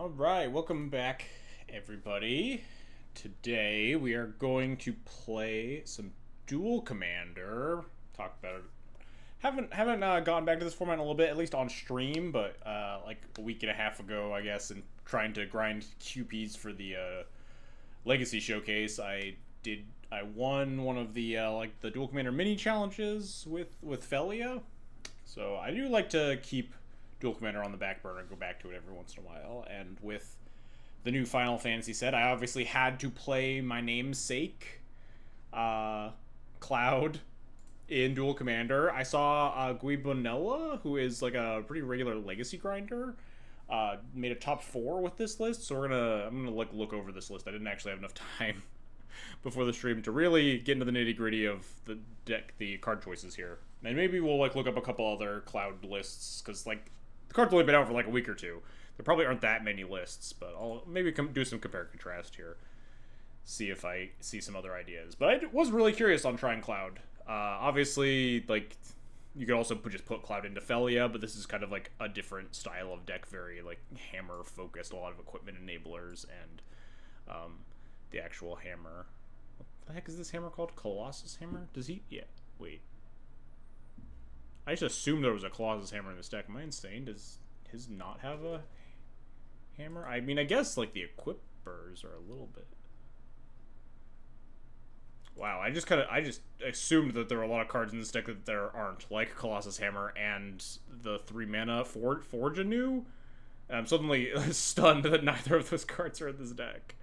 Alright, welcome back, everybody. Today we are going to play some Duel Commander. Talk about it. Haven't gone back to this format in a little bit, at least on stream, but like a week and a half ago, I guess, and trying to grind QPs for the Legacy Showcase. I won one of the like the Duel Commander mini challenges with Felia. So I do like to keep Duel Commander on the back burner and go back to it every once in a while. And with the new Final Fantasy set, I obviously had to play my namesake, Cloud, in Duel Commander. I saw Guibonella, who is like a pretty regular Legacy grinder, made a top 4 with this list. So I'm gonna like look over this list. I didn't actually have enough time before the stream to really get into the nitty gritty of the deck, the card choices here. And maybe we'll like look up a couple other Cloud lists because like the card's only been out for like a week or two. There probably aren't that many lists, but I'll maybe do some compare and contrast here. See if I see some other ideas. But I was really curious on trying Cloud. Obviously, like, you could also just put Cloud into Felia, but this is kind of like a different style of deck, very like hammer focused, a lot of equipment enablers, and the actual hammer. What the heck is this hammer called? Colossus Hammer? Does he? Yeah, wait. I just assumed there was a Colossus Hammer in this deck. Am I insane? Does his not have a hammer? I mean, I guess like the equippers are a little bit. Wow, I just assumed that there were a lot of cards in this deck that there aren't, like Colossus Hammer and the 3 mana Forge Anew. I'm suddenly stunned that neither of those cards are in this deck.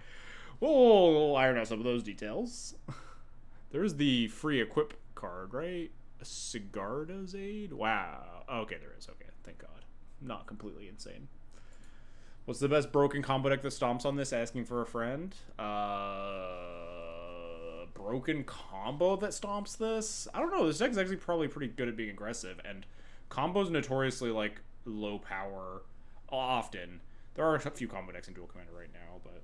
We'll iron out some of those details. There's the free equip card, right? Sigarda's Aid? Wow. Okay, there is. Okay, thank God. Not completely insane. What's the best broken combo deck that stomps on this? Asking for a friend. Broken combo that stomps this? I don't know. This deck's actually probably pretty good at being aggressive, and combos notoriously like low power often. There are a few combo decks in Duel Commander right now, but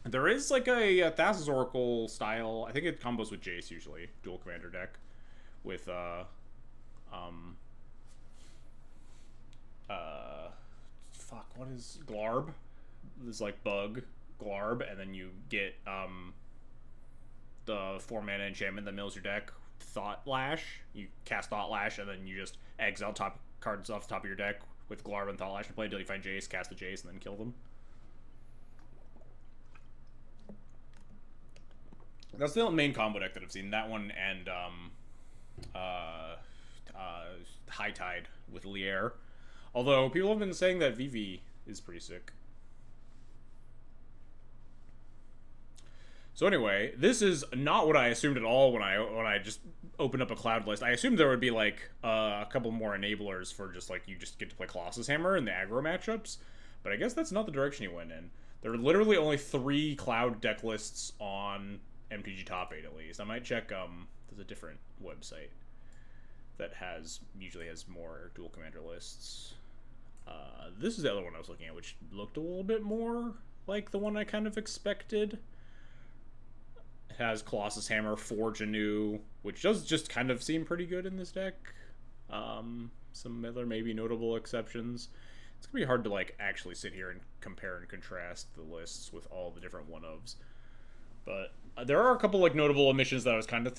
there is like a Thassa's Oracle style. I think it combos with Jace usually. Duel Commander deck with fuck, what is Glarb? This like bug Glarb, and then you get the 4 mana enchantment that mills your deck. Thought Lash. You cast Thought Lash, and then you just exile top cards off the top of your deck with Glarb and Thought Lash and play until you find Jace, cast the Jace, and then kill them. That's the main combo deck that I've seen. That one and High Tide with Lier. Although people have been saying that Vivi is pretty sick. So anyway, this is not what I assumed at all when I just opened up a Cloud list. I assumed there would be like a couple more enablers for just like you just get to play Colossus Hammer in the aggro matchups, but I guess that's not the direction he went in. There are literally only 3 Cloud deck lists on MTG Top 8 at least. I might check. There's a different website that usually has more Duel Commander lists. This is the other one I was looking at, which looked a little bit more like the one I kind of expected. It has Colossus Hammer, Forge Anew, which does just kind of seem pretty good in this deck. Some other maybe notable exceptions. It's gonna be hard to like actually sit here and compare and contrast the lists with all the different one-ofs. But there are a couple like notable omissions that I was kind of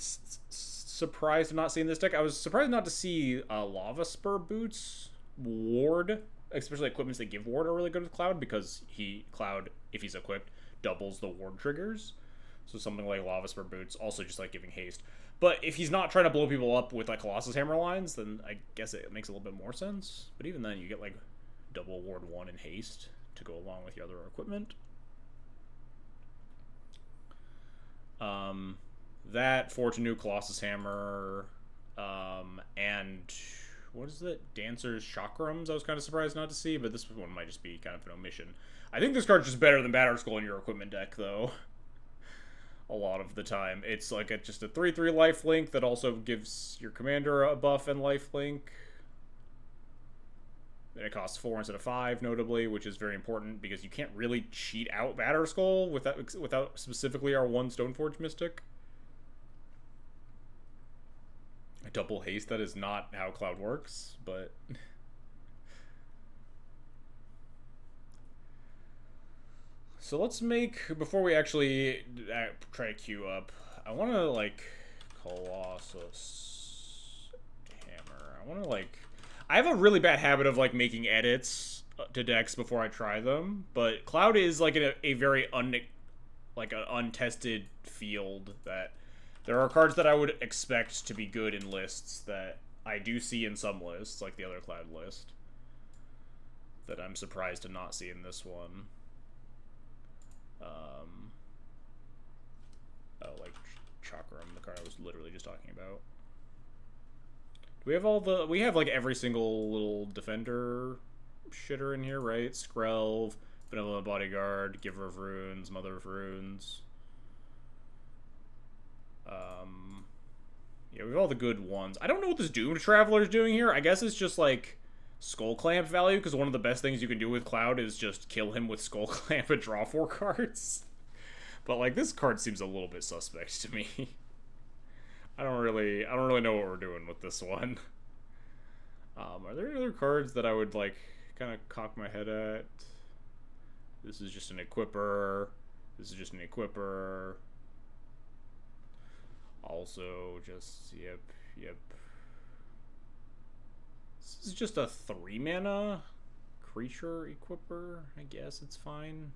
surprised of not seeing this deck. I was surprised not to see Lava Spur Boots, Ward, especially equipments that give Ward are really good with Cloud because Cloud, if he's equipped, doubles the Ward triggers. So something like Lava Spur Boots, also just like giving haste. But if he's not trying to blow people up with like Colossus Hammer lines, then I guess it makes a little bit more sense. But even then, you get like double Ward 1 and haste to go along with your other equipment. That Fortune New Colossus Hammer, and what is it? Dancer's Chakrams. I was kind of surprised not to see, but this one might just be kind of an omission. I think this card's just better than Batterskull in your equipment deck, though. A lot of the time, it's like just a 3/3 lifelink that also gives your commander a buff and lifelink. And it costs 4 instead of 5, notably, which is very important because you can't really cheat out Batterskull without specifically our 1 Stoneforge Mystic. A double haste, that is not how Cloud works, but So let's make, before we actually try to queue up, I want to, like, Colossus Hammer. I want to, like, I have a really bad habit of, like, making edits to decks before I try them, but Cloud is, like, a very, an untested field that there are cards that I would expect to be good in lists that I do see in some lists, like the other Cloud list, that I'm surprised to not see in this one. Oh, like Chakram, the card I was literally just talking about. Do we have all the... We have, like, every single little defender shitter in here, right? Skrelv, Benevolent Bodyguard, Giver of Runes, Mother of Runes. Yeah, we have all the good ones. I don't know what this Doomed Traveler is doing here. I guess it's just, like, Skull Clamp value, because one of the best things you can do with Cloud is just kill him with Skull Clamp and draw 4 cards. But, like, this card seems a little bit suspect to me. I don't really know what we're doing with this one. Are there any other cards that I would, like, kind of cock my head at? This is just an Equipper. This is just an Equipper. Also, just, yep. This is just a 3-mana creature Equipper. I guess it's fine.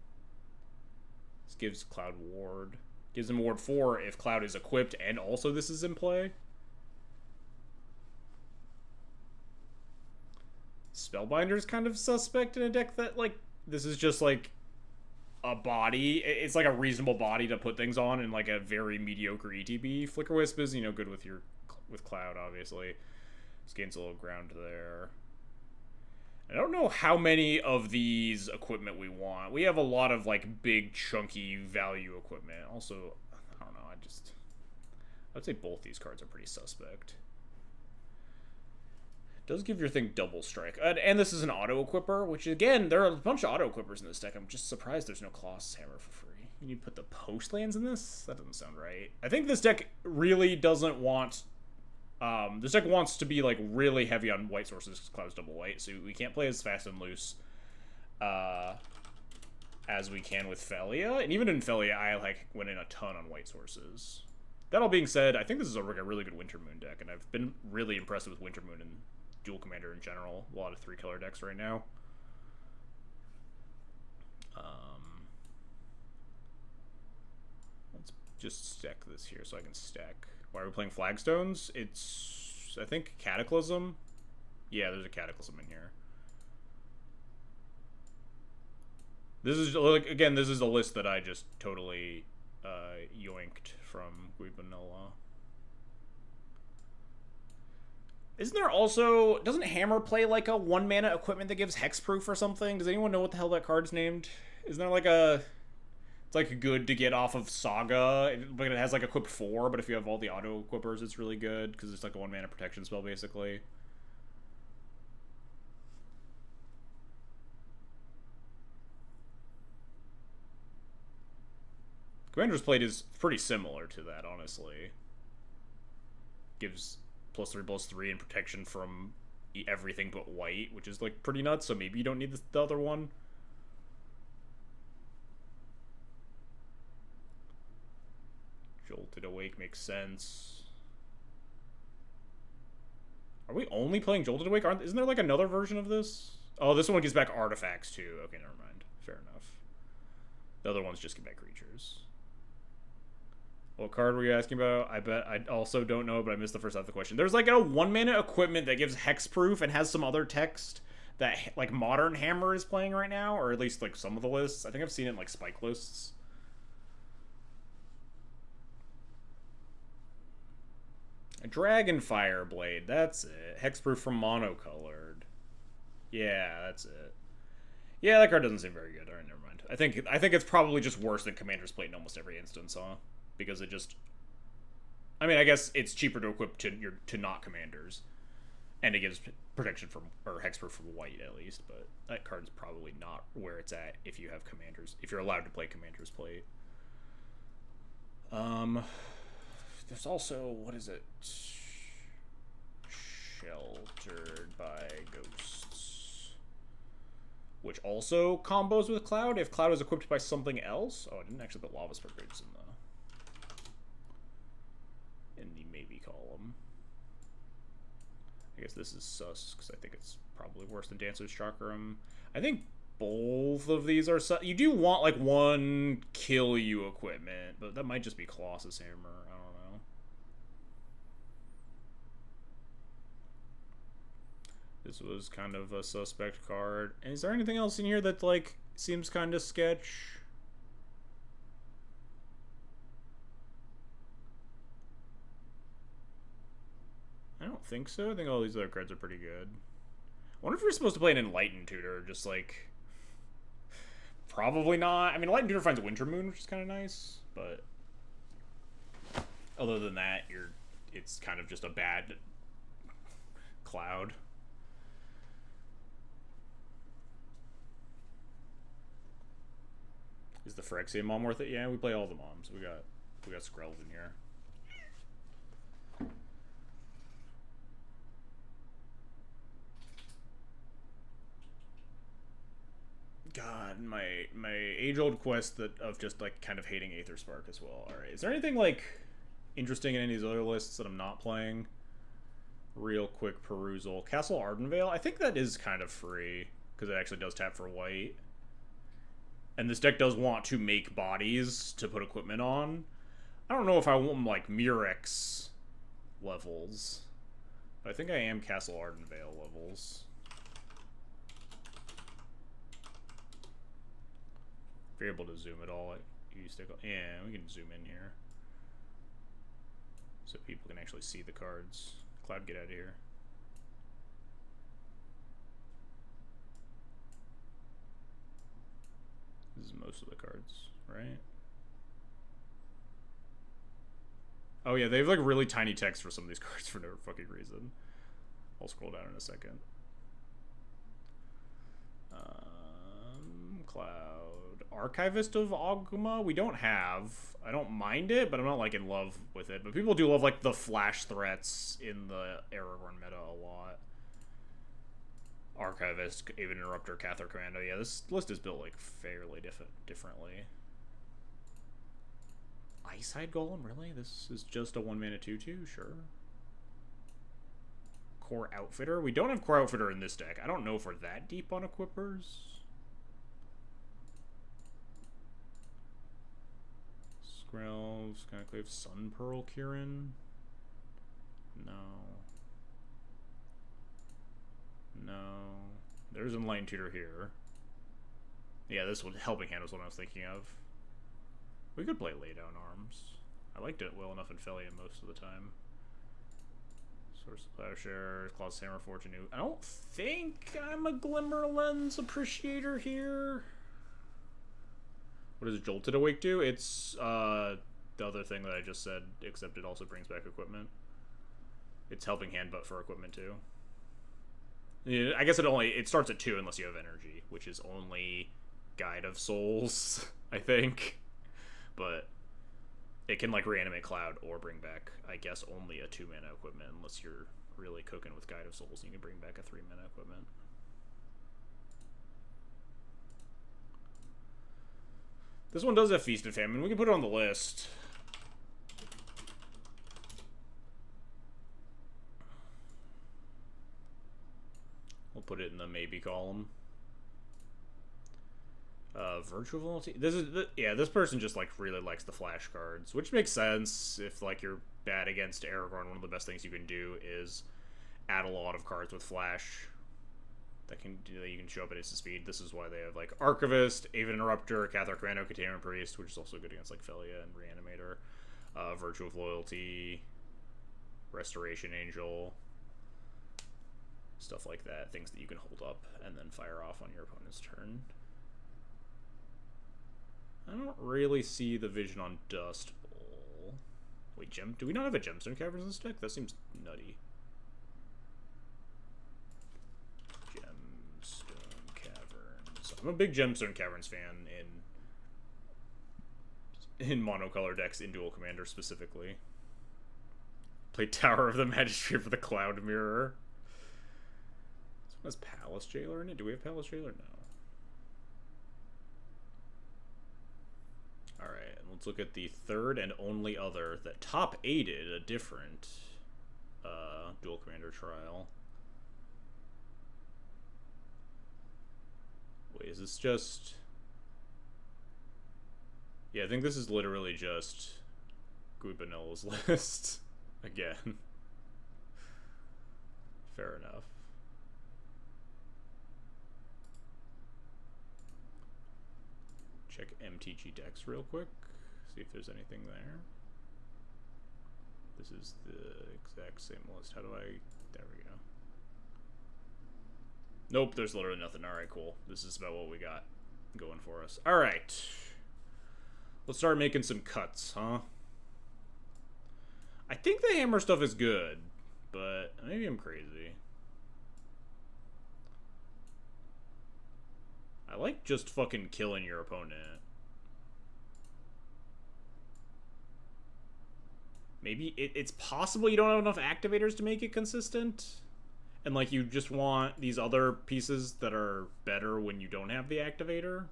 This gives Cloud Ward. Gives him Ward 4 if Cloud is equipped and also this is in play. Spellbinder is kind of suspect in a deck that, like, this is just, like, a body. It's, like, a reasonable body to put things on in, like, a very mediocre ETB. Flicker Wisp is, you know, good with with Cloud, obviously. This gains a little ground there. I don't know how many of these equipment we want. We have a lot of, like, big, chunky value equipment. Also, I don't know, I'd say both these cards are pretty suspect. It does give your thing double strike. And this is an auto-equipper, which, again, there are a bunch of auto-equippers in this deck. I'm just surprised there's no Colossus Hammer for free. You need to put the post lands in this? That doesn't sound right. I think this deck really doesn't want... this deck wants to be, like, really heavy on white sources because Cloud's double white, so we can't play as fast and loose as we can with Felia. And even in Felia, I, like, went in a ton on white sources. That all being said, I think this is a really good Winter Moon deck, and I've been really impressed with Winter Moon and Dual Commander in general. A lot of 3-color decks right now. Let's just stack this here so I can stack... Why are we playing Flagstones? It's, I think, Cataclysm. Yeah, there's a Cataclysm in here. This is, like, again, this is a list that I just totally yoinked from Guibanilla. Isn't there also... Doesn't Hammer play, like, a 1-mana equipment that gives hexproof or something? Does anyone know what the hell that card's named? Isn't there, like, a... It's, like, good to get off of Saga, but it has, like, equipped 4, but if you have all the auto-equippers, it's really good, because it's, like, a 1-mana protection spell, basically. Commander's Plate is pretty similar to that, honestly. Gives +3/+3 and protection from everything but white, which is, like, pretty nuts, so maybe you don't need the other one. Jolted Awake makes sense. Are we only playing Jolted Awake? Isn't there, like, another version of this? Oh, this one gives back artifacts, too. Okay, never mind. Fair enough. The other ones just give back creatures. What card were you asking about? I bet I also don't know, but I missed the first half of the question. There's, like, a 1-mana equipment that gives hexproof and has some other text that, like, Modern Hammer is playing right now, or at least, like, some of the lists. I think I've seen it in, like, Spike lists. A Dragonfire Blade, that's it. Hexproof from monocolored. Yeah, that's it. Yeah, that card doesn't seem very good. Alright, never mind. I think it's probably just worse than Commander's Plate in almost every instance, huh? Because it just... I mean, I guess it's cheaper to equip to not Commanders. And it gives protection from... or hexproof from white, at least. But that card's probably not where it's at if you have Commanders. If you're allowed to play Commander's Plate. There's also, what is it? Sheltered by Ghosts. which also combos with Cloud if Cloud is equipped by something else. Oh, I didn't actually put Lava Spur Grapes in the maybe column. I guess this is sus, because I think it's probably worse than Dancer's Chakram. I think both of these are sus. You do want, like, one kill you equipment, but that might just be Colossus Hammer. I don't know. This was kind of a suspect card. And is there anything else in here that, like, seems kind of sketch? I don't think so. I think all these other cards are pretty good. I wonder if you're supposed to play an Enlightened Tutor, just like... Probably not. I mean, Enlightened Tutor finds Winter Moon, which is kind of nice, but... Other than that, it's kind of just a bad... Cloud. Is the Phyrexian Mom worth it? Yeah, we play all the moms. We got Skreld in here. God, my age-old quest of just, like, kind of hating Aether Spark as well. Alright, is there anything, like, interesting in any of these other lists that I'm not playing? Real quick perusal. Castle Ardenvale? I think that is kind of free, because it actually does tap for white. And this deck does want to make bodies to put equipment on. I don't know if I want, like, Murex levels. But I think I am Castle Ardenvale levels. If you're able to zoom at all, you stick. Yeah, we can zoom in here. So people can actually see the cards. Cloud, get out of here. This is most of the cards, right? Oh yeah, they have like really tiny text for some of these cards for no fucking reason. I'll scroll down in a second. Cloud. Archivist of Ogma? We don't have. I don't mind it, but I'm not like in love with it. But people do love like the flash threats in the Aragorn meta a lot. Archivist, Aven Interrupter, Cathar Commando. Yeah, this list is built like fairly differently. Icehide Golem? Really? This is just a 1-mana 2/2? Sure. Core Outfitter? We don't have Core Outfitter in this deck. I don't know if we're that deep on equippers. Skrelv, Skyclave, Sun Pearl Kirin? No. No. There's an Enlightened Tutor here. Yeah, this one, Helping Hand was what I was thinking of. We could play Lay Down Arms. I liked it well enough in Felia most of the time. Source of Plowshare, Colossus Hammer, Fortune. I don't think I'm a Glimmer Lens appreciator here. What does Jolted Awake do? It's the other thing that I just said, except it also brings back equipment. It's Helping Hand, but for equipment too. Yeah, I guess it starts at 2 unless you have energy, which is only Guide of Souls, I think. But it can like reanimate Cloud or bring back, I guess, only a 2-mana equipment unless you're really cooking with Guide of Souls and you can bring back a 3-mana equipment. This one does have Feast and Famine. We can put it on the list. We'll put it in the maybe column. Virtual Volunteer. This person just like really likes the flash cards, which makes sense if like you're bad against Aragorn. One of the best things you can do is add a lot of cards with flash that you can show up at instant speed. This is why they have like Archivist, Aven Interrupter, Cathar Commando, Containment Priest, which is also good against like Felia and Reanimator, Virtue of Loyalty, Restoration Angel, stuff like that. Things that you can hold up and then fire off on your opponent's turn. I don't really see the vision on Dust Bowl. Wait, do we not have a Gemstone Caverns in this deck? That seems nutty. Gemstone Caverns. I'm a big Gemstone Caverns fan in monocolor decks in Duel Commander specifically. Play Tower of the Magistrate for the Cloud Mirror. This one has Palace Jailer in it. Do we have Palace Jailer? No. Alright, let's look at the third and only other that top aided a different Duel Commander trial. Wait, is this just... Yeah, I think this is literally just Guibanilla's list. Again. Fair enough. Check MTG decks real quick. See if there's anything there. This is the exact same list. How do I... There we go. Nope, there's literally nothing. Alright, cool. This is about what we got going for us. Alright. Let's start making some cuts, huh? I think the hammer stuff is good, but maybe I'm crazy. I like just fucking killing your opponent. Maybe it's possible you don't have enough activators to make it consistent. And like you just want these other pieces that are better when you don't have the activator.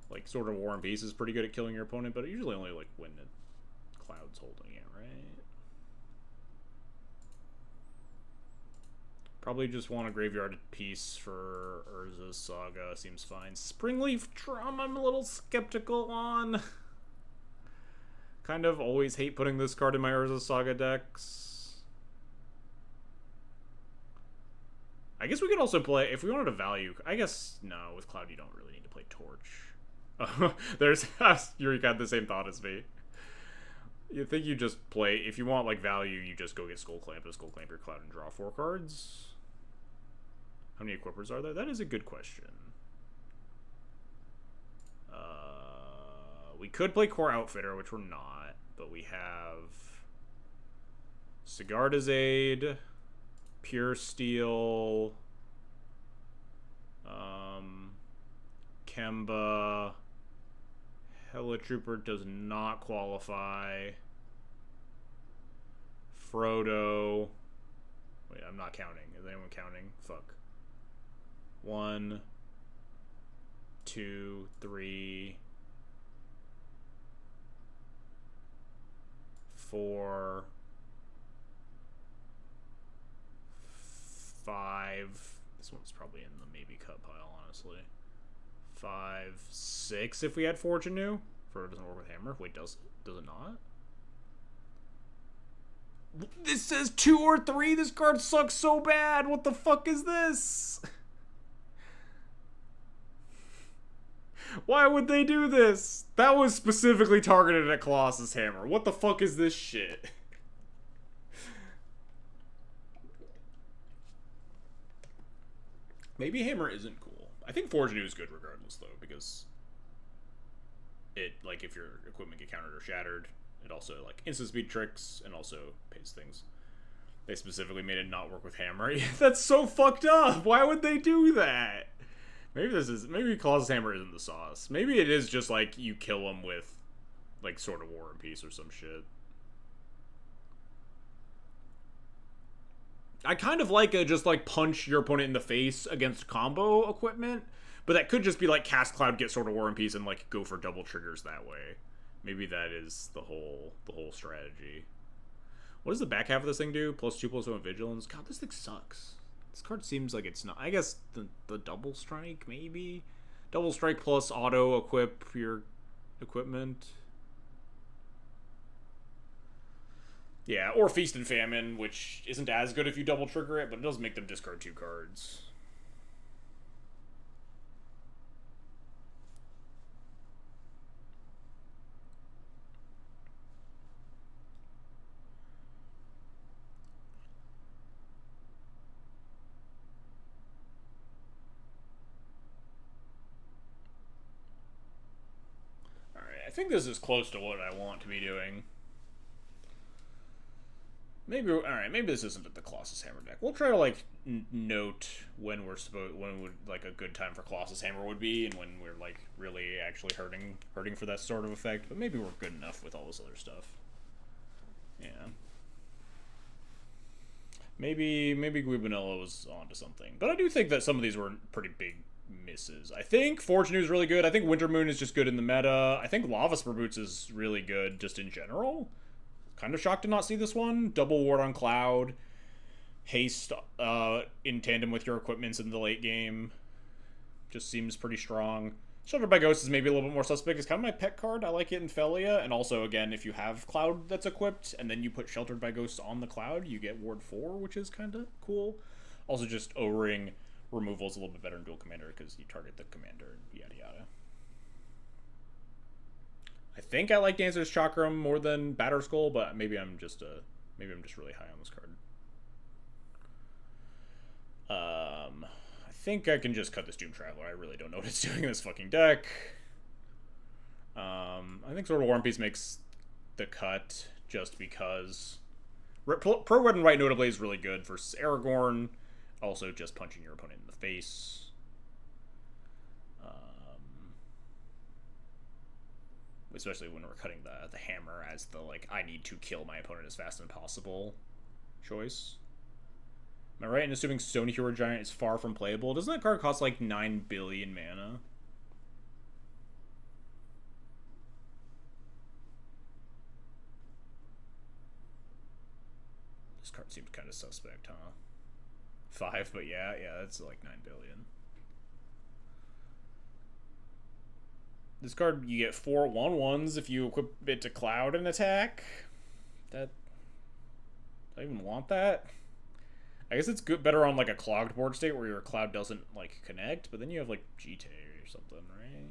Like Sword of War and Peace is pretty good at killing your opponent, but usually only like when the Cloud's holding it, right? Probably just want a Graveyard Piece for Urza's Saga. Seems fine. Springleaf Drum I'm a little skeptical on. Kind of always hate putting this card in my Urza's Saga decks. I guess we could also play, if we wanted a value, I guess, no, with Cloud you don't really need to play Torch. There's, you got the same thought as me. You think you just play, if you want like value, you just go get Skull Clamp and Skull Clamp your Cloud and draw 4 cards. How many equippers are there? That is a good question. We could play Core Outfitter, which we're not, but we have Sigarda's Aid, Pure Steel, Kemba, Helitrooper does not qualify, Frodo, wait, I'm not counting, is anyone counting? Fuck. 1, 2, 3, 4, 5. This one's probably in the maybe cut pile, honestly. 5, 6 if we had Fortune New. Frodo doesn't work with Hammer. Wait, does it not? This says 2 or 3. This card sucks so bad. What the fuck is this? Why would they do this? That was specifically targeted at Colossus Hammer. What the fuck is this shit? Maybe Hammer isn't cool. I think Forge New is good regardless, though, because it, like, if your equipment get countered or shattered, it also, like, instant speed tricks and also pays things. They specifically made it not work with Hammer. That's so fucked up! Why would they do that? Maybe Colossus Hammer isn't the sauce. Maybe it is just, like, you kill them with, like, Sword of War and Peace or some shit. I kind of like a just, like, punch your opponent in the face against combo equipment, but that could just be, like, cast Cloud, get Sword of War and Peace, and, like, go for double triggers that way. Maybe that is the whole strategy. What does the back half of this thing do? +2/+1 Vigilance? God, this thing sucks. This card seems like it's not... I guess the Double Strike, maybe? Double Strike plus auto-equip your equipment. Yeah, or Feast and Famine, which isn't as good if you double trigger it, but it does make them discard 2 cards. I think this is close to what I want to be doing. Maybe, alright, maybe this isn't the Colossus Hammer deck. We'll try to, like, note when when would, like, a good time for Colossus Hammer would be, and when we're, like, really actually hurting for that sort of effect. But maybe we're good enough with all this other stuff. Yeah. Maybe Guibanella was onto something. But I do think that some of these were pretty big choices. I think Fortune is really good. I think Winter Moon is just good in the meta. I think Lava Spur Boots is really good just in general. Kind of shocked to not see this one. Double Ward on Cloud. Haste in tandem with your equipments in the late game. Just seems pretty strong. Sheltered by Ghost is maybe a little bit more suspect. It's kind of my pet card. I like it in Felia. And also, again, if you have Cloud that's equipped, and then you put Sheltered by Ghosts on the Cloud, you get Ward 4, which is kind of cool. Also, just O-Ring removal is a little bit better in Dual Commander because you target the commander, yada yada. I think I like Dancer's Chakram more than Batterskull, but maybe I'm just really high on this card. I think I can just cut this Doom Traveler. I really don't know what it's doing in this fucking deck. I think Sword of War and Peace makes the cut just because Pro Red and White notably is really good versus Aragorn. Also, just punching your opponent in the face. Especially when we're cutting the hammer as the, like, I need to kill my opponent as fast as possible choice. Am I right in assuming Stone Hero Giant is far from playable? Doesn't that card cost like 9 billion mana? This card seems kind of suspect, huh? 5, but yeah, that's like 9 billion. This card, you get 4 1/1s if you equip it to Cloud and attack. Do I even want that? I guess it's better on like a clogged board state where your Cloud doesn't like connect, but then you have like GTA or something, right?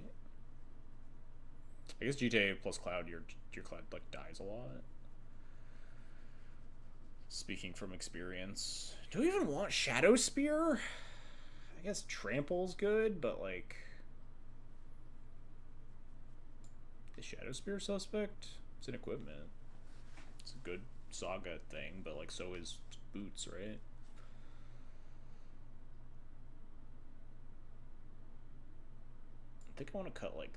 I guess GTA plus Cloud, your Cloud like dies a lot. Speaking from experience, do we even want Shadow Spear? I guess Trample's good, but like, is Shadow Spear suspect? It's an equipment. It's a good Saga thing, but like so is Boots, right? I think I want to cut like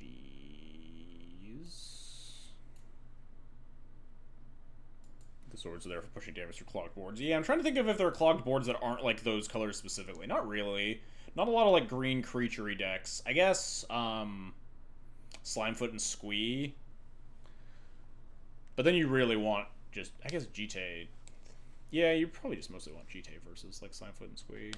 these. The swords are there for pushing damage through clogged boards. Yeah, I'm trying to think of if there are clogged boards that aren't like those colors specifically. Not really. Not a lot of like green creature-y decks. I guess Slimefoot and Squee. But then you really want just, I guess GTA. Yeah, you probably just mostly want GTA versus like Slimefoot and Squee.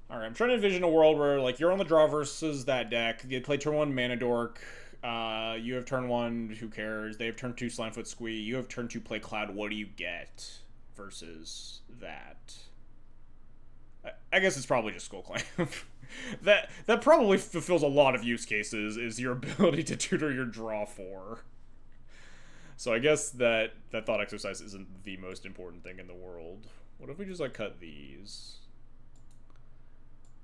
Alright, I'm trying to envision a world where, like, you're on the draw versus that deck. You play turn 1 Mana Dork. You have turn 1, who cares? They have turn 2 Slimefoot Squee. You have turn 2 Play Cloud. What do you get versus that? I guess it's probably just Skullclamp. that probably fulfills a lot of use cases, is your ability to tutor your draw 4. So I guess that thought exercise isn't the most important thing in the world. What if we just, like, cut these?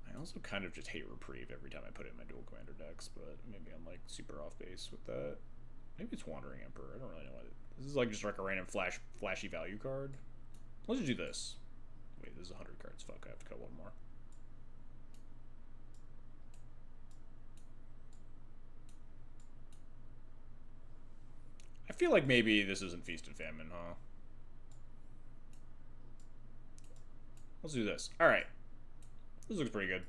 I also kind of just hate Reprieve every time I put it in my Dual Commander decks, but maybe I'm like super off base with that. Maybe it's Wandering Emperor. I don't really know what this is, like just like a random flashy value card. Let's just do this. Wait, this is 100 cards. Fuck, I have to cut one more. I feel like maybe this isn't Feast and Famine, huh? Let's do this. Alright. This looks pretty good.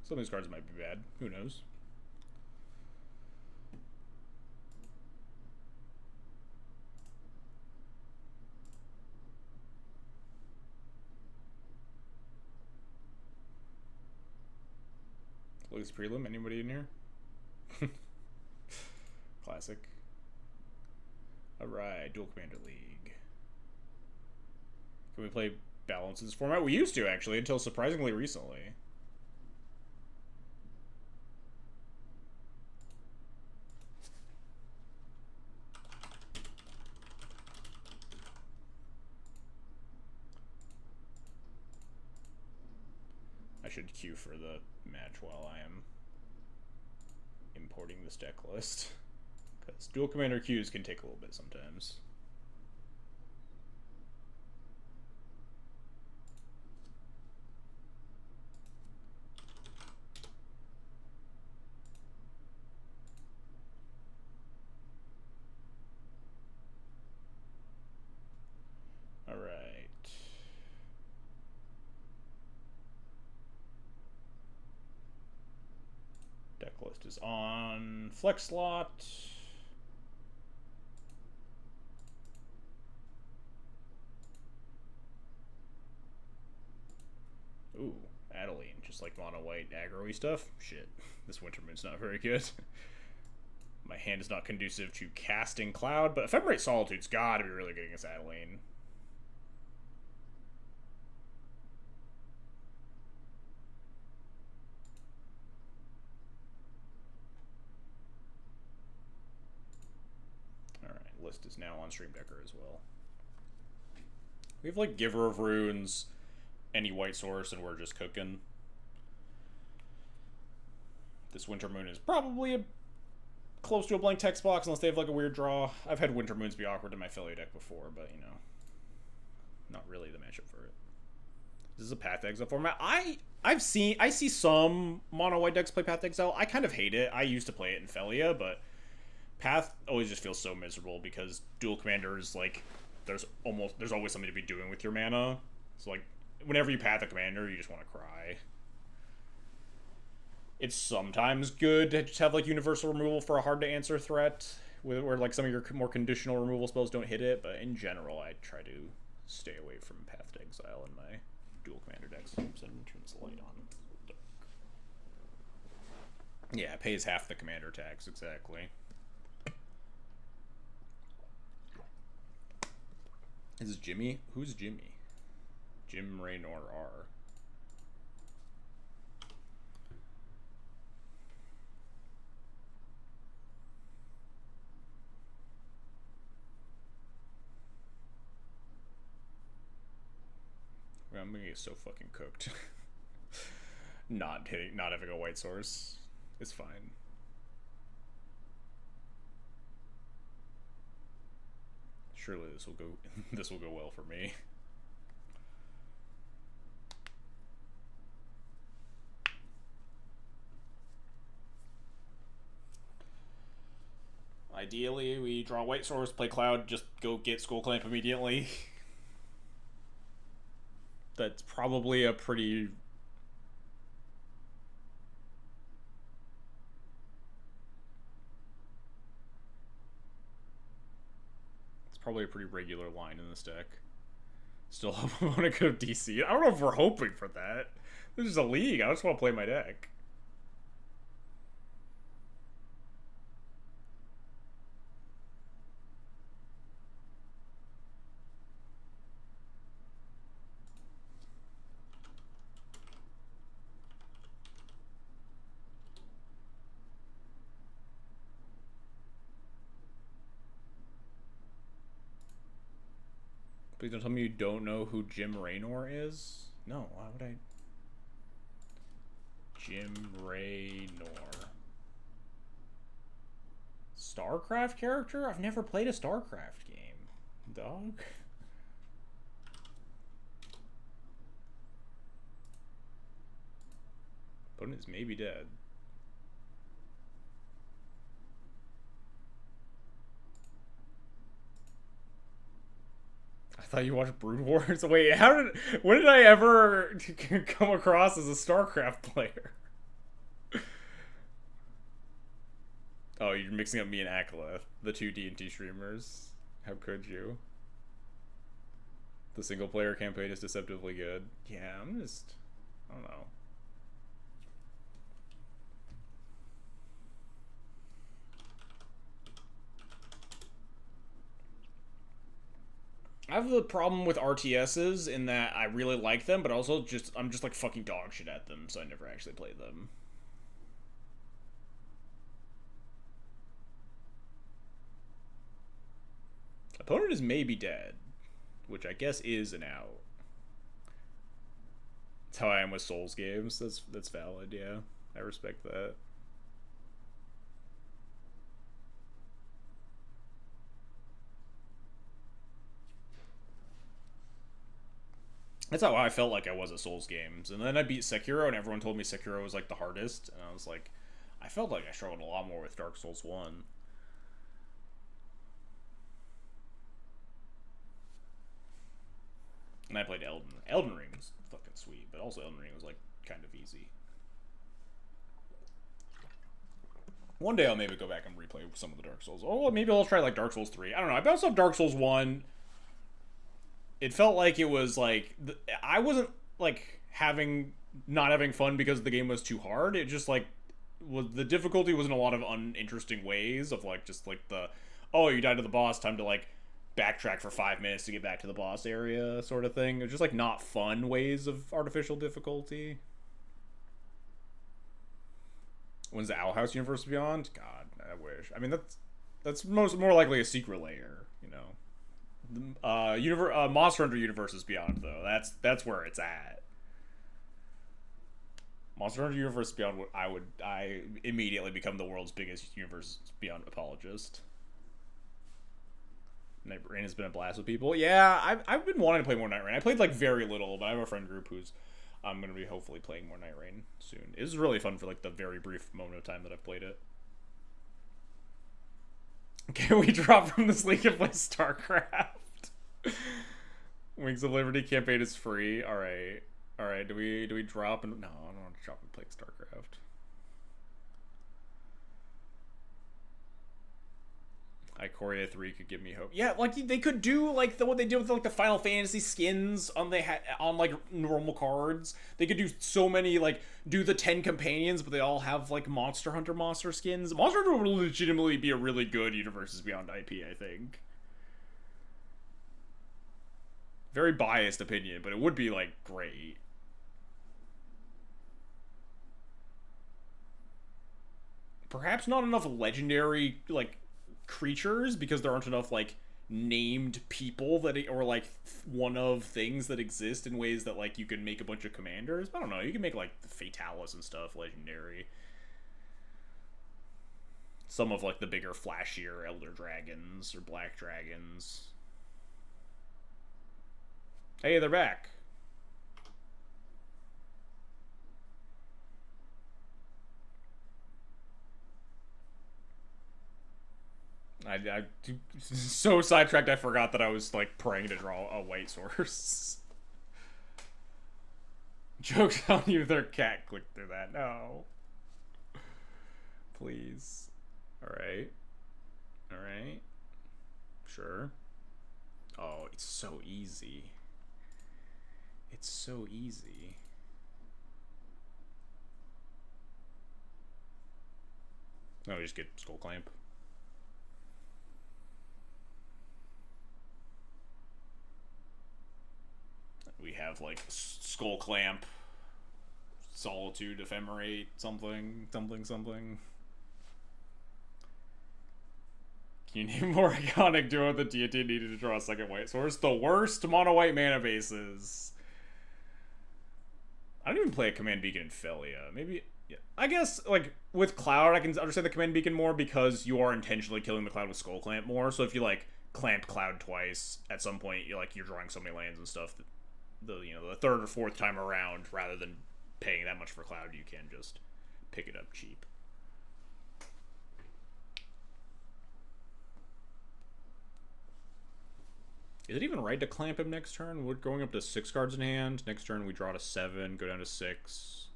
Some of these cards might be bad. Who knows? Looks prelim. Anybody in here? Classic. Alright, Dual Commander League. Can we play Balance in this format? We used to, actually, until surprisingly recently. I should queue for the match while I am importing this deck list. Because Dual Commander queues can take a little bit sometimes. List is on flex slot. Ooh, Adeline. Just like mono white aggro-y stuff. Shit. This Winter Moon's not very good. My hand is not conducive to casting Cloud, but Ephemerate Solitude's gotta be really good against Adeline. Alright, list is now on Stream Decker as well. We have like Giver of Runes, any white source, and we're just cooking. This Winter Moon is probably close to a blank text box unless they have like a weird draw. I've had Winter Moons be awkward in my Felio deck before, but you know, not really the matchup for it. This is a Path Exile format. I see some mono white decks play Path Exile. I kind of hate it. I used to play it in Felia, but Path always just feels so miserable because dual commanders, like, there's always something to be doing with your mana. So like whenever you path a commander, you just want to cry. It's sometimes good to just have like universal removal for a hard to answer threat, where like some of your more conditional removal spells don't hit it. But in general, I try to stay away from Path to Exile in my dual commander decks. So turn this light on. Yeah, it pays half the commander tax exactly. Is this Jimmy? Who's Jimmy? Jim Raynor R. I'm gonna get so fucking cooked. Not having a white source is fine. Surely this will go well for me. Ideally, we draw white source, play Cloud, just go get Skull Clamp immediately. That's probably a pretty... It's probably a pretty regular line in this deck. Still hope I want to go DC. I don't know if we're hoping for that. This is a league. I just want to play my deck. Please don't tell me you don't know who Jim Raynor is. No, why would I? Jim Raynor. StarCraft character? I've never played a StarCraft game. Dog? Opponent is maybe dead. I thought you watched Brood Wars. Wait, when did I ever come across as a StarCraft player? Oh, you're mixing up me and Akla, the two D&T streamers. How could you? The single player campaign is deceptively good. Yeah, I don't know. I have the problem with RTSs in that I really like them, but also I'm just like fucking dog shit at them, so I never actually played them. Opponent is maybe dead, which I guess is an out. That's how I am with Souls games. That's valid, yeah. I respect that. That's how I felt like I was at Souls games. And then I beat Sekiro, and everyone told me Sekiro was like the hardest. And I was like, I felt like I struggled a lot more with Dark Souls 1. And I played Elden. Elden Ring was fucking sweet, but also Elden Ring was like kind of easy. One day I'll maybe go back and replay some of the Dark Souls. Oh, maybe I'll try like Dark Souls 3. I don't know. I bounced off Dark Souls 1. It felt like it was like I wasn't like not having fun because the game was too hard. It just like was the difficulty was in a lot of uninteresting ways of like just like the oh, you died to the boss, time to like backtrack for 5 minutes to get back to the boss area sort of thing. It was just like not fun ways of artificial difficulty. When's the Owl House Universe Beyond? God, I wish. I mean, that's more likely a secret layer, you know. Monster Hunter Universe is Beyond though. That's where it's at. Monster Hunter Universe Beyond. I immediately become the world's biggest Universe Beyond apologist. Night Rain has been a blast with people. Yeah, I've been wanting to play more Night Rain. I played like very little, but I have a friend group who's I'm going to be hopefully playing more Night Rain soon. It was really fun for like the very brief moment of time that I've played it. Can we drop from this league and play StarCraft? Wings of Liberty campaign is free. All right. Do we drop and no, I don't want to drop and play StarCraft. Ikoria 3 could give me hope. Yeah, like they could do like what they did with like the Final Fantasy skins on like normal cards. They could do so many like do the 10 companions, but they all have like Monster Hunter monster skins. Monster Hunter would legitimately be a really good Universes Beyond IP, I think. Very biased opinion, but it would be like great. Perhaps not enough legendary like creatures because there aren't enough like named people that or like one of things that exist in ways that like you can make a bunch of commanders. I don't know, you can make like Fatalis and stuff legendary. Some of like the bigger flashier elder dragons or black dragons. Hey, they're back. I so sidetracked I forgot that I was like praying to draw a white source. Joke's on you, their cat clicked through that. No. Please. Alright. Alright. Sure. Oh, it's so easy. It's so easy. No, we just get Skull Clamp. We have like Skull Clamp, Solitude, Ephemerate, something. Can you name more iconic duo the deity needed to draw a second white source? The worst mono white mana bases. I don't even play a Command Beacon in Felia. Maybe, yeah. I guess, like, with Cloud, I can understand the Command Beacon more because you are intentionally killing the Cloud with Skull Clamp more. So if you, like, clamped Cloud twice, at some point, you're drawing so many lands and stuff that the third or fourth time around, rather than paying that much for Cloud, you can just pick it up cheap. Is it even right to clamp him next turn? We're going up to 6 cards in hand. Next turn we draw to 7, go down to 6.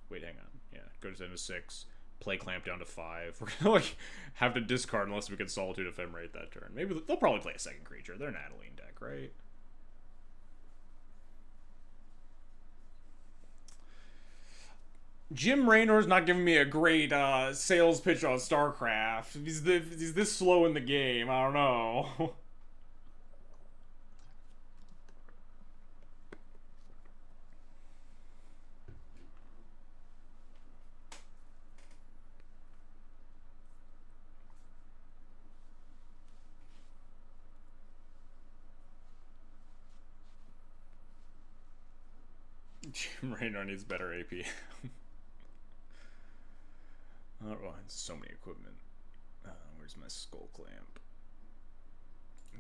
Wait, hang on. Yeah, go down to 6. Play clamp down to 5. We're gonna like have to discard unless we can Solitude Ephemerate that turn. Maybe they'll probably play a second creature. They're an Adeline deck, right? Jim Raynor's not giving me a great sales pitch on StarCraft. He's this slow in the game. I don't know. Jim Raynor needs better AP. Oh, so many equipment. Where's my Skull Clamp?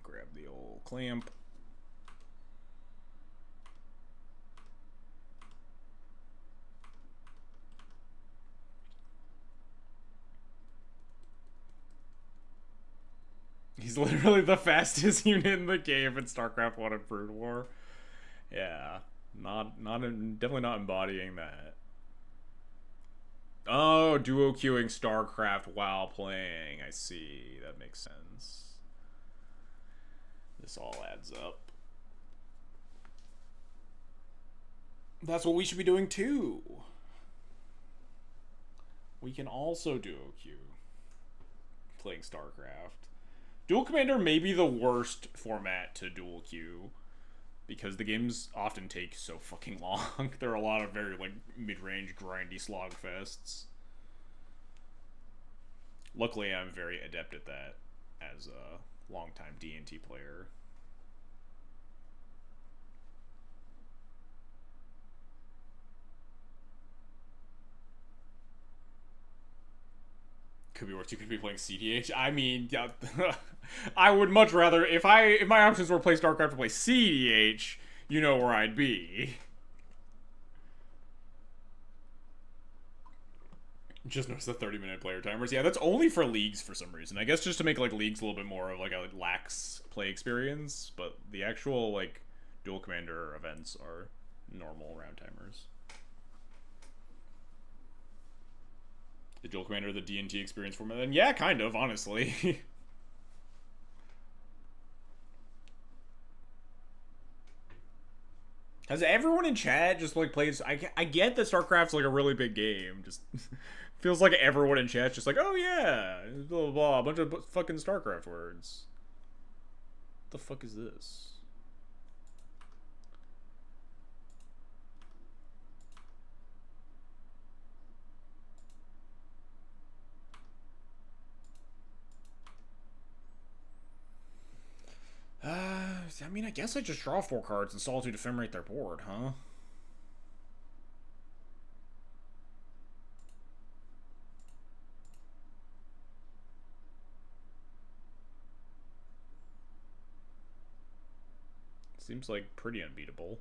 Grab the old clamp. He's literally the fastest unit in the game in StarCraft 1 and Brood War. Yeah, definitely not embodying that. Oh, duo queuing StarCraft while playing. I see. That makes sense. This all adds up. That's what we should be doing too. We can also duo queue playing StarCraft. Dual Commander may be the worst format to dual queue because the games often take so fucking long. There are a lot of very like mid-range grindy slog fests. Luckily, I'm very adept at that as a longtime D&T player. Could be worse. You could be playing CDH. I mean, yeah, I would much rather if my options were play StarCraft to play CDH. You know where I'd be. Just notice the 30-minute player timers. Yeah, that's only for leagues for some reason. I guess just to make like leagues a little bit more of like a lax play experience. But the actual like dual commander events are normal round timers. The dual commander, the D&T experience format. Then yeah, kind of honestly. Has everyone in chat just like plays? I get that StarCraft's like a really big game. Just feels like everyone in chat's just like, oh yeah, blah blah blah, a bunch of fucking StarCraft words. What the fuck is this? I mean, I guess I just draw 4 cards and Solitude Ephemerate their board, huh? Seems like pretty unbeatable.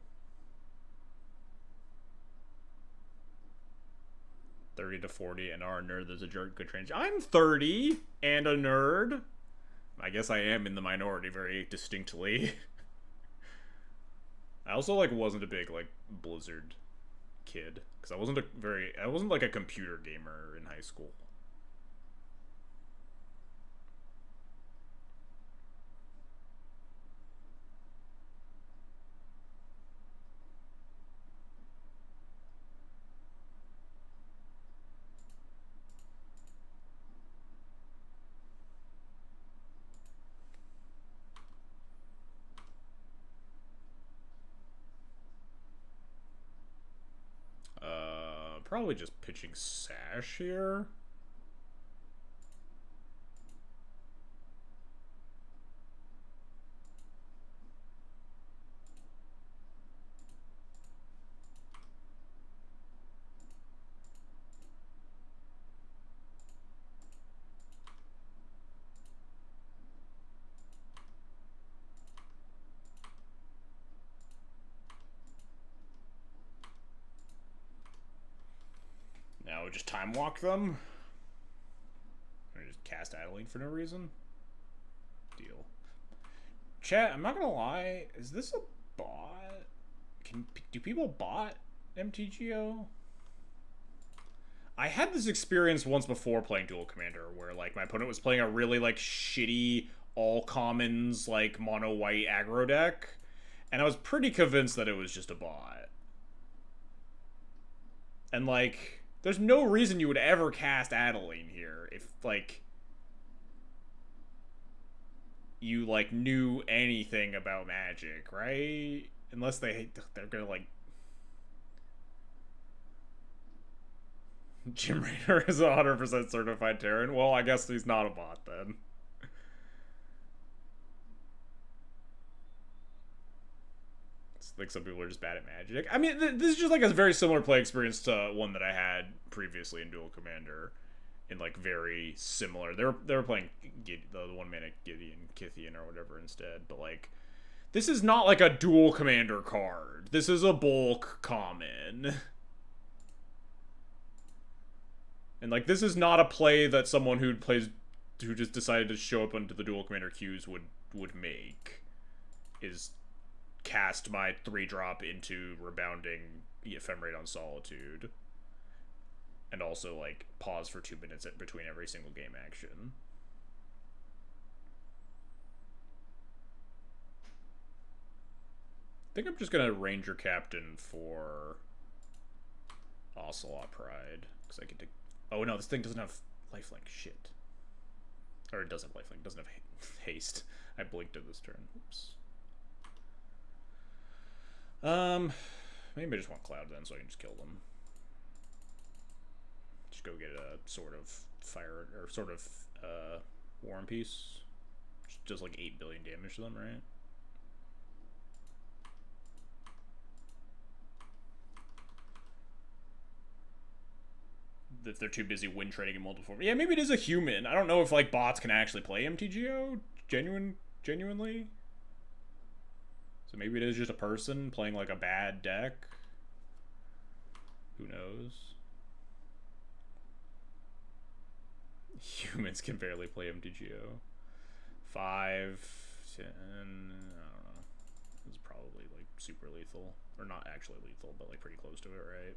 30 to 40 and our nerd, there's a jerk good range. I'm 30 and a nerd. I guess I am in the minority very distinctly. I also like wasn't a big like Blizzard kid because I wasn't like a computer gamer in high school. Probably just pitching Sash here. Now we just time walk them. Or just cast Adeline for no reason. Deal. Chat, I'm not gonna lie. Is this a bot? Do people bot MTGO? I had this experience once before playing Duel Commander where like my opponent was playing a really like shitty all commons like mono white aggro deck, and I was pretty convinced that it was just a bot. And like there's no reason you would ever cast Adeline here if like you like knew anything about Magic, right? Unless they're gonna like Jim Raynor is 100% certified Terran. Well, I guess he's not a bot then. It's like some people are just bad at Magic. I mean, this is just like a very similar play experience to one that I had previously in Duel Commander. In like very similar, they were playing the 1-mana Gideon Kithian or whatever instead, but like this is not like a Duel Commander card. This is a bulk common. And like this is not a play that someone who just decided to show up onto the Duel Commander queues would make. Is cast my 3-drop into Rebounding Ephemerate on Solitude. and also like pause for 2 minutes between every single game action. I think I'm just gonna Ranger Captain for Ocelot Pride because I get to. Oh no, this thing doesn't have lifelink. Shit. Or it does have lifelink. It doesn't have haste. I blinked at this turn. Oops. Maybe I just want Cloud then, so I can just kill them. Just go get a sort of fire or sort of War and Peace. Just like 8 billion damage to them, right? If they're too busy win trading in multiple forms. Yeah, maybe it is a human. I don't know if like bots can actually play MTGO genuinely. So maybe it is just a person playing like a bad deck. Who knows? Humans can barely play MTGO. 5, 10, I don't know. This is probably like super lethal. Or not actually lethal, but like pretty close to it, right?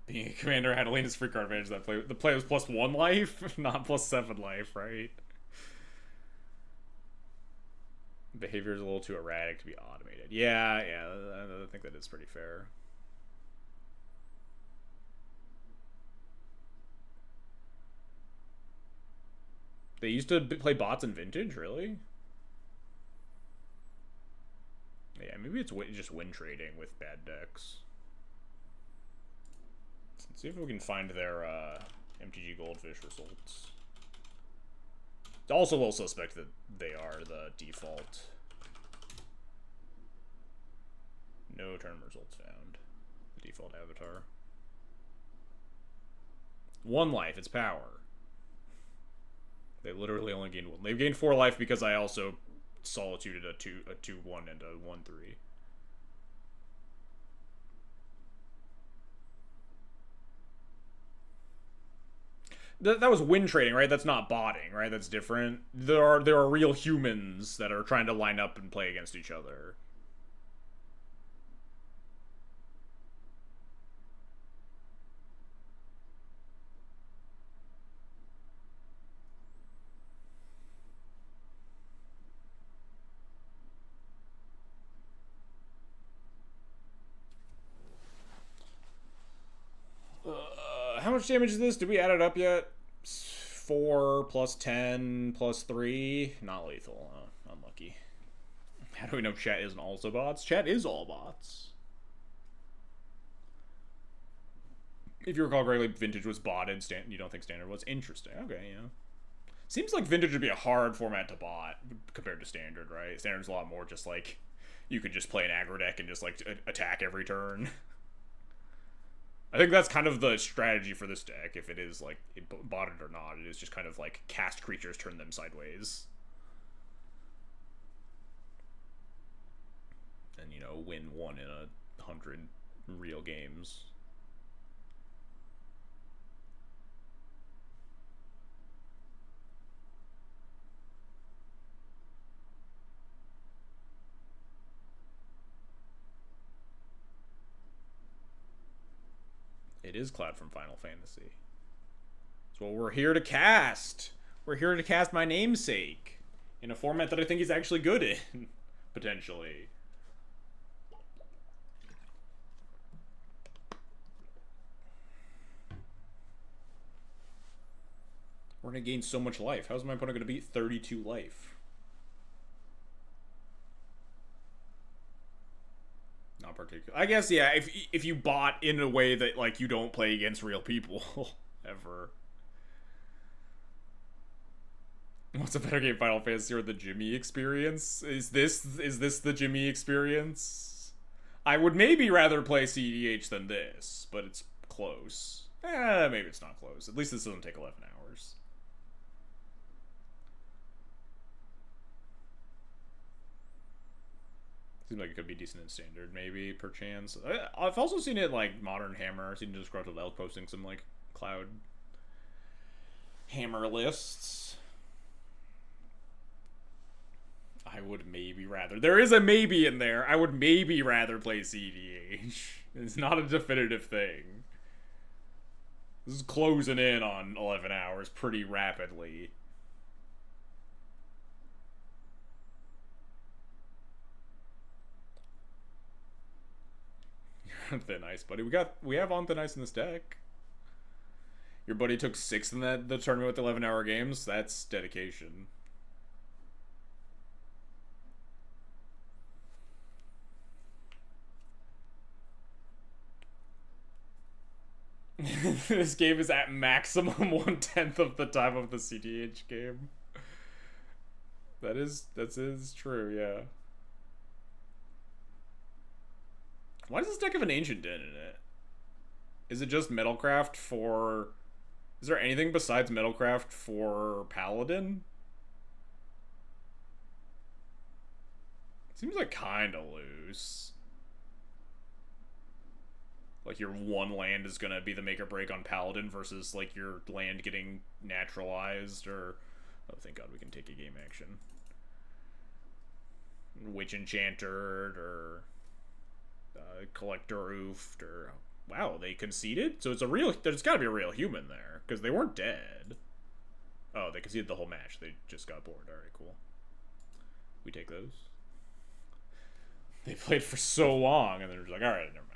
Being a commander had Elena's free card advantage that play. The play was +1 life, not +7 life, right? Behavior is a little too erratic to be automated. Yeah, I think that is pretty fair. They used to play bots in Vintage, really? Yeah, maybe it's just win trading with bad decks. Let's see if we can find their MTG Goldfish results. It's also a little suspect that they are the default. No tournament results found. The default avatar. 1 life, it's power. They literally only gained 1. They've gained 4 life because I also solituded a 2/1 and a 1/3. That was win trading, right? That's not botting, right? That's different. There are real humans that are trying to line up and play against each other. How much damage is this? Did we add it up yet? 4 plus 10 plus 3. Not lethal. Unlucky. How do we know chat isn't also bots? Chat is all bots. If you recall correctly, Vintage was botted. You don't think Standard was? Interesting. Okay, yeah. Seems like Vintage would be a hard format to bot compared to Standard, right? Standard's a lot more just like you could just play an aggro deck and just like attack every turn. I think that's kind of the strategy for this deck, if it is, like, botted or not. It is just kind of, like, cast creatures, turn them sideways. And, you know, win 1 in 100 real games. It is Cloud from Final Fantasy. So we're here to cast. We're here to cast my namesake in a format that I think he's actually good in, potentially. We're gonna gain so much life. How's my opponent gonna beat 32 life? Not particular. I guess, yeah, if you bot in a way that, like, you don't play against real people ever. What's a better game, Final Fantasy or the Jimmy experience? Is this the Jimmy experience? I would maybe rather play CEDH than this, but it's close. Maybe it's not close. At least this doesn't take 11 hours. Seems like it could be decent in Standard, maybe, perchance. I've also seen it, like, Modern Hammer. I've seen Disgruntled Elk posting some, like, Cloud Hammer lists. I would maybe rather. There is a maybe in there. I would maybe rather play CDH. It's not a definitive thing. This is closing in on 11 hours pretty rapidly. You're on thin ice, buddy. We have on thin ice in this deck. Your buddy took 6th in the tournament with 11-hour games. That's dedication. This game is at maximum 1/10 of the time of the CDH game. That is true, yeah. Why does this deck have an Ancient Den in it? Is it just Metalcraft for... Is there anything besides Metalcraft for Paladin? Seems like kinda loose. Like your one land is gonna be the make or break on Paladin versus like your land getting naturalized or... Oh, thank God we can take a game action. Witch Enchanted or Collector Oofed or... Wow, they conceded? So it's a real... There's gotta be a real human there, because they weren't dead. Oh, they conceded the whole match. They just got bored. Alright, cool. We take those. They played for so long, and they're just like, alright, never mind.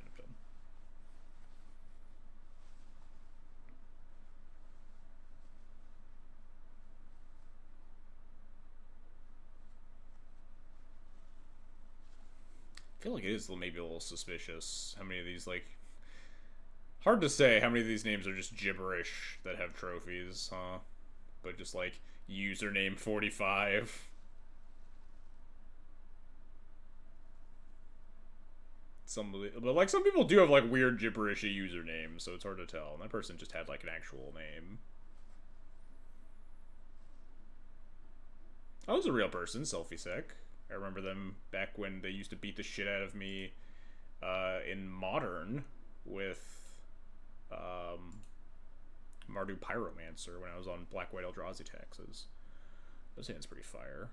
I feel like it is maybe a little suspicious how many of these, like... Hard to say how many of these names are just gibberish that have trophies, huh? But just, like, username 45. But, like, some people do have, like, weird gibberishy usernames, so it's hard to tell. And that person just had, like, an actual name. I was a real person, Selfie Sec. I remember them back when they used to beat the shit out of me in Modern with Mardu Pyromancer when I was on Black White Eldrazi taxes. Those hands pretty fire.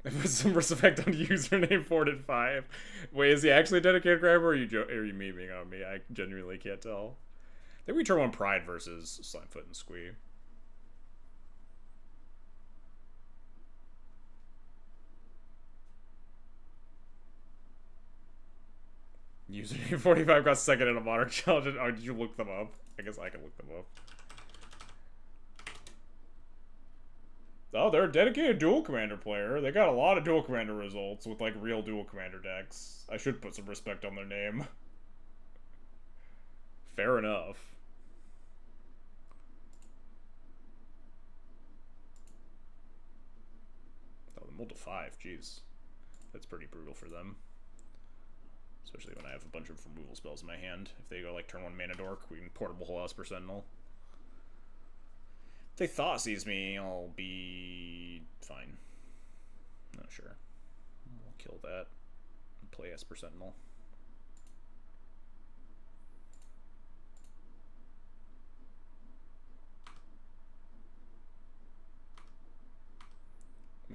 I put some respect on username 4-5. Wait, is he actually a dedicated grabber, or are you memeing on me? I genuinely can't tell. I think we turn on Pride versus Slimefoot and Squee. Username 45 got second in a Modern Challenge. Oh, did you look them up? I guess I can look them up. Oh, they're a dedicated Duel Commander player. They got a lot of Duel Commander results with, like, real Duel Commander decks. I should put some respect on their name. Fair enough. Oh, the Mold of 5, jeez. That's pretty brutal for them. Especially when I have a bunch of removal spells in my hand. If they go like turn 1 Mana Dork, we can Portable Hull Sentinel. If they Thought Seize me, I'll be fine. Not sure. We'll kill that and play Esper Sentinel.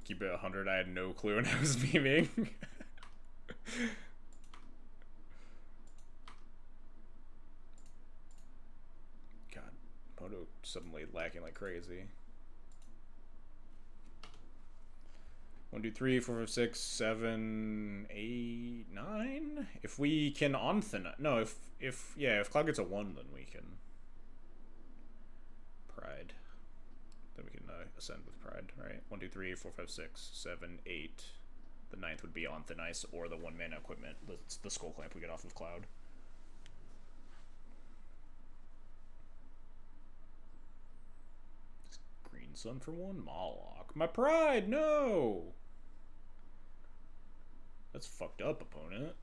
Keep it 100. I had no clue when I was memeing. Moto suddenly lacking like crazy. 1, 2, 3, 4, 5, 6, 7, 8, 9. If we can on thin, no, if Cloud gets a 1, then we can Pride. Then we can ascend with Pride, right? 1, 2, 3, 4, 5, 6, 7, 8. The 9th would be on thin ice or the 1 mana equipment. The Skull Clamp we get off of Cloud. Sun for 1, Moloch. My Pride, no! That's fucked up, opponent.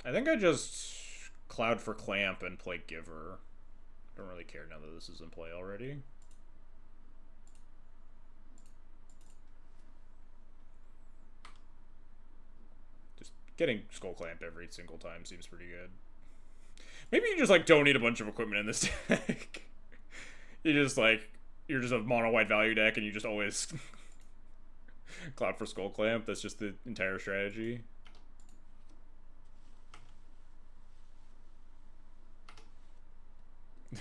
I think I just Cloud for Clamp and play Giver. Don't really care now that this is in play already. Just getting Skull Clamp every single time seems pretty good. Maybe you just, like, don't need a bunch of equipment in this deck. You just like you're just a mono white value deck, and you just always cloud for Skull Clamp. That's just the entire strategy.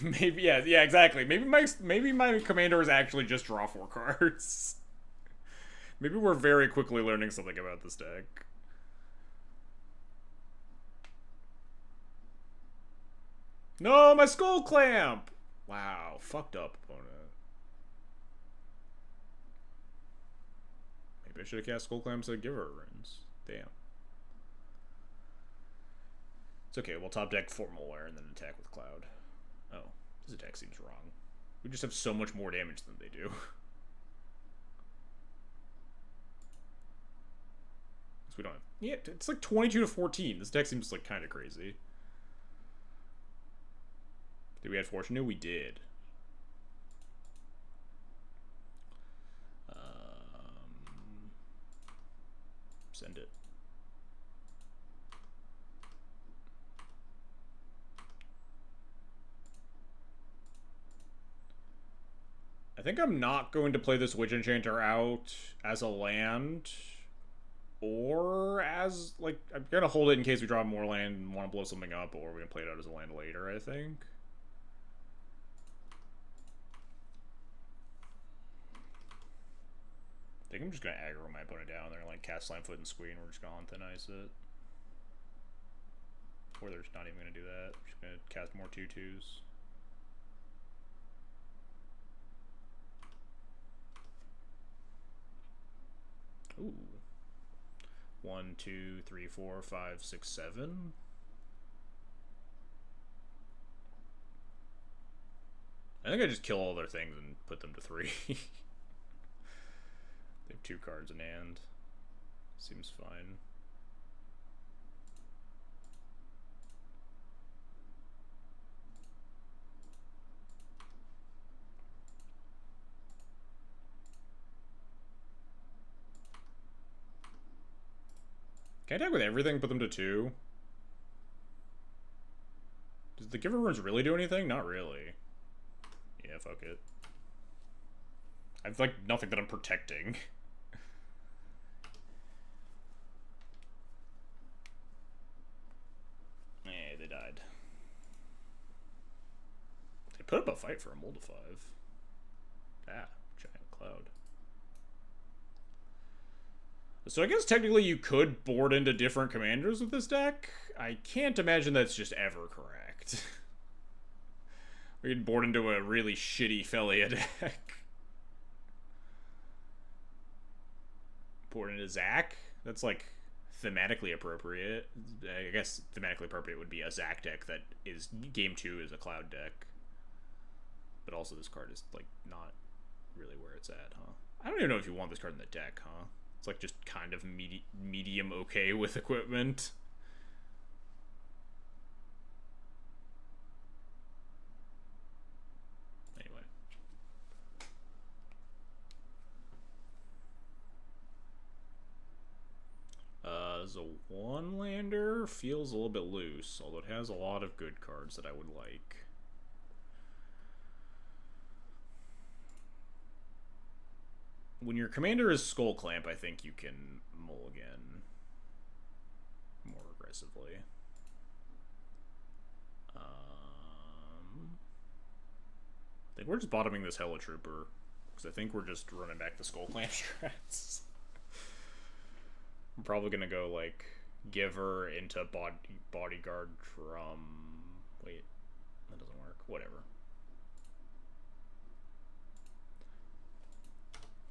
Maybe yeah, exactly. Maybe my commanders actually just draw 4 cards. Maybe we're very quickly learning something about this deck. No, my Skull Clamp! Wow, fucked up, opponent. Maybe I should have cast Skull Clamp instead of Giver Runes. Damn. It's okay, we'll top deck Formal Wear and then attack with Cloud. Oh, this attack seems wrong. We just have so much more damage than they do. We don't have, yeah, it's like 22 to 14. This deck seems like kind of crazy. Did we add Fortune? No, we did. Send it. I think I'm not going to play this Witch Enchanter out as a land. Or as, like, I'm gonna hold it in case we draw more land and want to blow something up, or we can play it out as a land later, I think. I think I'm just gonna aggro my opponent down there and, like, cast Slamfoot and Squee, and we're just gonna on thin ice it. Or they're just not even gonna do that. We're just gonna cast more 2/2s. Ooh. 1, 2, 3, 4, 5, 6, 7. I think I just kill all their things and put them to 3. They have 2 cards in hand. Seems fine. Can I attack with everything? Put them to 2? Does the Giver Runes really do anything? Not really. Yeah, fuck it. I have, like, nothing that I'm protecting. Eh, they died. They put up a fight for a Mold of 5. Ah, giant cloud. So I guess technically you could board into different commanders with this deck. I can't imagine that's just ever correct. We could board into a really shitty Felia deck. Board into Zac? That's like thematically appropriate. I guess thematically appropriate would be a Zac deck that is game 2 is a cloud deck. But also this card is like not really where it's at, huh? I don't even know if you want this card in the deck, huh? It's like just kind of medium okay with equipment. Anyway. The 1-lander feels a little bit loose, although it has a lot of good cards that I would like. When your commander is Skull Clamp, I think you can mulligan more aggressively. I think we're just bottoming this Hella Trooper, because I think we're just running back the Skull Clamp strats. I'm probably gonna go like Giver into Bodyguard Drum. Wait, that doesn't work. Whatever.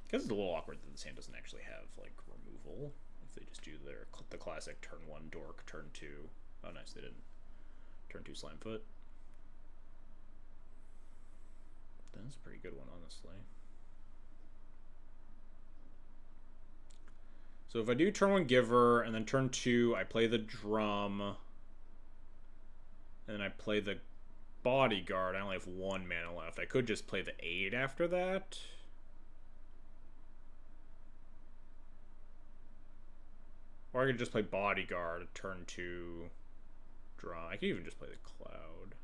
Because it's a little awkward that this hand doesn't actually have, like, removal. If they just do the classic turn 1 Dork, turn 2... Oh, nice, they didn't. Turn 2 Slimefoot. That's a pretty good one, honestly. So if I do turn 1 Giver, and then turn 2, I play the Drum, and then I play the Bodyguard, I only have 1 mana left. I could just play the Aid after that. Or I could just play Bodyguard, turn 2, draw. I could even just play the Cloud.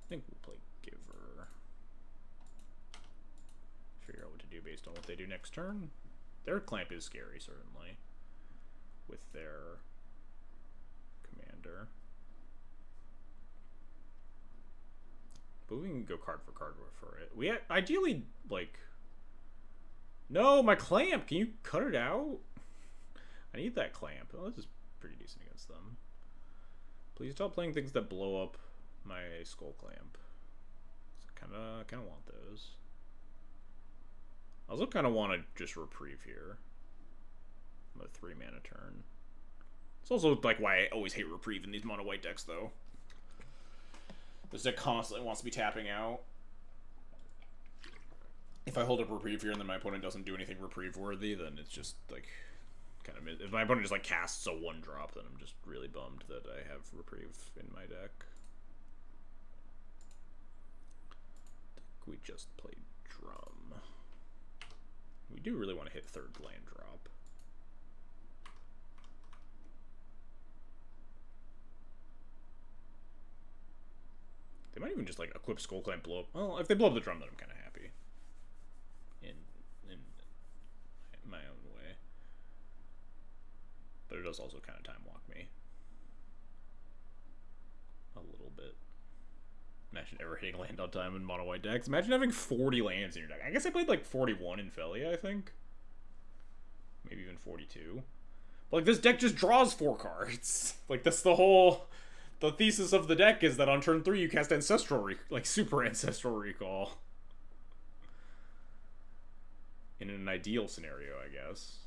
I think we'll play Giver. figure out what to do based on what they do next turn. Their clamp is scary, certainly, with their commander. But we can go card for card for it. We ideally, like... No, my clamp! Can you cut it out? I need that clamp. Oh, this is pretty decent against them. Please stop playing things that blow up my skull clamp. Kind of want those. I also kind of want to just reprieve here. I'm a 3-mana turn. It's also like why I always hate reprieve in these mono white decks, though. This deck constantly wants to be tapping out. If I hold up reprieve here and then my opponent doesn't do anything reprieve worthy, then it's just like kind of. If my opponent just like casts a 1-drop, then I'm just really bummed that I have reprieve in my deck. I think we just played drum. We do really want to hit 3rd land drop. They might even just like equip Skull Clamp, blow up. Well, if they blow up the drum, then I'm kind of happy. In my own way. But it does also kind of time walk me. A little bit. Imagine ever hitting land on time in mono white decks. Imagine having 40 lands in your deck. I guess I played like 41 in Felia, I think. Maybe even 42. But like this deck just draws 4 cards. Like that's the thesis of the deck is that on turn 3 you cast Super Ancestral Recall. In an ideal scenario, I guess.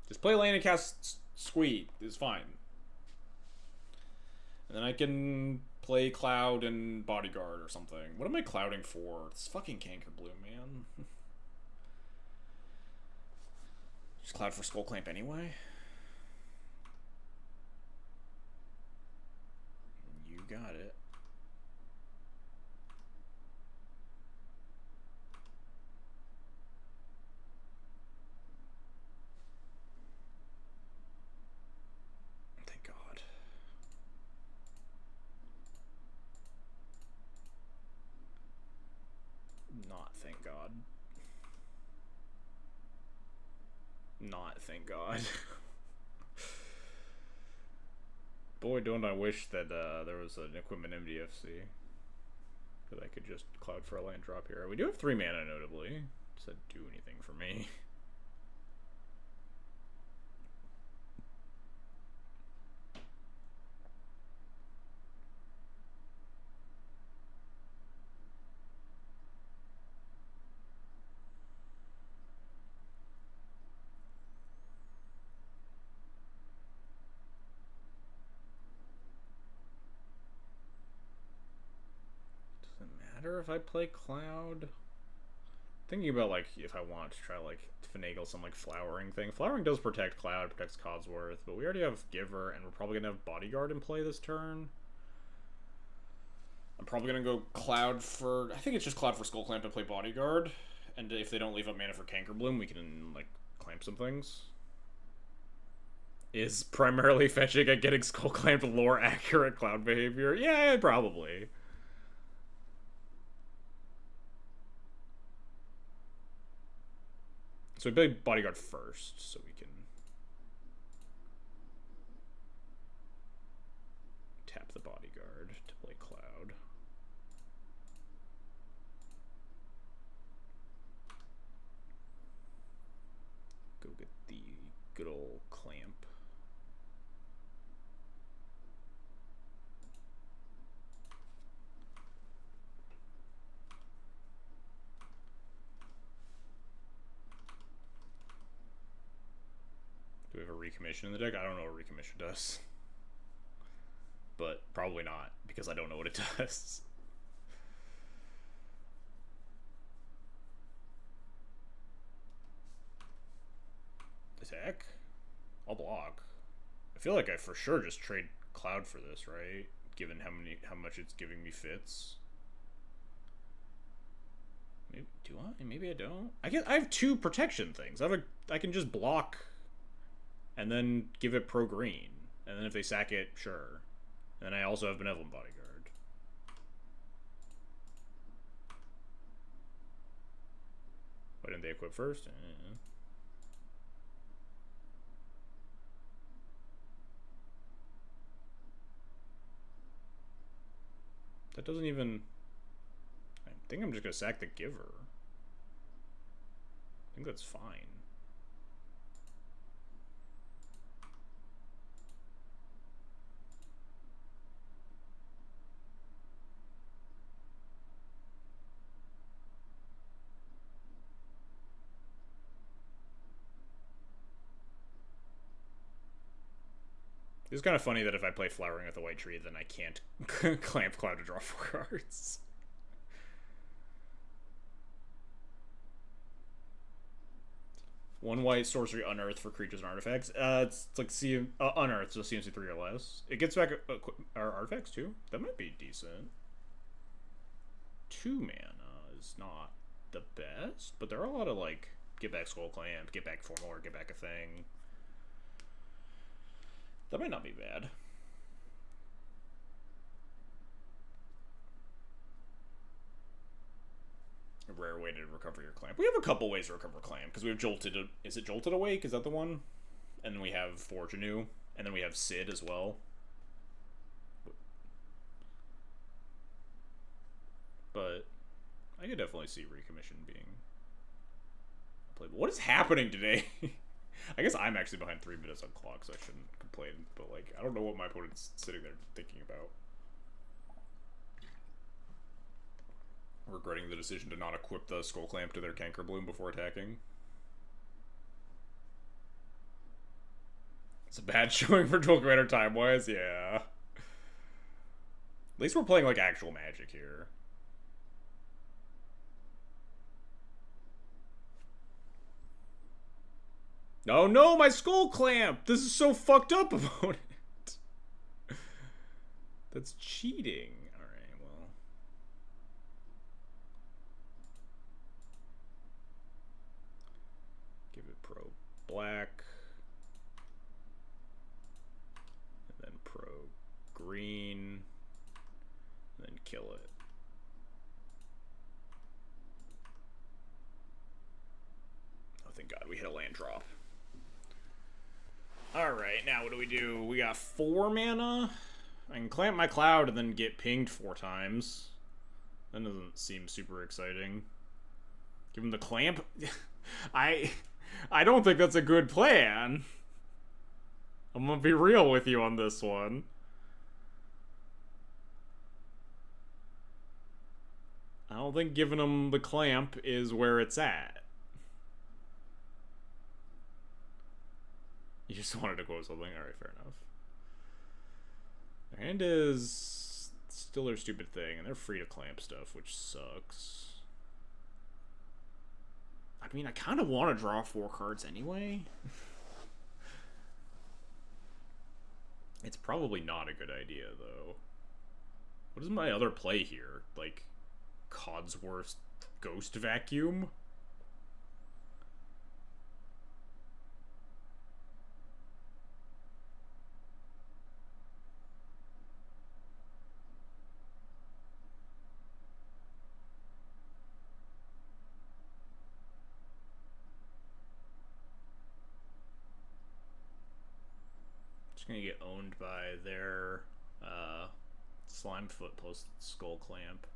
Just play land and cast Squeak is fine. And then I can play Cloud and Bodyguard or something. What am I clouding for? It's fucking Cankerbloom, man. Just cloud for Skull Clamp anyway. You got it. Thank God. Not thank God. Not thank God. Boy, don't I wish that there was an equipment MDFC. That I could just cloud for a land drop here. We do have 3 mana, notably. Does that do anything for me? If I play Cloud, thinking about like if I want to try like finagle some like flowering thing. Flowering does protect Cloud, protects Codsworth, but we already have Giver, and we're probably gonna have Bodyguard in play this turn. I'm probably gonna go Cloud for. I think it's just Cloud for Skull Clamp and play Bodyguard, and if they don't leave up mana for Cankerbloom, we can like clamp some things. Is primarily fetching at getting Skull Clamp lore accurate Cloud behavior? Yeah, probably. So we play Bodyguard first, so we can tap the Bodyguard to play Cloud. Go get the good old Clamp. Do we have a recommission in the deck? I don't know what recommission does. But probably not, because I don't know what it does. Attack? I'll block. I feel like I for sure just trade Cloud for this, right? Given how much it's giving me fits. Maybe, do I? Maybe I don't. I have 2 protection things. I can just block and then give it pro green. And then if they sack it, sure. And then I also have Benevolent Bodyguard. Why didn't they equip first? That doesn't even... I think I'm just gonna sack the Giver. I think that's fine. It's kind of funny that if I play Flowering with a White Tree, then I can't clamp Cloud to draw 4 cards. One white sorcery unearth for creatures and artifacts. It's like unearth, so CMC 3 or less. It gets back our artifacts too. That might be decent. 2 mana is not the best, but there are a lot of like get back Skull Clamp, get back Formal, or get back a thing. That might not be bad. A rare way to recover your Clamp. We have a couple ways to recover Clamp, because we have Jolted... Is it Jolted Awake? Is that the one? And then we have Forge Anew. And then we have Sid as well. But I could definitely see Recommission being playable. What is happening today? I guess I'm actually behind 3 minutes on clock, so I shouldn't complain. But, like, I don't know what my opponent's sitting there thinking about. Regretting the decision to not equip the Skull Clamp to their Canker Bloom before attacking. It's a bad showing for Duel Commander time-wise, yeah. At least we're playing, like, actual Magic here. Oh no, my Skull Clamp! This is so fucked up about it. That's cheating. Alright, well. Give it Pro Black. And then Pro Green. And then kill it. Oh, thank God, we hit a land drop. Alright, now what do? We got 4 mana. I can clamp my Cloud and then get pinged 4 times. That doesn't seem super exciting. Give him the clamp? I don't think that's a good plan. I'm gonna be real with you on this one. I don't think giving him the clamp is where it's at. You just wanted to quote something? Alright, fair enough. Their hand is still their stupid thing, and they're free to clamp stuff, which sucks. I mean, I kind of want to draw 4 cards anyway. It's probably not a good idea, though. What is my other play here? Like, Codsworth's Ghost Vacuum? Gonna get owned by their Slimefoot plus Skull Clamp.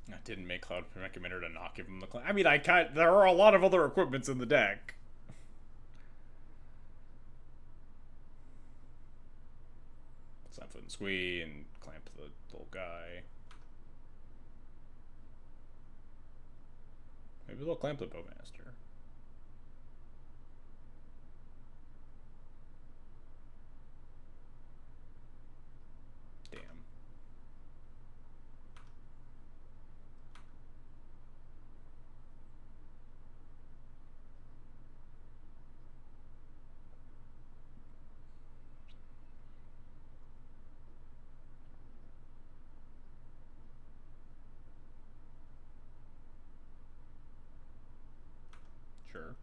I didn't make Cloud Commander to not give him the clamp. I mean, there are a lot of other equipments in the deck. Slimefoot and Squee and clamp the little guy. Maybe they'll clamp the Bowmaster. Damn. Sure.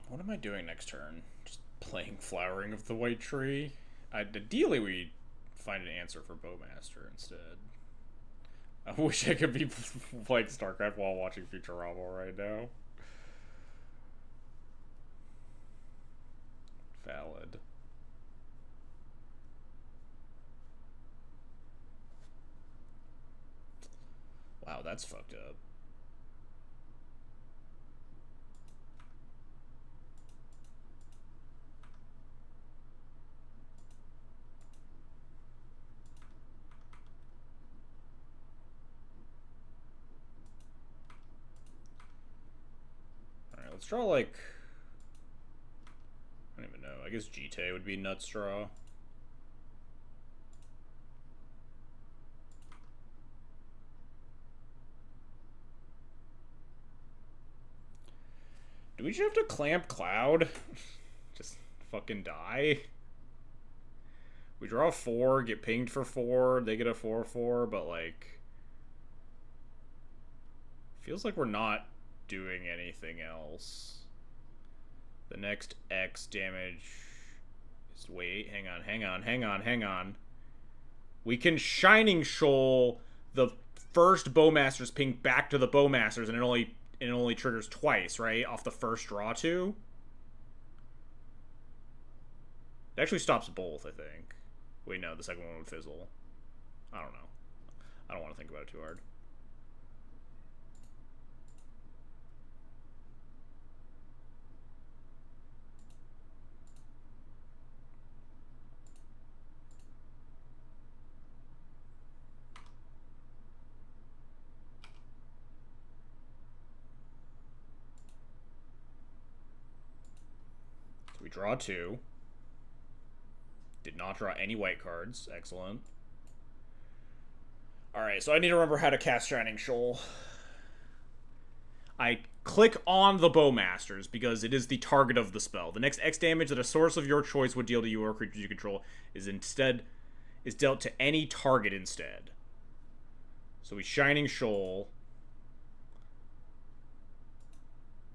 What am I doing next turn? Just playing Flowering of the White Tree? Ideally, we find an answer for Bowmaster instead. I wish I could be playing StarCraft while watching Futurama right now. Valid. Wow, that's fucked up. Alright, let's draw like... I don't even know. I guess Jite would be nuts draw. Do we just have to clamp Cloud? Just fucking die? We draw 4, get pinged for 4, they get a 4/4, but like... Feels like we're not doing anything else. The next X damage is... Wait, hang on. We can Shining Shoal the first Bowmaster's ping back to the Bowmasters, and it only triggers twice, right? Off the first draw too. It actually stops both, I think. Wait, no, the second one would fizzle. I don't know. I don't want to think about it too hard. So we draw 2. Did not draw any white cards. Excellent. Alright, so I need to remember how to cast Shining Shoal. I click on the Bowmasters because it is the target of the spell. The next X damage that a source of your choice would deal to you or creatures you control is dealt to any target instead. So we Shining Shoal.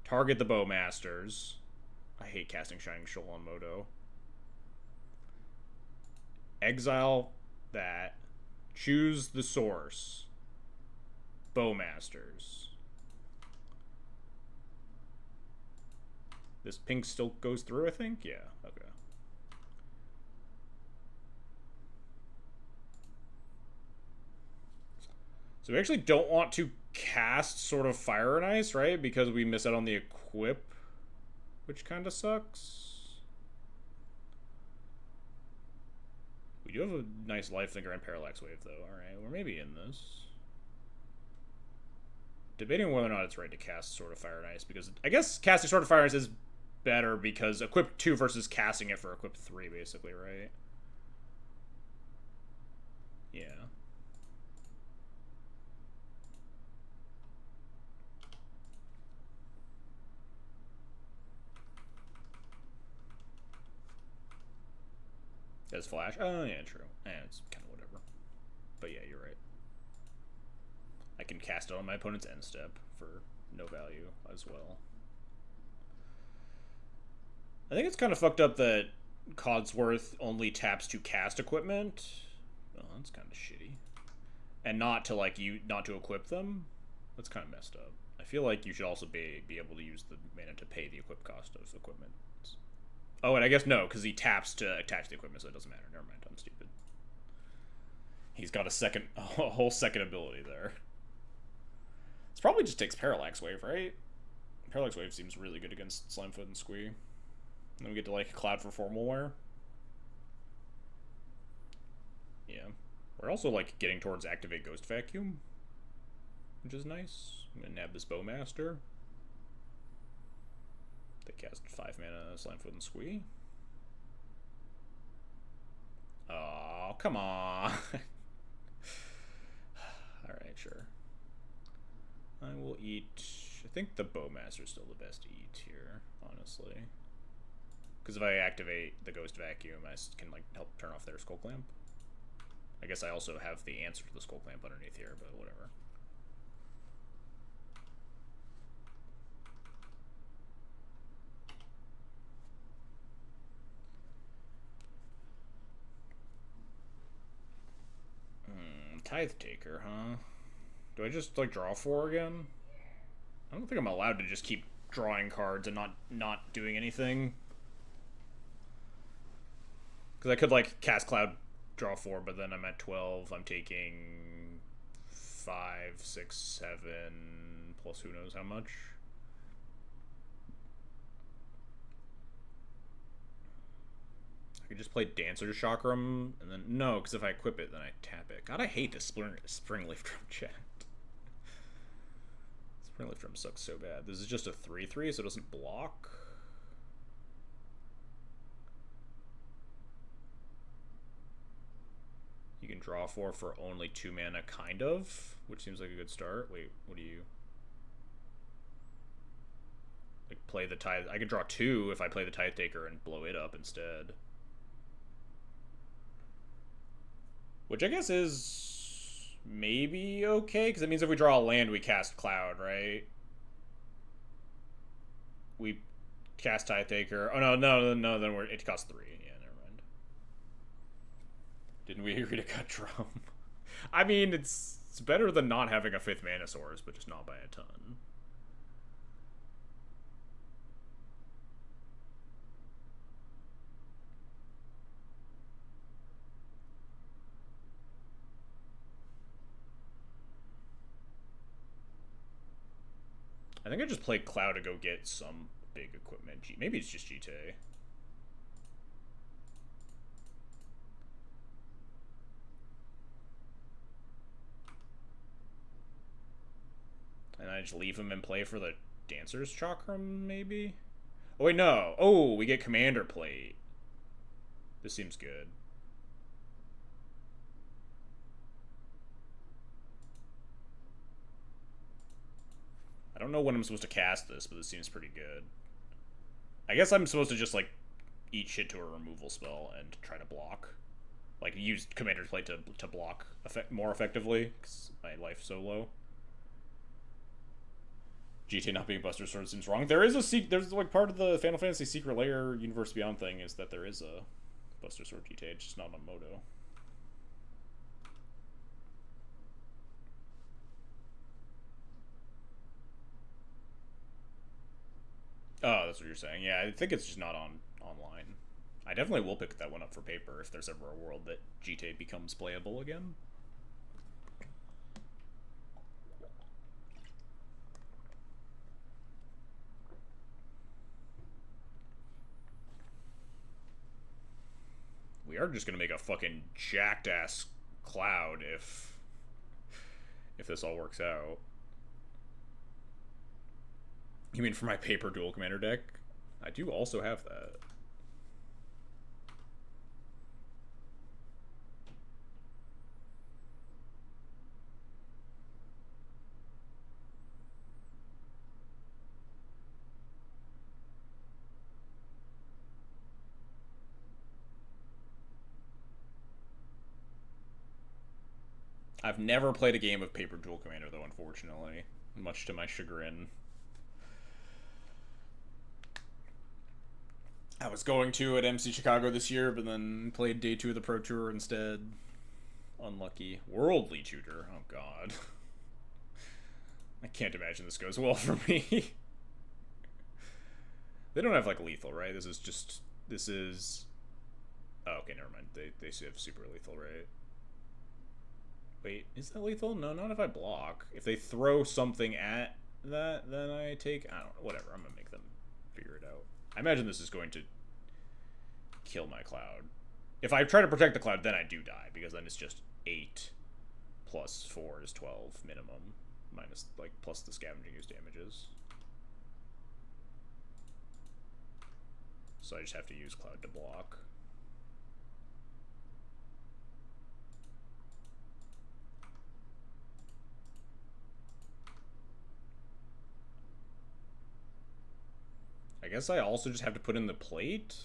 Target the Bowmasters. I hate casting Shining Shoal on Moto. Exile that. Choose the source. Bowmasters. This pink still goes through, I think? Yeah, okay. So we actually don't want to cast sort of Fire and Ice, right? Because we miss out on the equip, which kind of sucks. We do have a nice Life Thinker and Parallax Wave, though. Alright, we're maybe in this. Debating whether or not it's right to cast Sword of Fire and Ice, because I guess casting Sword of Fire and Ice is better because equip 2 versus casting it for equip 3, basically, right? Yeah. Does flash? Oh, yeah, true. It's kind of whatever. But yeah, you're right. I can cast it on my opponent's end step for no value as well. I think it's kind of fucked up that Codsworth only taps to cast equipment. Oh, that's kind of shitty. And not to not to equip them. That's kind of messed up. I feel like you should also be able to use the mana to pay the equip cost of equipment. Oh, and I guess no, because he taps to attach the equipment, so it doesn't matter. Never mind, I'm stupid. He's got a whole second ability there. This probably just takes Parallax Wave, right? Parallax Wave seems really good against Slimefoot and Squee. And then we get to like Cloud for Formal Wear. Yeah. We're also like getting towards Activate Ghost Vacuum, which is nice. I'm gonna nab this Bowmaster. They cast 5 mana Slimefoot and Squee. Oh, come on. Alright, sure. I will eat... I think the Bowmaster is still the best to eat here, honestly. Because if I activate the Ghost Vacuum, I can, like, help turn off their Skull Clamp. I guess I also have the answer to the Skull Clamp underneath here, but whatever. Tithe Taker, huh? Do I just, like, draw 4 again? I don't think I'm allowed to just keep drawing cards and not doing anything. Because I could, like, cast Cloud, draw 4, but then I'm at 12. I'm taking 5, 6, 7, plus who knows how much. I could just play Dancer's Chakram, and then... No, because if I equip it, then I tap it. God, I hate this Springleaf Drum chat. Springleaf Drum sucks so bad. This is just a 3/3, so it doesn't block. You can draw 4 for only 2 mana, kind of, which seems like a good start. Wait, what do you... Like, play the Tithe... I could draw 2 if I play the Tithe Taker and blow it up instead. Which I guess is maybe okay, because it means if we draw a land, we cast Cloud, right? We cast Tithe Taker. Oh, no, then it costs 3. Yeah, never mind. Didn't we agree to cut Drum? I mean, it's better than not having a 5th Mana Source, but just not by a ton. I think I just played Cloud to go get some big equipment. Maybe it's just GTA. And I just leave him and play for the Dancer's Chakram, maybe? Oh, wait, no. Oh, we get Commander Plate. This seems good. I don't know when I'm supposed to cast this, but this seems pretty good. I guess I'm supposed to just, like, eat shit to a removal spell and try to block. Like, use Commander's Plate to block more effectively, because my life's so low. GTA not being Buster Sword seems wrong. There's like part of the Final Fantasy Secret Lair Universe Beyond thing is that there is a Buster Sword GTA, it's just not on Moto. Oh, that's what you're saying. Yeah, I think it's just not online. I definitely will pick that one up for paper if there's ever a world that GTA becomes playable again. We are just gonna make a fucking jacked ass Cloud if this all works out. You mean for my paper dual commander deck? I do also have that. I've never played a game of paper dual commander though, unfortunately, much to my chagrin. I was going to at MC Chicago this year, but then played day 2 of the Pro Tour instead. Unlucky. Worldly Tutor. Oh, God. I can't imagine this goes well for me. They don't have, like, lethal, right? This is... Oh, okay, never mind. They have super lethal, right? Wait, is that lethal? No, not if I block. If they throw something at that, then I take... I don't know. Whatever. I'm gonna make them figure it out. I imagine this is going to kill my Cloud. If I try to protect the Cloud, then I do die, because then it's just 8 plus 4 is 12 minimum, minus, like, plus the Scavenging Ooze damages. So I just have to use Cloud to block. I guess I also just have to put in the plate.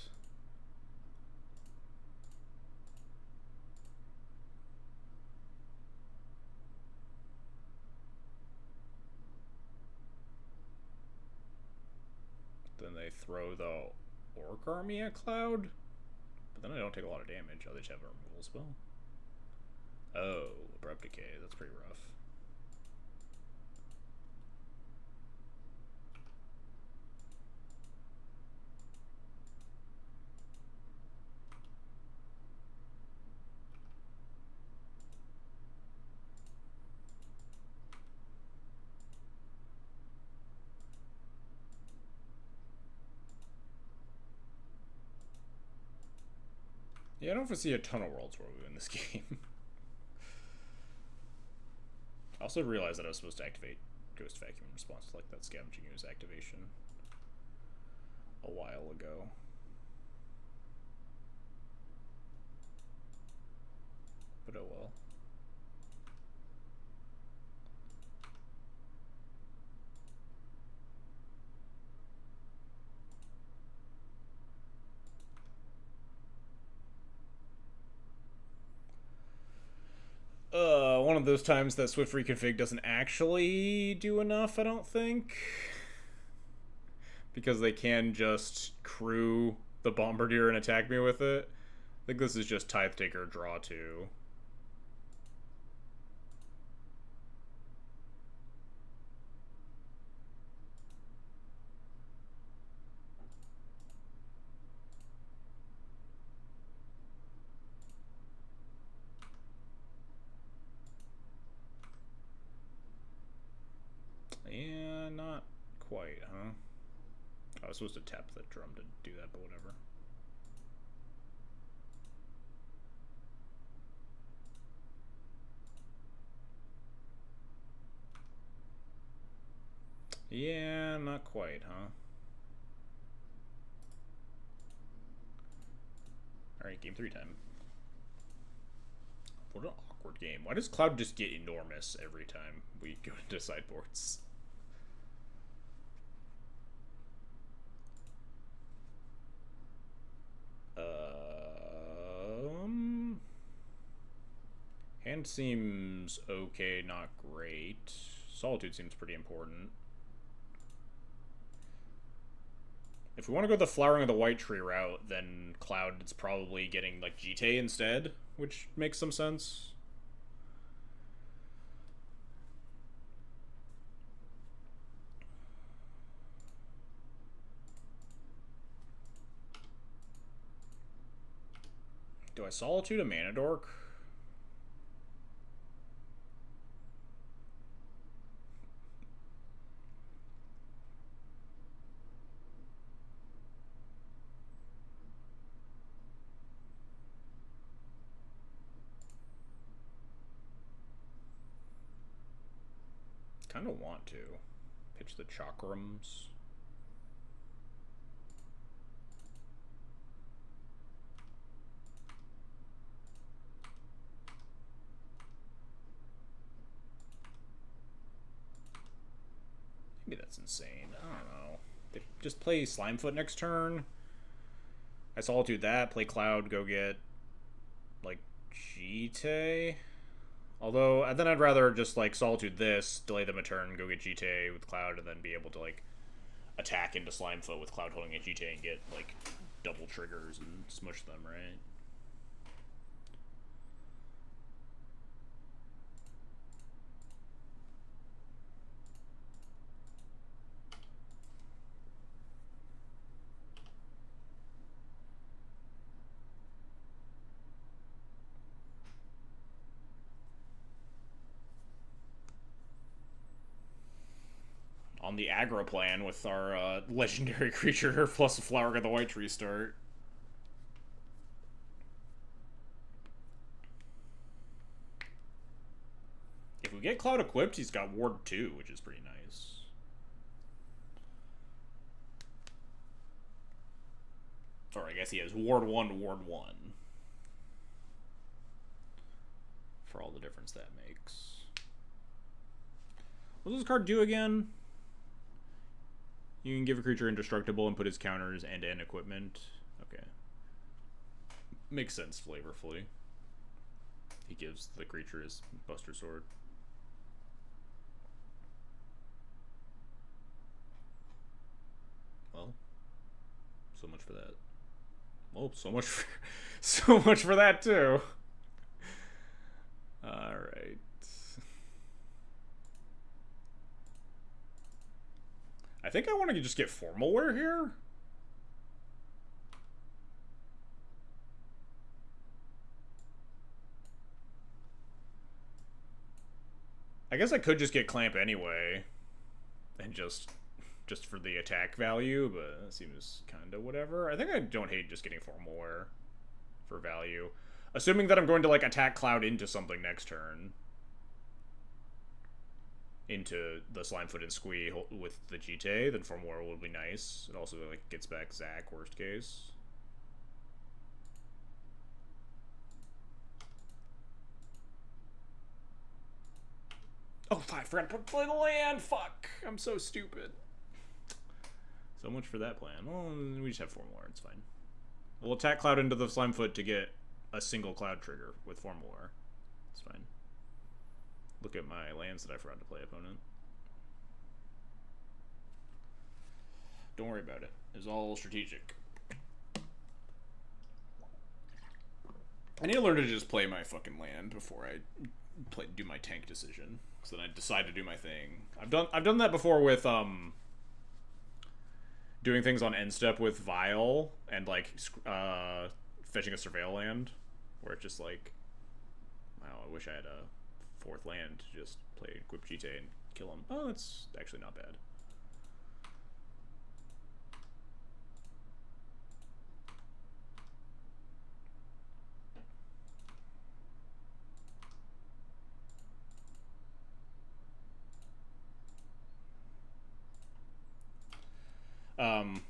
Then they throw the Orc Army at Cloud. But then I don't take a lot of damage. Oh, they just have a removal spell. Oh, Abrupt Decay. That's pretty rough. Yeah, I don't foresee a ton of worlds where we win this game. I also realized that I was supposed to activate Ghost Vacuum in response to like that Scavenging Ooze activation a while ago. But oh well. One of those times that Swift Reconfig doesn't actually do enough, I don't think. Because they can just crew the Bombardier and attack me with it. I think this is just Tithe Taker draw 2. Yeah, not quite, huh? I was supposed to tap the drum to do that, but whatever. Yeah, not quite, huh? Alright, game 3 time. What an awkward game. Why does Cloud just get enormous every time we go into sideboards? Hand seems okay, not great. Solitude seems pretty important. If we want to go the Flowering of the White Tree route, then Cloud is probably getting like Jite instead, which makes some sense. Do I Solitude a Mana Dork? Kind of want to. Pitch the Chakrams. Maybe that's insane. I don't know. They just play Slimefoot next turn. I Solitude that, play Cloud, go get, like, Jite. Although, then I'd rather just, like, Solitude this, delay them a turn, go get Jite with Cloud, and then be able to, like, attack into Slimefoot with Cloud holding a Jite and get, like, double triggers and smush them, right? On the aggro plan with our legendary creature plus a Flowering of the White Tree start. If we get Cloud equipped, he's got Ward 2, which is pretty nice. Or I guess he has Ward 1, Ward 1. For all the difference that makes. What does this card do again? You can give a creature indestructible and put his counters and equipment. Okay. Makes sense flavorfully. He gives the creature his Buster Sword. Well, so much for that. Well, so much for that too. All right. I think I want to just get Formalware here. I guess I could just get Clamp anyway, and just for the attack value, but that seems kind of whatever. I think I don't hate just getting Formalware for value, assuming that I'm going to like attack Cloud into something next turn, into the Slimefoot and Squee with the GT. Then Formalware will be nice. It also like gets back Zach, worst case. Oh, I forgot to play the land. Fuck. I'm so stupid. So much for that plan. Well, we just have Formalware. It's fine. We'll attack Cloud into the Slimefoot to get a single Cloud trigger with Formalware. It's fine. Look at my lands that I forgot to play, opponent. Don't worry about it. It's all strategic. I need to learn to just play my fucking land before I do my tank decision. So then I decide to do my thing. I've done that before with doing things on end step with Vile and like fetching a Surveil land, where it's just like, wow, I wish I had a fourth land to just play Equip GT and kill him. Oh, that's actually not bad.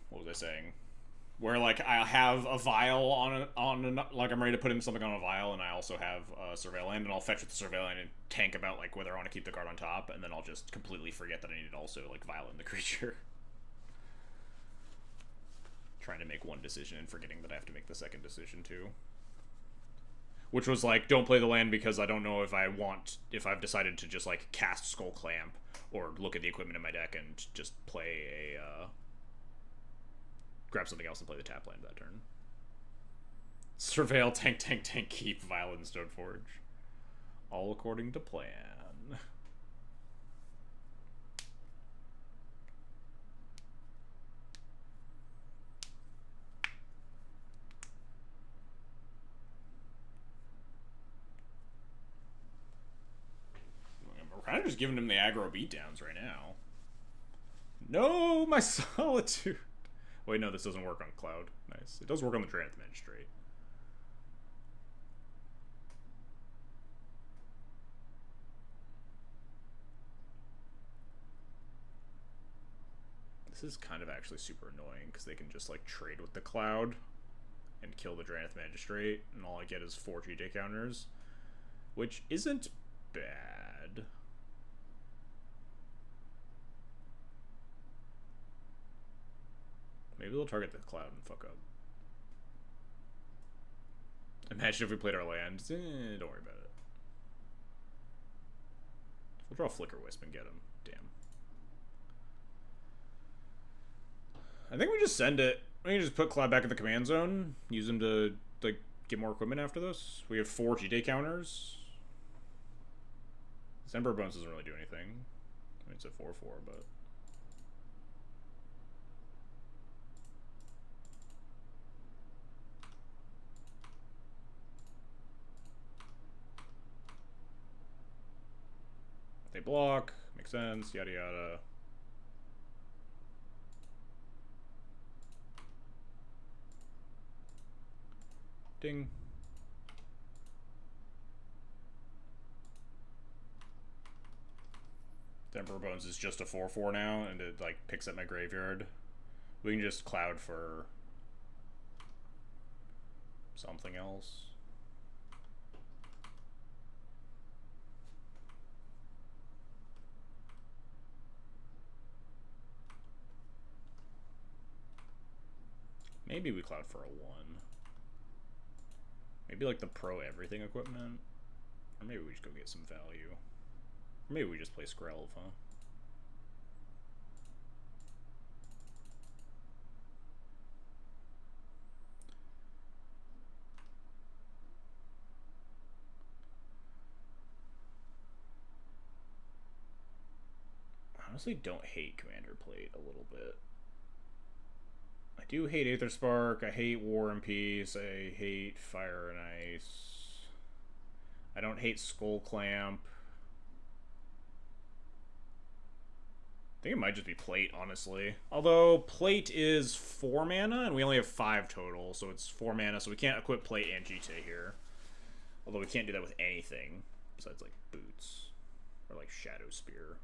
What was I saying? Where like I have a Vial like I'm ready to put in something on a Vial, and I also have a Surveil land, and I'll fetch with the Surveil land and tank about like whether I want to keep the card on top, and then I'll just completely forget that I need to also like Vial in the creature. Trying to make one decision and forgetting that I have to make the second decision too. Which was like, don't play the land because I don't know if I've decided to just like cast Skull Clamp or look at the equipment in my deck and just play a grab something else and play the tap land that turn. Surveil, tank, keep, Vile, and Stoneforge. All according to plan. We're kind of just giving him the aggro beatdowns right now. No, my Solitude. Wait, no, this doesn't work on Cloud. Nice. It does work on the Drannith Magistrate. This is kind of actually super annoying, because they can just, like, trade with the Cloud and kill the Drannith Magistrate, and all I get is 4 GT counters, which isn't bad. Maybe they'll target the Cloud and fuck up. Imagine if we played our land. Don't worry about it. We'll draw Flicker Wisp and get him. Damn. I think we just send it. We can just put Cloud back in the command zone. Use him to like get more equipment after this. We have 4 GD counters. This Emperor Bones doesn't really do anything. I mean, it's a 4/4, but. They block, makes sense, yada yada. Ding. Emperor Bones is just a 4/4 now, and it like picks up my graveyard. We can just Cloud for something else. Maybe we cloud for a 1. Maybe like the pro everything equipment. Or maybe we just go get some value. Or maybe we just play Skrelv, huh? Honestly don't hate Commander Plate a little bit. I do hate Aether Spark, I hate War and Peace, I hate Fire and Ice. I don't hate Skull Clamp. I think it might just be Plate, honestly. Although, Plate is 4 mana, and we only have 5 total, so it's 4 mana, so we can't equip Plate and GT here. Although we can't do that with anything, besides, like, Boots. Or, like, Shadow Spear.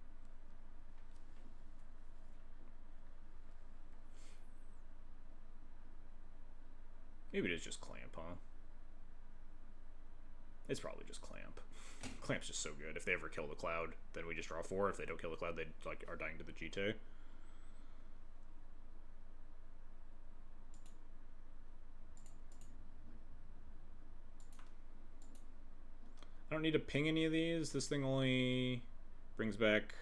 Maybe it is just Clamp, huh? It's probably just Clamp. Clamp's just so good. If they ever kill the Cloud, then we just draw 4. If they don't kill the Cloud, they like are dying to the GT. I don't need to ping any of these. This thing only brings back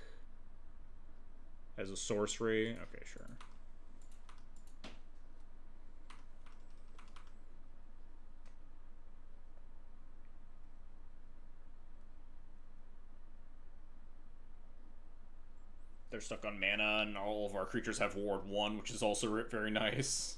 as a sorcery. Okay, sure. They're stuck on mana, and all of our creatures have Ward 1, which is also very nice.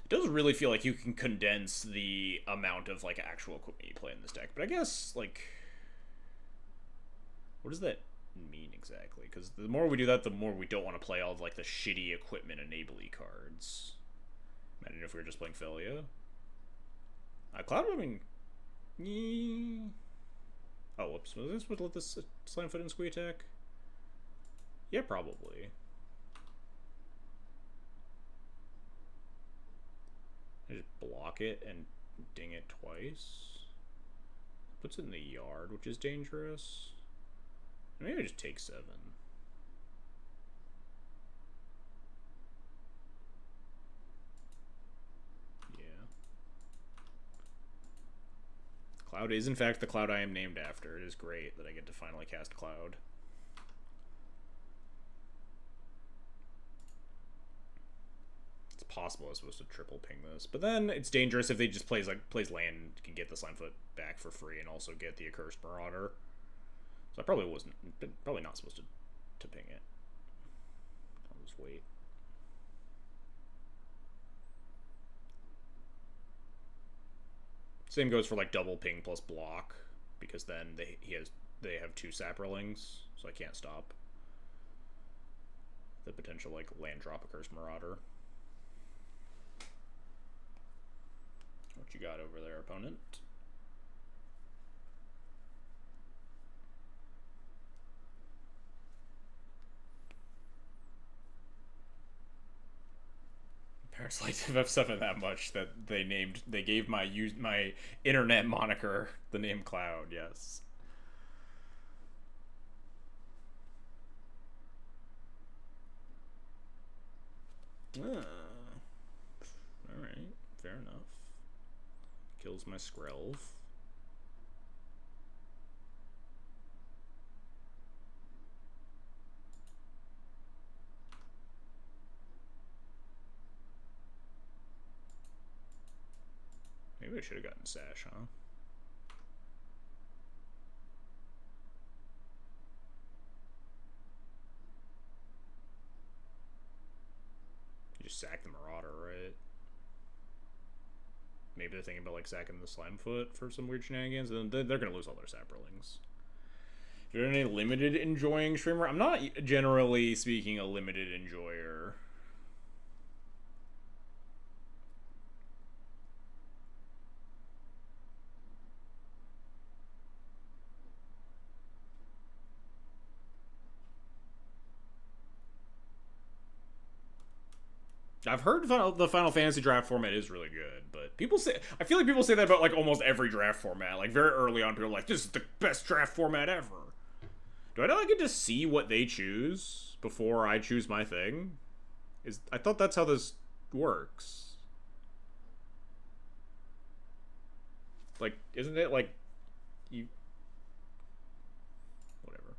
It does really feel like you can condense the amount of like actual equipment you play in this deck, but I guess like, what does that mean exactly? Because the more we do that, the more we don't want to play all of like the shitty equipment enably cards. Imagine if we were just playing Felia. Cloud, I mean, oh whoops, was this would let this slam foot and squee attack? Yeah, probably. I just block it and ding it twice. Puts it in the yard, which is dangerous. Maybe I just take 7. Yeah. Cloud is in fact the Cloud I am named after. It is great that I get to finally cast Cloud. It's possible I was supposed to triple ping this, but then it's dangerous if they just plays land, can get the Slimefoot back for free and also get the Accursed Marauder. So I probably not supposed to ping it. I'll just wait. Same goes for like double ping plus block, because then they have 2 Saprolings, so I can't stop the potential like land drop Accursed Marauder. What you got over there, opponent? Parasite of F7 that much that they gave my internet moniker the name Cloud. Yes. All right, fair enough. Kills my Skrelv. Maybe I should have gotten Sash, huh? You just sack the Marauder, right? Maybe they're thinking about like sacking the Slimefoot for some weird shenanigans, and then they're gonna lose all their Saprolings. If you're any limited enjoying streamer, I'm not generally speaking a limited enjoyer. I've heard the Final Fantasy draft format is really good, but people say I feel like people say that about like almost every draft format. Like very early on, people are like, "This is the best draft format ever." Do I not get to see what they choose before I choose my thing? I thought that's how this works. Like, isn't it like you? Whatever.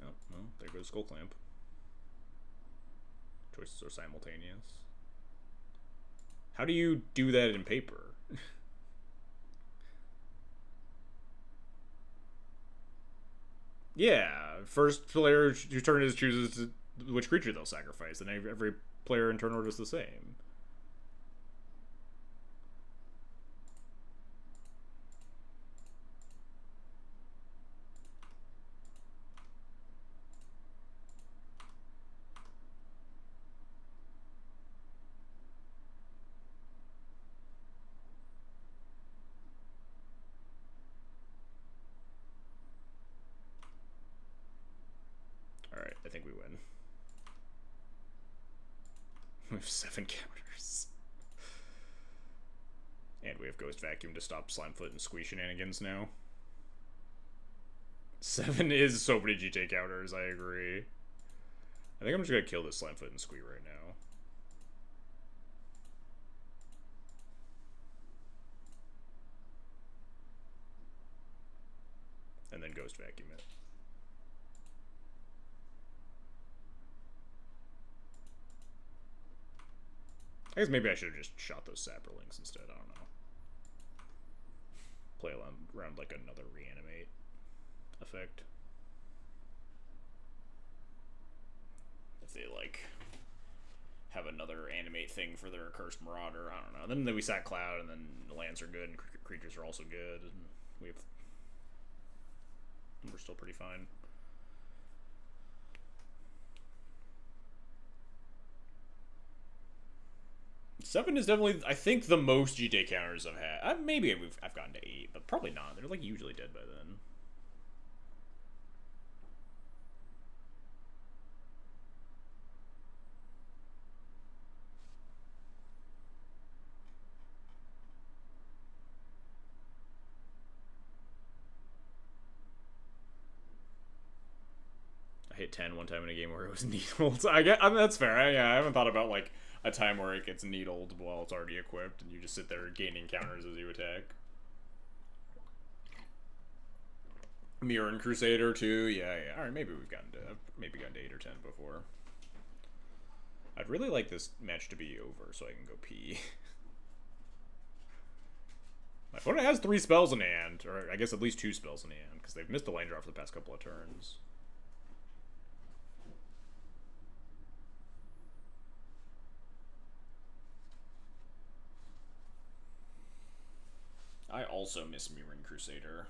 Oh well, there goes Skull Clamp. Choices are simultaneous. How do you do that in paper? Yeah, first player whose turn it is chooses which creature they'll sacrifice, and every player in turn order is the same. Alright, I think we win. We have 7 counters. And we have Ghost Vacuum to stop Slimefoot and Squee shenanigans now. 7 is so many GTA counters, I agree. I think I'm just gonna kill this Slimefoot and Squee right now. And then Ghost Vacuum it. I guess maybe I should have just shot those Saprolinks instead, I don't know. Play around like another reanimate effect. If they like have another animate thing for their Accursed Marauder, I don't know. Then we sack Cloud, and then the lands are good, and creatures are also good, and we're still pretty fine. Seven is definitely, I think, the most GTA counters I've had. Maybe I've gotten to 8, but probably not. They're like usually dead by then. I hit 10 one time in a game where it was needled. I mean, that's fair. I haven't thought about like a time where it gets needled while it's already equipped, and you just sit there gaining counters as you attack. Mirror and Crusader too. Yeah. All right, maybe we've gotten to 8 or 10 before. I'd really like this match to be over so I can go pee. My opponent has 3 spells in hand, or I guess at least 2 spells in hand, because they've missed the lane draw for the past couple of turns. I also miss Mirroring Crusader.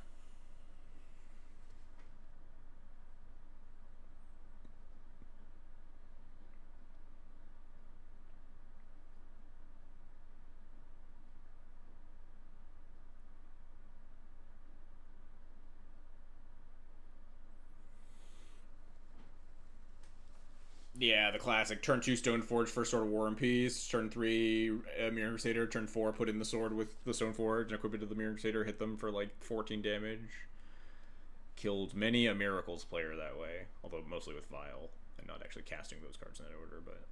Yeah, the classic. Turn 2 Stoneforge, first Sword of War and Peace. Turn 3 Mirror Crusader. Turn 4 put in the sword with the Stoneforge and equip it to the Mirror Crusader. Hit them for like 14 damage. Killed many a Miracles player that way. Although mostly with Vile. And not actually casting those cards in that order. But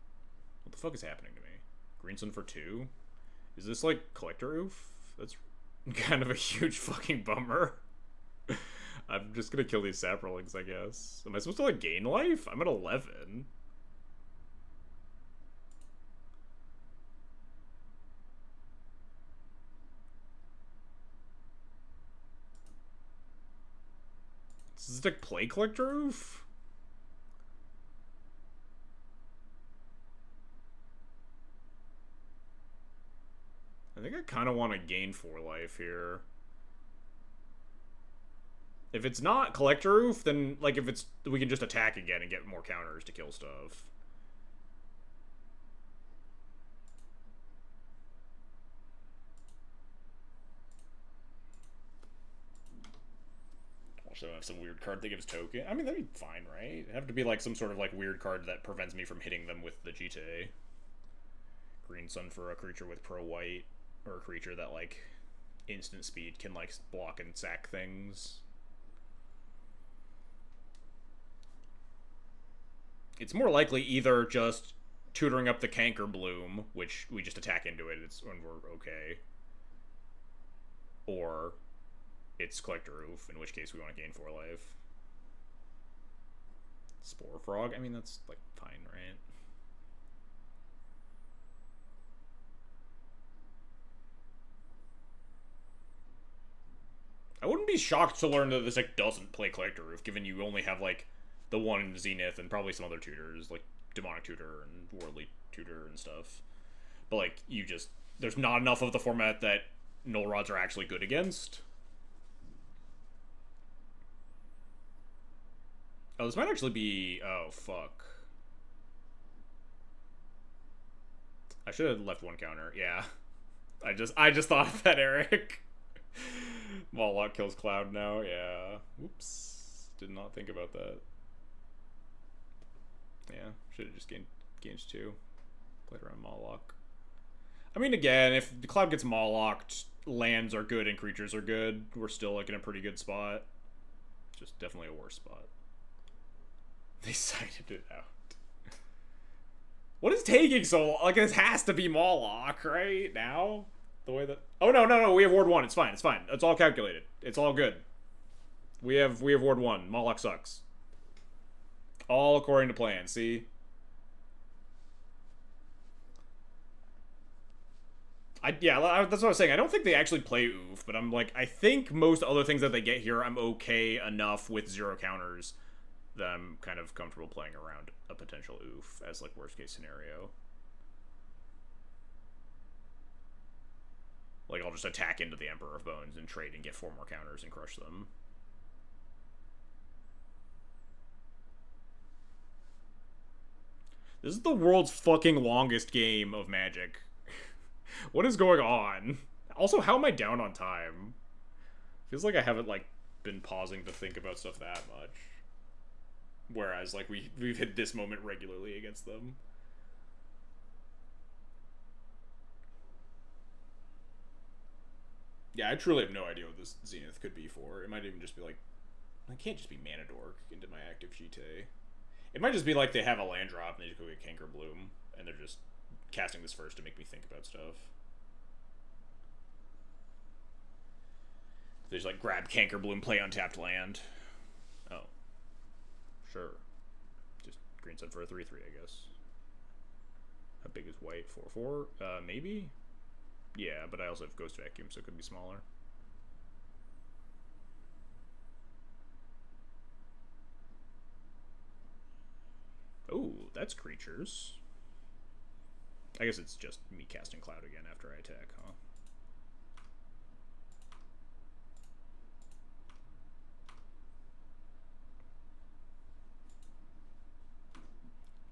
what the fuck is happening to me? Greensun for 2? Is this like Collector Oof? That's kind of a huge fucking bummer. I'm just gonna kill these Saprolings, I guess. Am I supposed to like gain life? I'm at 11. Does this deck play Collector Oof? I think I kind of want to gain 4 life here. If it's not Collector Oof, then like if it's we can just attack again and get more counters to kill stuff. So I have some weird card that gives token. I mean, that'd be fine, right? It'd have to be like some sort of like weird card that prevents me from hitting them with the GTA. Green Sun for a creature with pro white, or a creature that like instant speed can like block and sack things. It's more likely either just tutoring up the Canker Bloom, which we just attack into it when we're okay, or it's Collector Roof, in which case we want to gain 4 life. Spore Frog? I mean, that's, like, fine, right? I wouldn't be shocked to learn that this deck doesn't play Collector Roof, given you only have, like, the one Zenith and probably some other tutors, like Demonic Tutor and Worldly Tutor and stuff. But, like, you just... There's not enough of the format that Null Rods are actually good against. Oh, this might actually be... Oh, fuck. I should have left one counter. Yeah. I just thought of that, Eric. Mawlock kills Cloud now. Yeah. Oops. Did not think about that. Yeah. Should have just gained 2. Played around Mawlock. I mean, again, if the Cloud gets Mawlocked, lands are good and creatures are good. We're still, like, in a pretty good spot. Just definitely a worse spot. They cited it out. What is taking so long? Like, this has to be Mawlock, right? Now? The way that... Oh, no. We have Ward 1. It's fine. It's all calculated. It's all good. We have Ward 1. Mawlock sucks. All according to plan, see? Yeah, that's what I was saying. I don't think they actually play Oof, but I'm like, I think most other things that they get here, I'm okay enough with 0 counters that I'm kind of comfortable playing around a potential Oof as, like, worst case scenario. Like, I'll just attack into the Emperor of Bones and trade and get 4 more counters and crush them. This is the world's fucking longest game of Magic. What is going on? Also, how am I down on time? Feels like I haven't, like, been pausing to think about stuff that much. Whereas, like, we've hit this moment regularly against them. Yeah, I truly have no idea what this Zenith could be for. It might even just be like... It can't just be Mana Dork into my active GTA. It might just be like they have a land drop and they just go get Canker Bloom. And they're just casting this first to make me think about stuff. They just, like, grab Canker Bloom, play untapped land. Oh. Sure. Just green sun for a 3/3, I guess. How big is white? 4/4? Maybe? Yeah, but I also have Ghost Vacuum, so it could be smaller. Oh, that's creatures. I guess it's just me casting Cloud again after I attack, huh?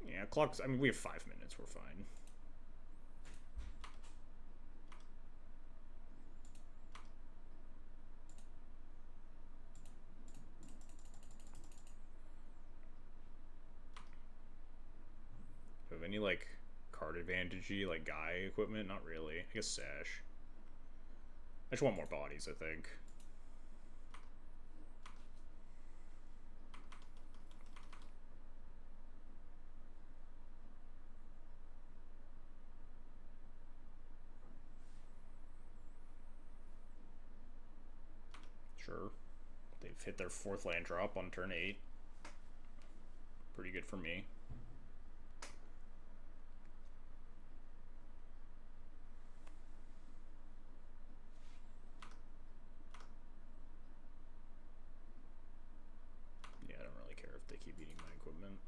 Yeah, clocks. I mean, we have 5 minutes. We're fine. Do I have any, like, card advantage-y, like, guy equipment? Not really. I guess Sash. I just want more bodies, I think. Sure. They've hit their 4th land drop on turn 8. Pretty good for me. Yeah, I don't really care if they keep eating my equipment.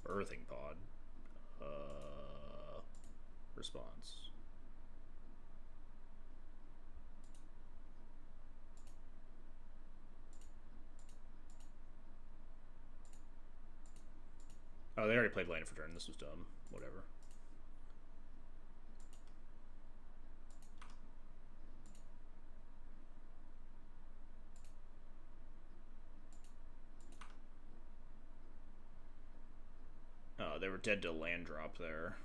Birthing Pod. Response. Oh, they already played land for turn. This was dumb. Whatever. Oh, they were dead to land drop there.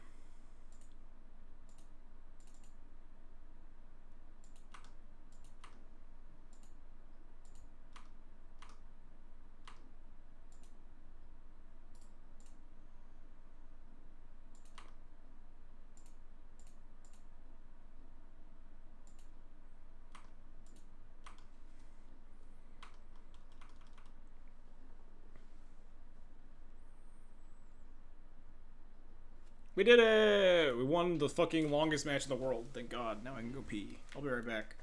We did it! We won the fucking longest match in the world. Thank God. Now I can go pee. I'll be right back.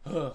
Ugh.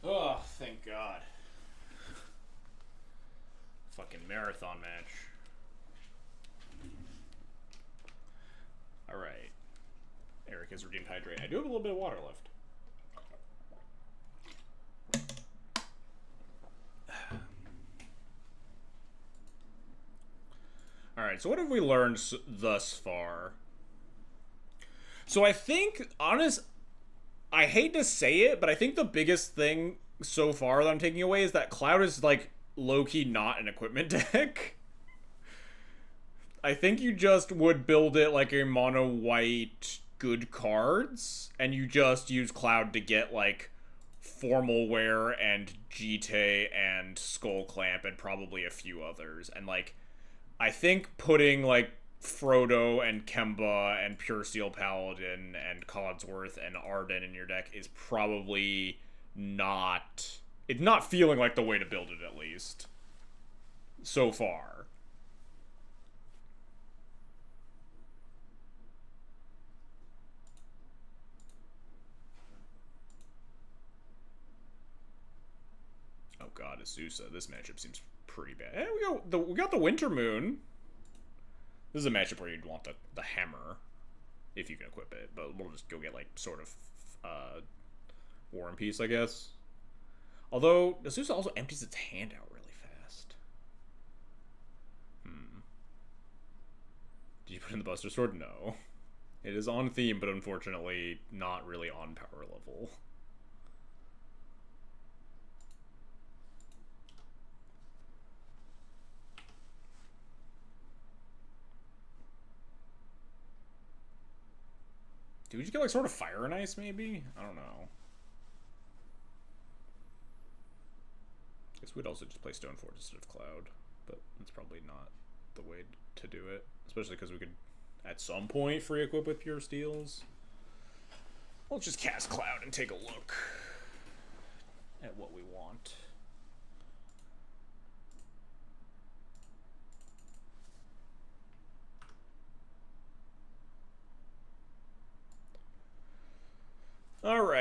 Oh, thank God. Fucking marathon match. Alright. Eric has redeemed hydrate. I do have a little bit of water left. Alright, so what have we learned thus far? So I think, I hate to say it, but I think the biggest thing so far that I'm taking away is that Cloud is, like, low-key not an equipment deck. I think you just would build it like a mono-white good cards, and you just use Cloud to get, like, Formal Wear and Jite and Skull Clamp and probably a few others. And, like, I think putting, like, Frodo and Kemba and Pure Steel Paladin and Codsworth and Arden in your deck is probably not... It's not feeling like the way to build it, at least. So far. Oh god, Azusa. This matchup seems pretty bad. We got the Winter Moon. This is a matchup where you'd want the hammer, if you can equip it, but we'll just go get, like, sort of, War and Peace, I guess. Although, Azusa also empties its hand out really fast. Did you put in the Buster Sword? No. It is on theme, but unfortunately not really on power level. Did we just get, like, sort of Fire and Ice, maybe? I don't know. Guess we'd also just play Stoneforge instead of Cloud, but that's probably not the way to do it. Especially because we could, at some point, free equip with Pure Steels. Let's just cast Cloud and take a look at what we want.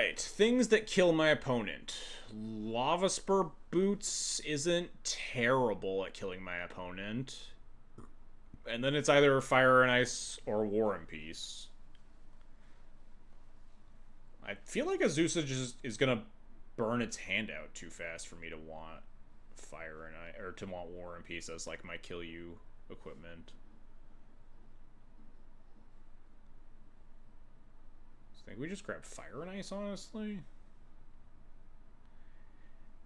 Alright, things that kill my opponent. Lava Spur Boots isn't terrible at killing my opponent. And then it's either Fire and Ice or War and Peace. I feel like Azusa just is gonna burn its hand out too fast for me to want Fire and Ice, or to want War and Peace as like my kill you equipment. I think we just grab Fire and Ice, honestly.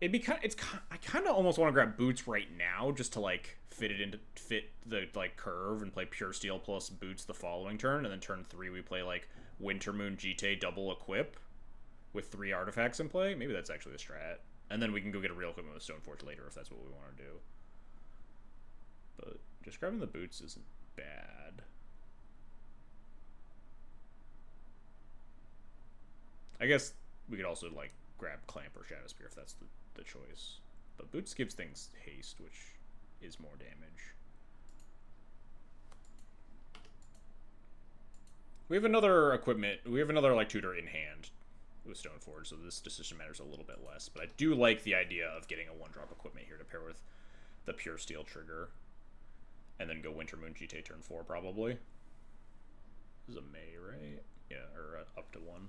It'd be I kind of almost want to grab Boots right now just to like fit the like curve and play Pure Steel plus Boots the following turn, and then turn 3 we play like Winter Moon GT double equip with 3 artifacts in play. Maybe that's actually the strat, and then we can go get a real equipment with Stoneforge later if that's what we want to do. But just grabbing the Boots isn't bad. I guess we could also like grab Clamp or Shadow Spear if that's the choice. But Boots gives things haste, which is more damage. We have another equipment. We have another like tutor in hand with Stoneforge, so this decision matters a little bit less. But I do like the idea of getting a 1-drop equipment here to pair with the Pure Steel trigger. And then go Winter Moon GT turn 4 probably. This is a May, right? Yeah, or up to 1.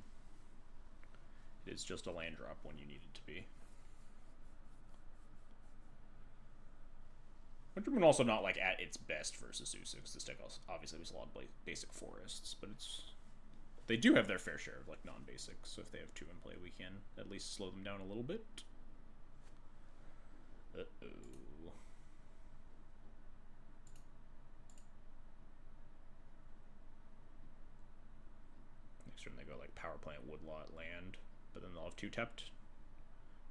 It is just a land drop when you need it to be. Winter Moon also not like at its best versus Azusa, because this deck obviously was a lot of basic forests, but they do have their fair share of like non-basics. So if they have 2 in play, we can at least slow them down a little bit. Uh-oh. Next turn they go like Power Plant, Woodlot, Land. But then they'll have 2 tapped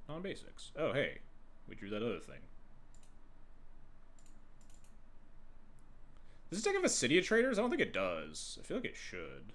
non-basics. Oh, hey. We drew that other thing. Does this deck have a City of Traders? I don't think it does. I feel like it should.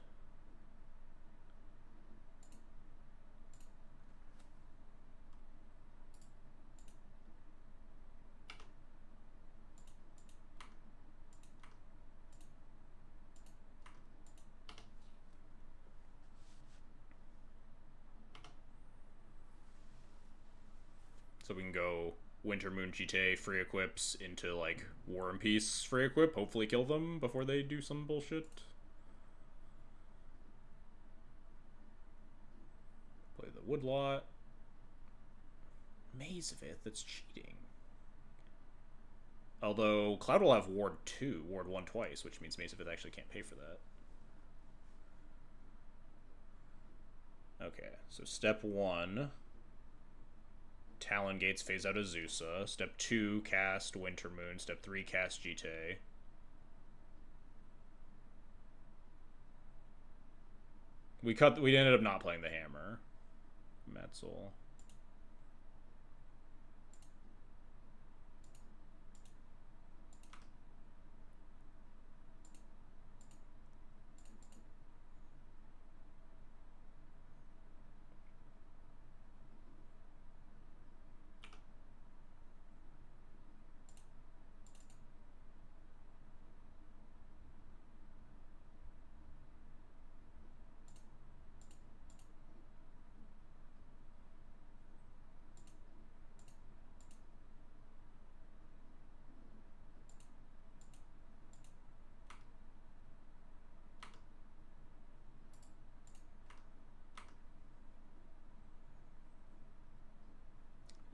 So we can go Winter Moon GT free equips into like War and Peace free equip, hopefully kill them before they do some bullshit. Play the Woodlot. Maze of It, that's cheating. Although Cloud will have Ward 2, Ward 1 twice, which means Maze of It actually can't pay for that. Okay, so step 1. Talon Gates phase out Azusa. Step 2, cast Winter Moon. Step 3, cast GT. We ended up not playing the hammer. Metzel.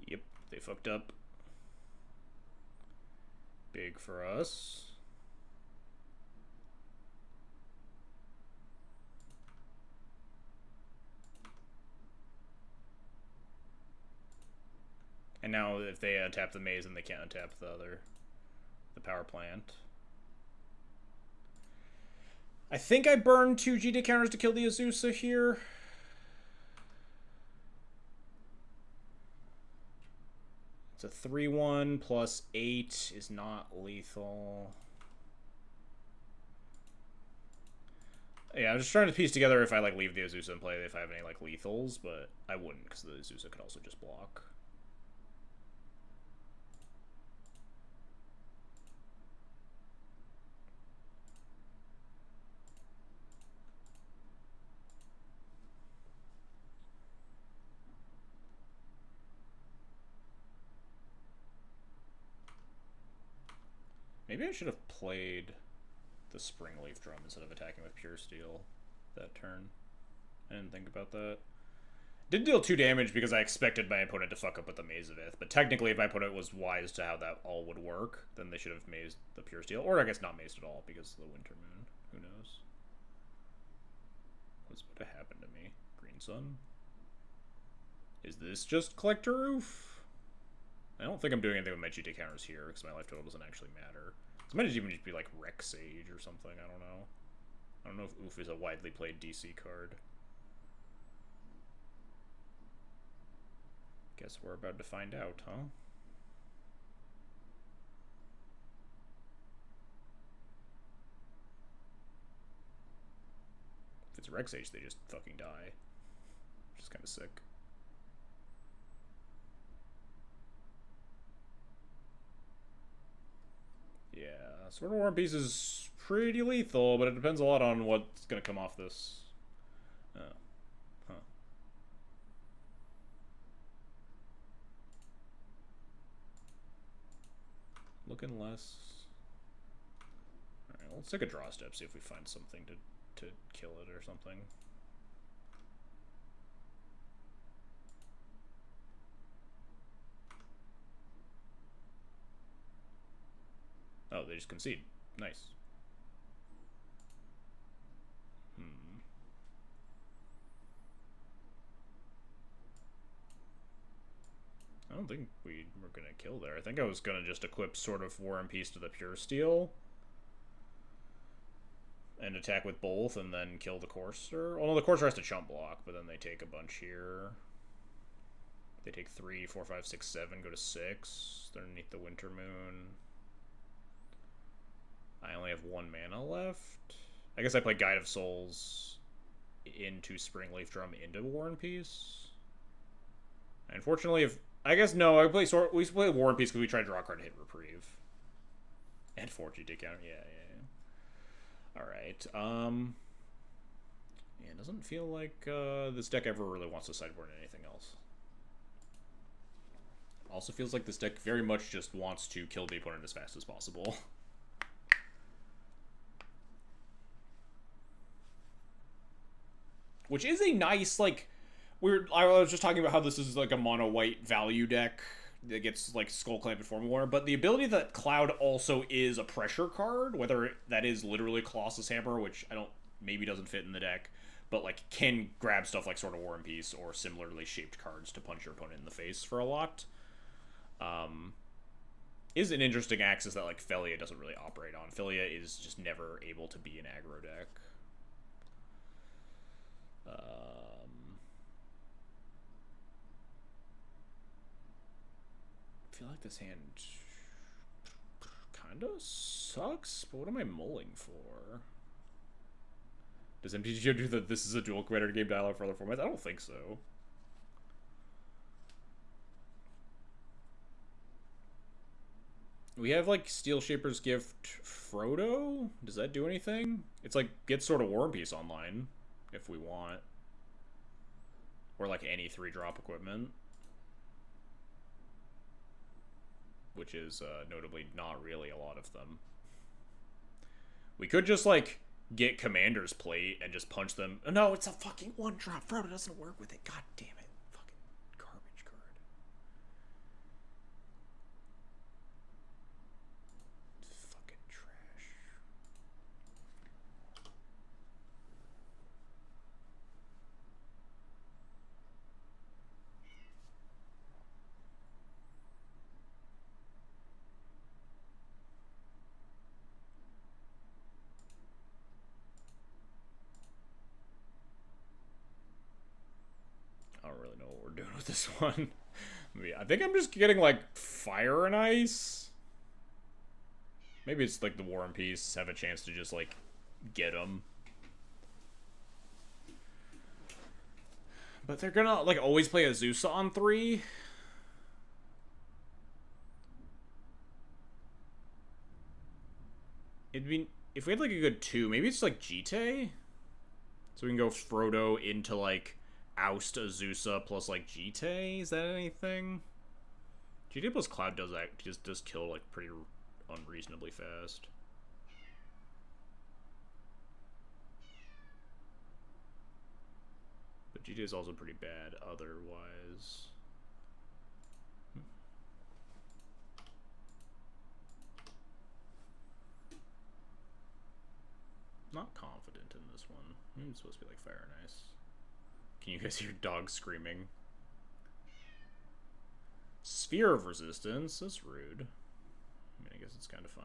Yep, they fucked up. Big for us. And now if they untap the maze, then they can't untap the power plant. I think I burned 2 GT counters to kill the Azusa here. It's a 3-1 plus 8 is not lethal. Yeah, I'm just trying to piece together if I like leave the Azusa in play, if I have any like lethals, but I wouldn't because the Azusa could also just block. Maybe I should have played the Springleaf Drum instead of attacking with Pure Steel that turn. I didn't think about that. Did deal 2 damage because I expected my opponent to fuck up with the Maze of Ith, but technically if my opponent was wise to how that all would work, then they should have mazed the Pure Steel. Or I guess not mazed at all because of the Winter Moon. Who knows? What's about to happen to me? Green Sun? Is this just Collector Roof? I don't think I'm doing anything with my GT counters here because my life total doesn't actually matter. This might even just be like Wreck Sage or something, I don't know. I don't know if Oof is a widely played DC card. Guess we're about to find out, huh? If it's Wreck Sage, they just fucking die. Which is kind of sick. Yeah, Sword of War and Peace is pretty lethal, but it depends a lot on what's gonna come off this. Oh. Huh. Looking less. Alright, well, let's take a draw step, see if we find something to kill it or something. Oh, they just concede. Nice. I don't think we were gonna kill there. I think I was gonna just equip Sword of War and Peace to the Pure Steel and attack with both and then kill the Courser. Well, no, the Courser has to chump block, but then they take a bunch here. They take 3, 4, 5, 6, 7, go to 6. They're underneath the Winter Moon. I only have 1 mana left. I guess I play Guide of Souls into Springleaf Drum into War and Peace. Unfortunately, if I guess no, we used to play War and Peace because we tried to draw a card and hit Reprieve. And 4G dig counter, yeah. Alright, yeah, it doesn't feel like this deck ever really wants to sideboard anything else. Also feels like this deck very much just wants to kill the opponent as fast as possible. Which is a nice, like, I was just talking about how this is like a mono-white value deck that gets like Skull Clamp and Form War, but the ability that Cloud also is a pressure card, whether that is literally Colossus Hammer, which I don't, maybe doesn't fit in the deck, but like can grab stuff like Sword of War and Peace or similarly shaped cards to punch your opponent in the face for a lot, is an interesting axis that like Felia doesn't really operate on. Felia is just never able to be an aggro deck. I feel like this hand kind of sucks, but what am I mulling for? Does MTGO do that this is a dual competitor game dialogue for other formats? I don't think so. We have like Steel Shaper's Gift Frodo? Does that do anything? It's like get Sword of War and Peace online if we want. Or like any 3-drop equipment. Which is notably not really a lot of them. We could just like get Commander's Plate and just punch them. No, it's a fucking 1-drop. Frodo doesn't work with it. God damn it. Fucking garbage card. Fucking trash. I don't really know what we're doing with this one. I think I'm just getting like Fire and Ice. Maybe it's like the War and Peace have a chance to just like get them. But they're gonna like always play Azusa on 3. It'd be if we had like a good 2, maybe it's like Jite. So we can go Frodo into like Oust Azusa plus like Jite. Is that anything? Jite plus Cloud does kill like pretty unreasonably fast. But GTA is also pretty bad otherwise. Not confident in this one. It's supposed to be like Fire and Ice. Can you guys hear dogs screaming? Sphere of Resistance. That's rude. I mean, I guess it's kind of fine.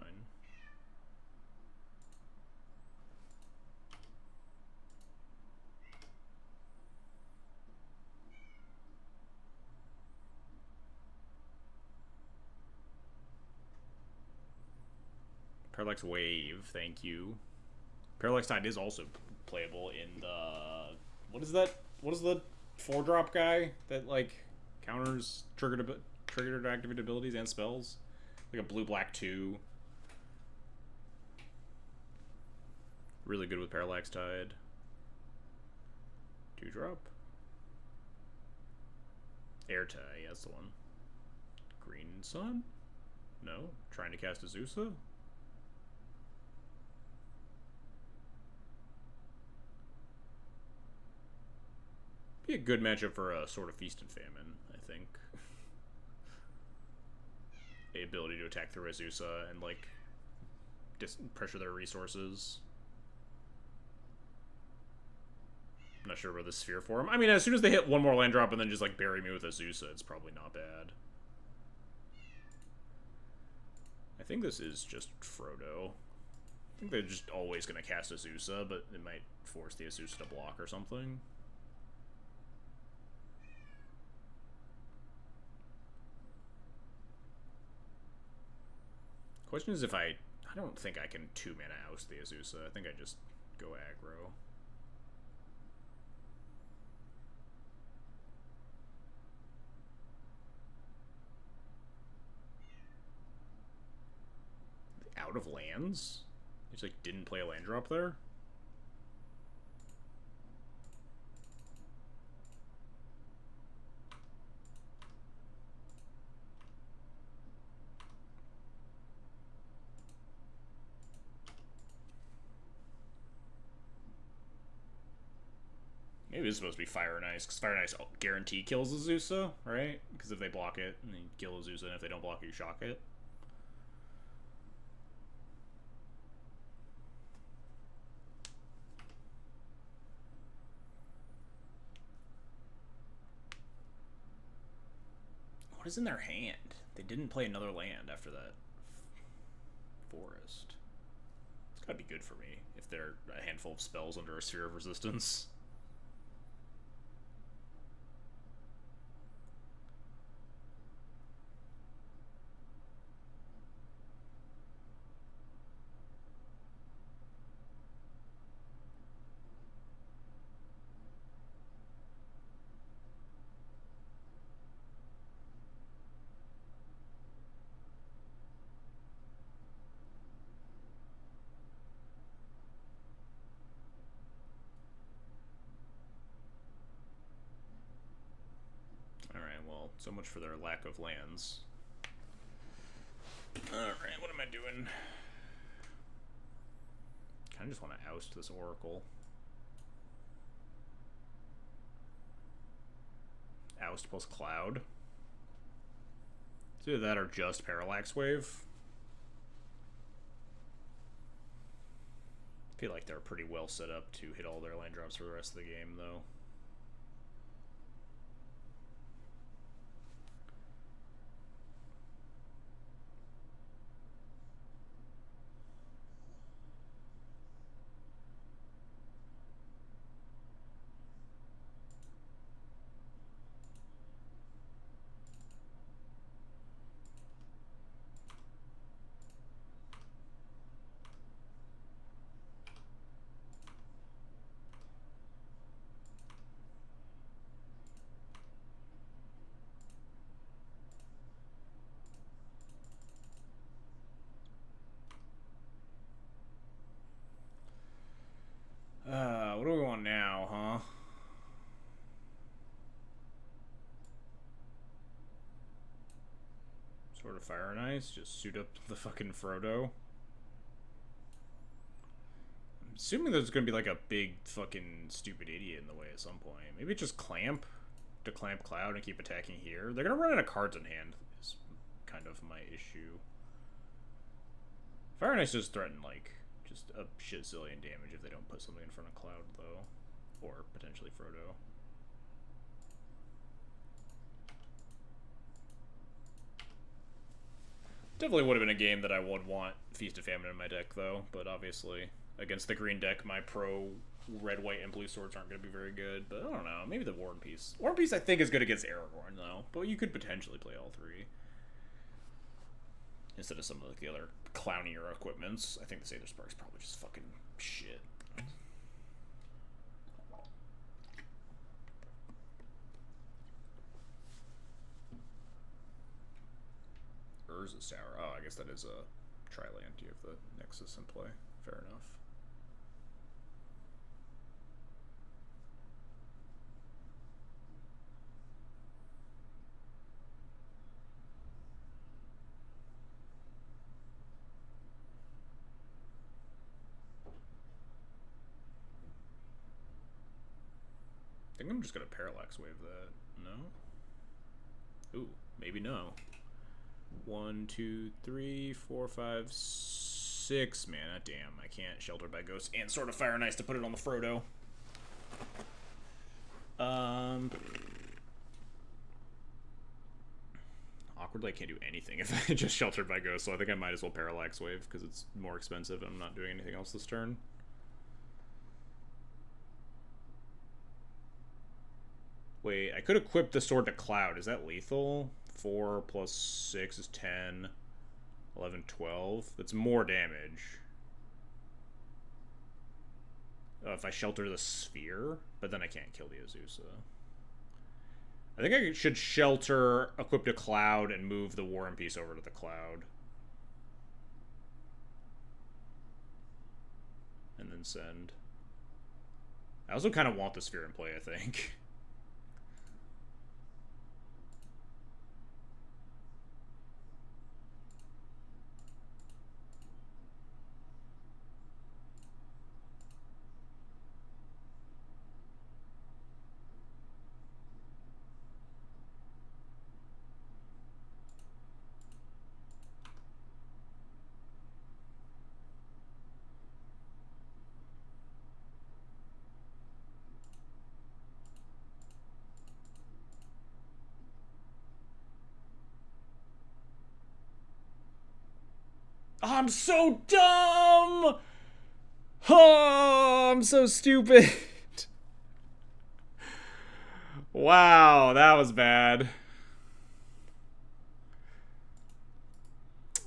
Parallax Wave, thank you. Parallax Tide is also playable in the... What is that? What is the 4-drop guy that, like, counters triggered activate abilities and spells? Like a blue-black 2. Really good with Parallax Tide. 2-drop. Air Tie, yeah, that's the one. Green Sun? No. Trying to cast Azusa? Be a good matchup for a sort of Feast and Famine, I think. The ability to attack through Azusa and, like, pressure their resources. I'm not sure about the Sphere form. I mean, as soon as they hit one more land drop and then just, like, bury me with Azusa, it's probably not bad. I think this is just Frodo. I think they're just always going to cast Azusa, but it might force the Azusa to block or something. Question is if I don't think I can 2-mana oust the Azusa. I think I just go aggro. Out of lands? He just, like, didn't play a land drop there? Maybe it's supposed to be Fire and Ice, because Fire and Ice guarantee kills Azusa, right? Because if they block it, and they kill Azusa, and if they don't block it, you shock it. What is in their hand? They didn't play another land after that forest. It's gotta be good for me if they're a handful of spells under a Sphere of Resistance. So much for their lack of lands. Alright, what am I doing? Kinda just want to oust this Oracle. Oust plus Cloud. It's either that or just Parallax Wave. I feel like they're pretty well set up to hit all their land drops for the rest of the game, though. of Fire and Ice. Just suit up the fucking Frodo. I'm assuming there's gonna be like a big fucking stupid idiot in the way at some point. Maybe just clamp to clamp Cloud and keep attacking here. They're gonna run out of cards in hand is kind of my issue. Fire and Ice just threaten like just a shitzillion damage if they don't put something in front of Cloud though. Or potentially Frodo. Definitely would have been a game that I would want Feast of Famine in my deck, though. But obviously, against the green deck, my pro red, white, and blue swords aren't going to be very good. But I don't know. Maybe the War and Peace. War and Peace, I think, is good against Aragorn, though. But you could potentially play all three. Instead of some of like, the other clownier equipments. I think the Sather Spark's probably just fucking shit. Urza's Tower. Oh, I guess that is a tri-land. You have the Nexus in play. Fair enough. I think I'm just gonna Parallax Wave that. No? Ooh, maybe no. 1, 2, 3, 4, 5, 6 mana. Damn, I can't Sheltered by Ghosts and Sword of Fire and Ice to put it on the Frodo. Awkwardly, I can't do anything if I just Sheltered by Ghosts, so I think I might as well Parallax Wave because it's more expensive and I'm not doing anything else this turn. Wait, I could equip the Sword to Cloud. Is that lethal? 4 plus 6 is 10. 11, 12. That's more damage. If I Shelter the Sphere, but then I can't kill the Azusa. I think I should Shelter, equip to Cloud, and move the War and Peace over to the Cloud. And then send. I also kind of want the Sphere in play, I think. I'm so dumb! Oh, I'm so stupid. Wow, that was bad.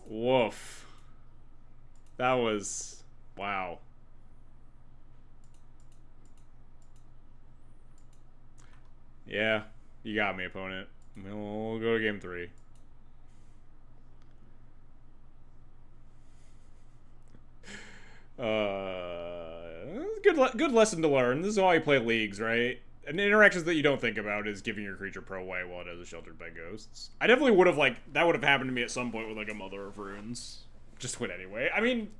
Woof. That was... wow. Yeah, you got me, opponent. We'll go to game 3. Good lesson to learn. This is how you play leagues, right? And interactions that you don't think about is giving your creature pro white while it is Sheltered by Ghosts. I definitely would have, like, that would have happened to me at some point with, like, a Mother of Runes. Just win anyway. I mean,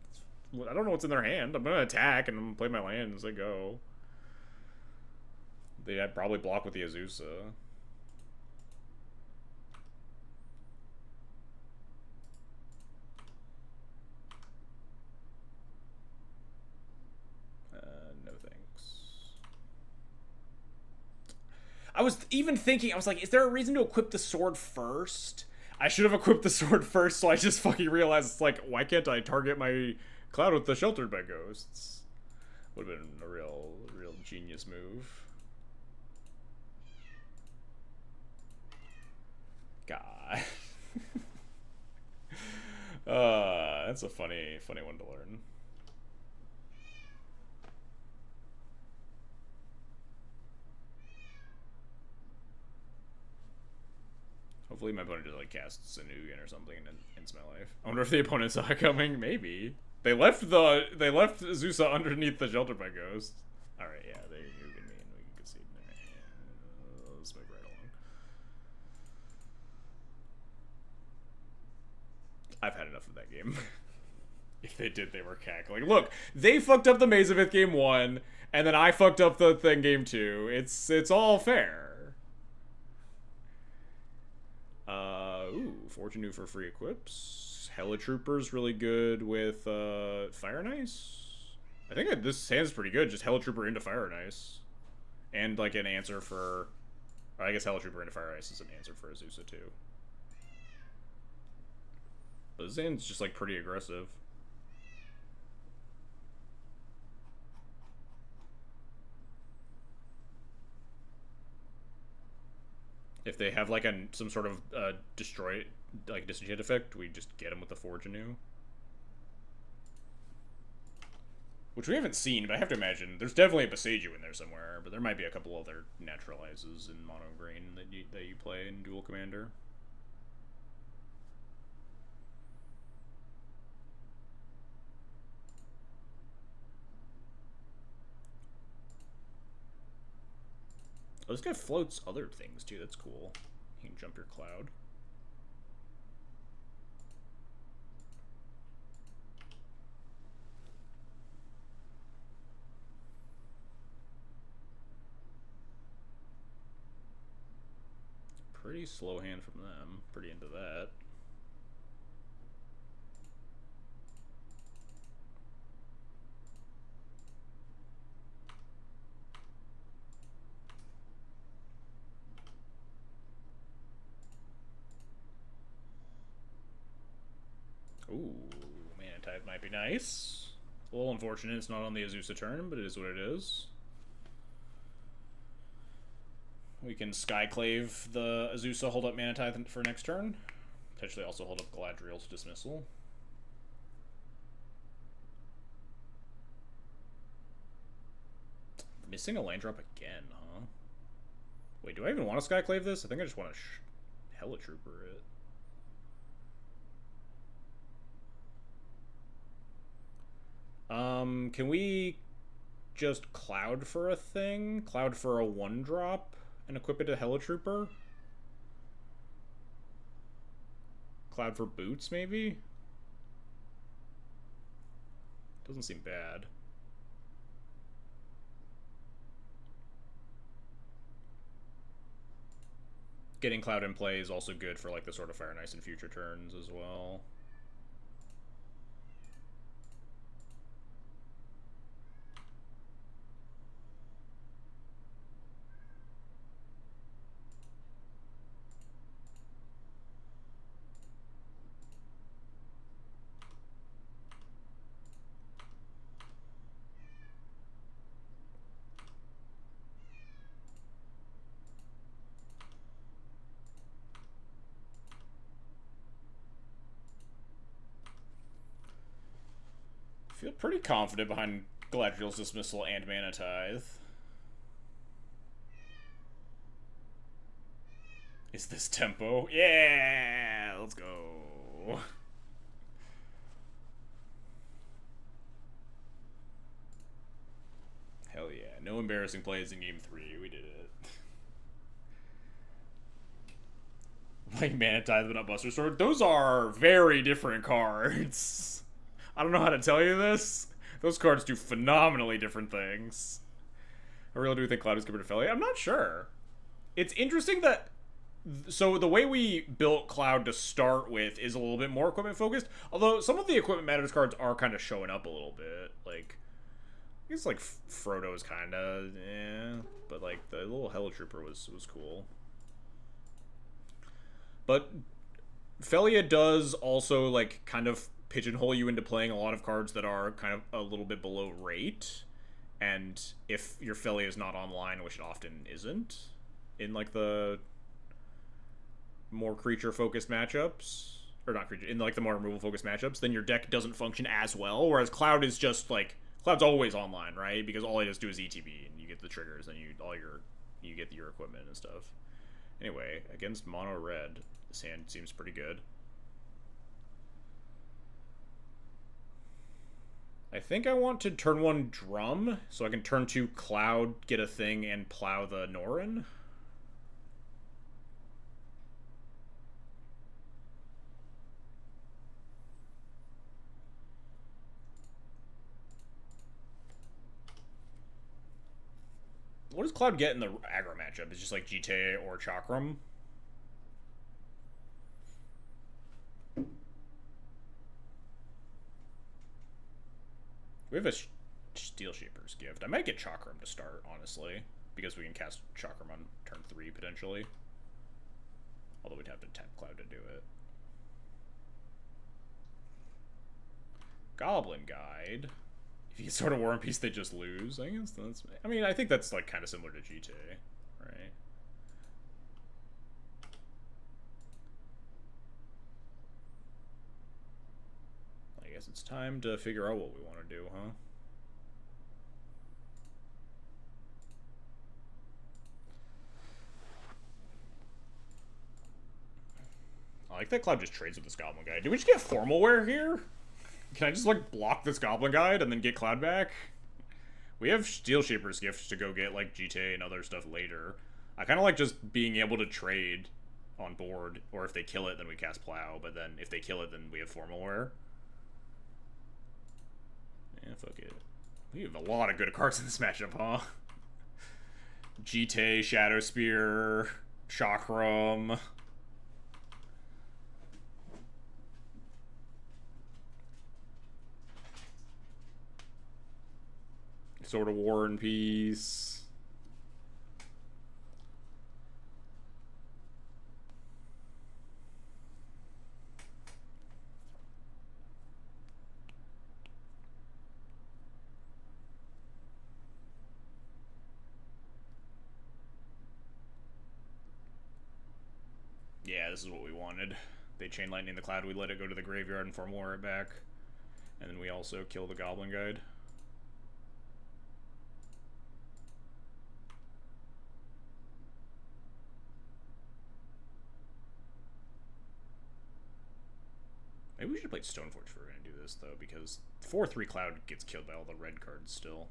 I don't know what's in their hand. I'm gonna attack and I'm gonna play my land as they go. They'd probably block with the Azusa. No thanks. I was even thinking, I was like, is there a reason to equip the sword first? I should have equipped the sword first, so I just fucking realized, it's like, why can't I target my Cloud with the Sheltered by Ghosts? Would have been a real genius move. God. That's a funny one to learn. Hopefully my opponent just like casts Sanugan or something and ends my life. I wonder if the opponent saw it coming. Maybe. They left Zusa underneath the Shelter by Ghost. Alright, yeah, they Nugan me and we can concede there. Yeah, let's move right along. I've had enough of that game. If they did, they were cackling. Look, they fucked up the Maze of Ith game 1, and then I fucked up the thing game 2. It's all fair. Fortune New for free equips. Helitrooper's really good with Fire and Ice. I think this hand's pretty good. Just Helitrooper into Fire and Ice. And like an answer for... I guess Helitrooper into Fire and Ice is an answer for Azusa too. But this hand's just like pretty aggressive. If they have like some sort of destroy, like disenchant effect, we just get them with the Forge Anew. Which we haven't seen, but I have to imagine there's definitely a Boseiju in there somewhere. But there might be a couple other naturalizes in mono green that you play in Duel Commander. Oh, this guy floats other things too. That's cool. You can jump your cloud. Pretty slow hand from them. Pretty into that. Ooh, Mana Tithe might be nice. A little unfortunate it's not on the Azusa turn, but it is what it is. We can Skyclave the Azusa, hold up Mana Tithe for next turn. Potentially also hold up Galadriel's Dismissal. Missing a land drop again, huh? Wait, do I even want to Skyclave this? I think I just want to Helitrooper it. Can we just Cloud for a thing? Cloud for a 1-drop and equip it to Helitrooper? Cloud for boots, maybe? Doesn't seem bad. Getting Cloud in play is also good for like the sort of Fire and Ice in future turns as well. I feel pretty confident behind Galadriel's Dismissal and Mana Tithe. Is this tempo? Yeah! Let's go. Hell yeah. No embarrassing plays in game 3. We did it. Like Mana Tithe but not Buster Sword. Those are very different cards. I don't know how to tell you this. Those cards do phenomenally different things. I really do think Cloud is good to Felly. I'm not sure. It's interesting that... So the way we built Cloud to start with is a little bit more equipment focused. Although some of the equipment matters cards are kind of showing up a little bit. Like, I guess like Frodo's kind of, eh. But like the little Helitrooper was cool. But Felia does also like kind of pigeonhole you into playing a lot of cards that are kind of a little bit below rate. And if your Felia is not online, which it often isn't, in like the more creature-focused matchups, or not creature, in like the more removal-focused matchups, then your deck doesn't function as well. Whereas Cloud is just like, Cloud's always online, right? Because all it has to do is ETB, and you get the triggers, and you get your equipment and stuff. Anyway, against mono red, this hand seems pretty good. I think I want to turn 1 Drum, so I can turn 2 Cloud, get a thing, and plow the Norrin. What does Cloud get in the aggro matchup? It's just like Jite or Chakram. We have a Steel Shaper's Gift. I might get Chakram to start, honestly, because we can cast Chakram on turn 3, potentially. Although we'd have to tap Cloud to do it. Goblin Guide. If you get Sword of War and Peace, they just lose. I guess that's... I mean, I think that's, like, kind of similar to GTA, right? I guess it's time to figure out what we want to do, huh? I like that Cloud just trades with this Goblin Guide. Do we just get Formal Wear here? Can I just, like, block this Goblin Guide and then get Cloud back? We have Steel Shaper's Gift to go get, like, GTA and other stuff later. I kind of like just being able to trade on board, or if they kill it, then we cast Plow, but then if they kill it, then we have Formal Wear. Yeah, fuck it. We have a lot of good cards in this matchup, huh? GTA, Shadow Spear, Chakram... Sword of War and Peace. Yeah, this is what we wanted. They Chain Lightning the Cloud, we let it go to the graveyard and Formal Wear it back. And then we also kill the Goblin Guide. Maybe we should have played Stoneforge if we were going to do this, though, because 4-3 Cloud gets killed by all the red cards still.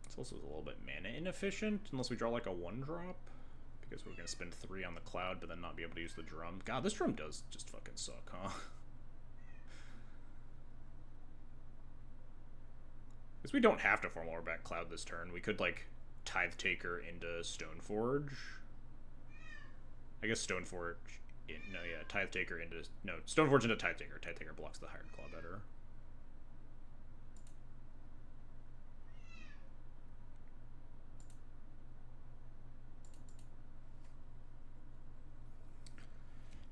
It's also a little bit mana inefficient, unless we draw like a 1-drop. Because we're going to spend 3 on the Cloud, but then not be able to use the drum. God, this drum does just fucking suck, huh? Because we don't have to Formal Wear back Cloud this turn. We could, like, Tithe Taker into Stoneforge. I guess Stoneforge... no, yeah, Tithe Taker into... No, Stoneforge into Tithe Taker. Tithe Taker blocks the Hired Claw better.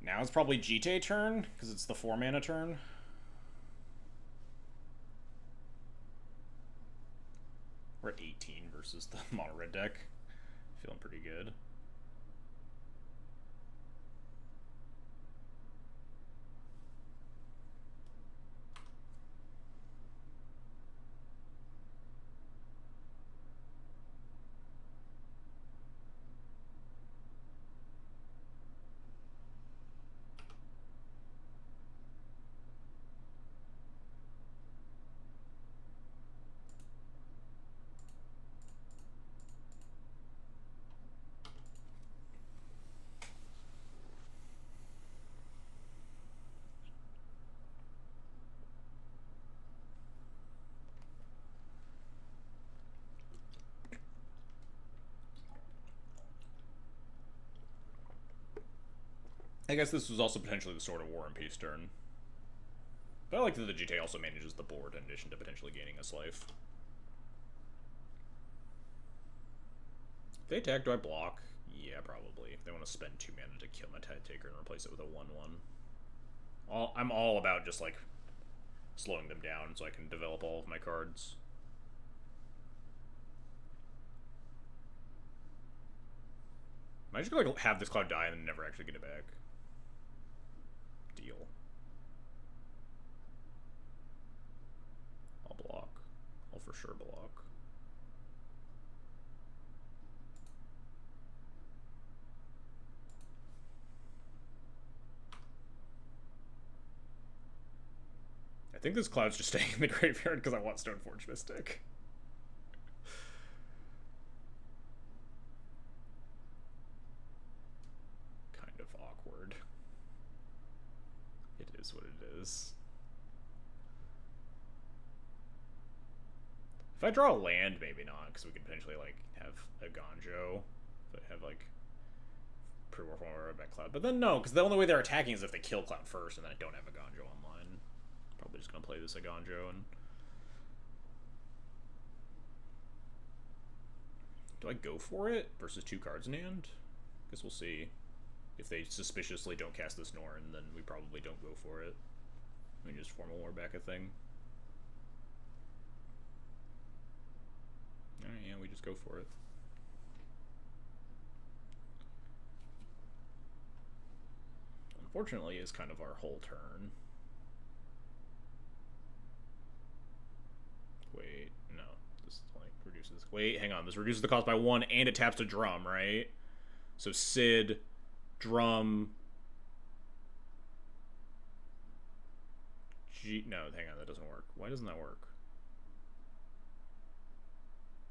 Now it's probably Jite turn, because it's the 4-mana turn. We're at 18 versus the mono red deck. Feeling pretty good. I guess this was also potentially the Sword of War and Peace turn. But I like that the GTA also manages the board in addition to potentially gaining us life. If they attack, do I block? Yeah, probably. If they want to spend 2 mana to kill my Tide Taker and replace it with a 1-1. I'm all about just, like, slowing them down so I can develop all of my cards. Am I just gonna, like, have this Cloud die and then never actually get it back? Deal. I'll block. I'll for sure block. I think this Cloud's just staying in the graveyard because I want Stoneforge Mystic. It is what it is. If I draw a land, maybe not, because we could potentially, like, have a Gonjo. If I have, like, pre-war form or back Cloud. But then no, because the only way they're attacking is if they kill Cloud first, and then I don't have a Gonjo online. Probably just gonna play this Gonjo and. Do I go for it versus 2 cards in hand? Guess we'll see. If they suspiciously don't cast this Norn, then we probably don't go for it. We just form a war back a thing. Alright, yeah, we just go for it. Unfortunately, is kind of our whole turn. Wait, no. This, like, reduces... Wait, hang on. This reduces the cost by 1, and it taps to drum, right? So Sid, drum... No, hang on. That doesn't work. Why doesn't that work?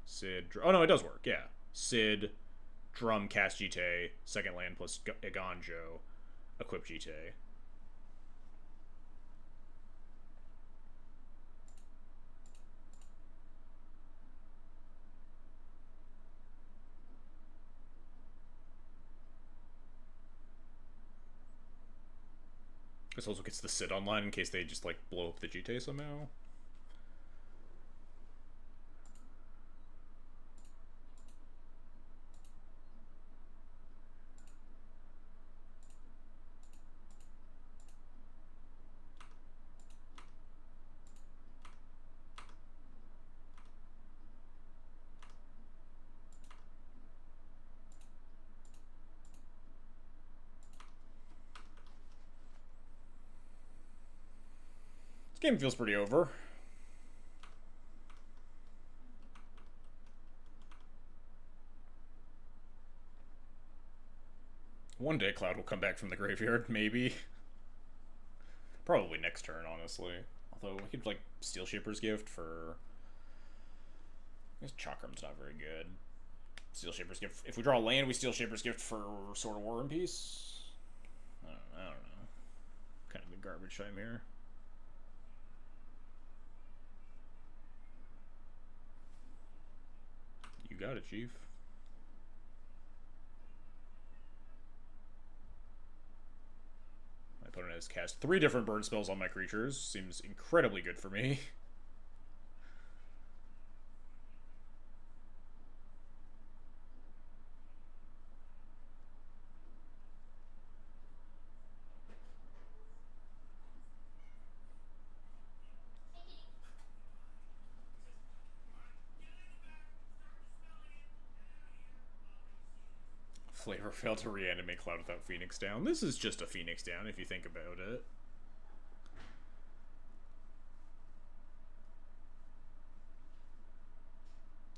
Sid... Oh, no, it does work, yeah. Sid, drum, cast GT, second land plus Gonjo, equip GT. This also gets the Sid online in case they just, like, blow up the GT somehow. Game feels pretty over. One day Cloud will come back from the graveyard, maybe. Probably next turn, honestly. Although we could, like, Steel Shaper's Gift for... I guess Chakram's not very good. Steel Shaper's Gift... If we draw a land, we Steel Shaper's Gift for Sword of War and Peace? I don't know. Kind of a garbage time here. You got it, Chief. My opponent has cast 3 different burn spells on my creatures. Seems incredibly good for me. Flavor failed to reanimate Cloud without Phoenix down. This is just a Phoenix down if you think about it.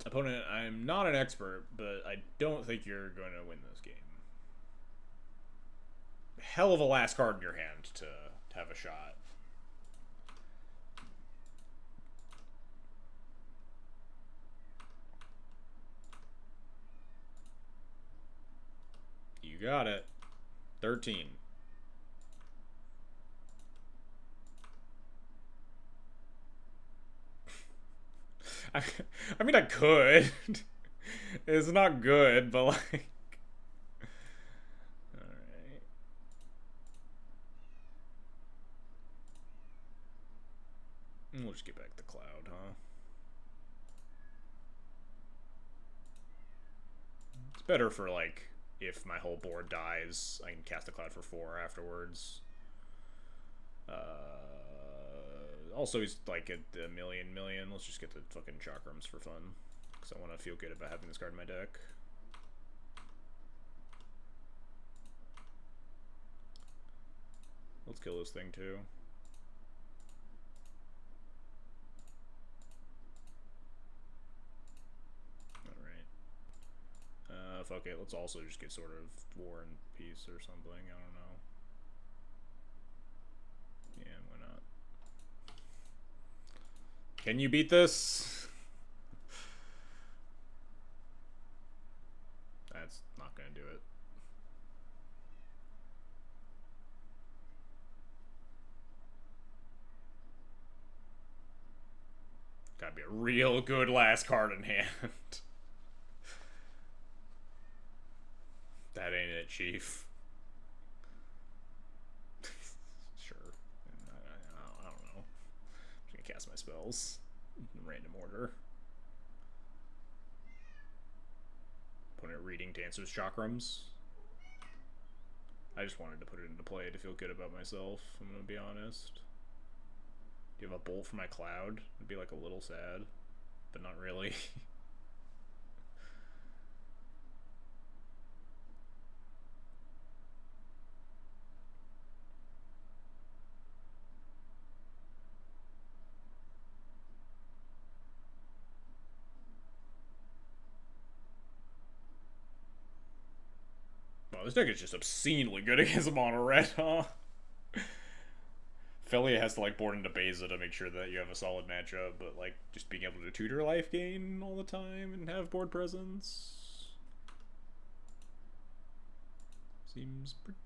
Opponent, I'm not an expert, but I don't think you're going to win this game. Hell of a last card in your hand to have a shot. You got it. 13. I mean, I could. It's not good, but like... Alright. We'll just get back to Cloud, huh? It's better for, like, if my whole board dies, I can cast a Cloud for 4 afterwards. Also, he's like a million. Let's just get the fucking Chakrams for fun. Because I want to feel good about having this card in my deck. Let's kill this thing too. Alright. Fuck it. Let's also just get sort of War and Peace or something. I don't know. Yeah, why not? Can you beat this? That's not gonna do it. That'd be a real good last card in hand. That ain't it, Chief. Sure. I don't know. I'm just gonna cast my spells in random order. Opponent reading to answer chakrams. I just wanted to put it into play to feel good about myself, I'm gonna be honest. Do you have a bolt for my cloud? It'd be like a little sad, but not really. Wow, this deck is just obscenely good against mono red, huh? Felia has to like board into Beza to make sure that you have a solid matchup, but like just being able to tutor life gain all the time and have board presence seems pretty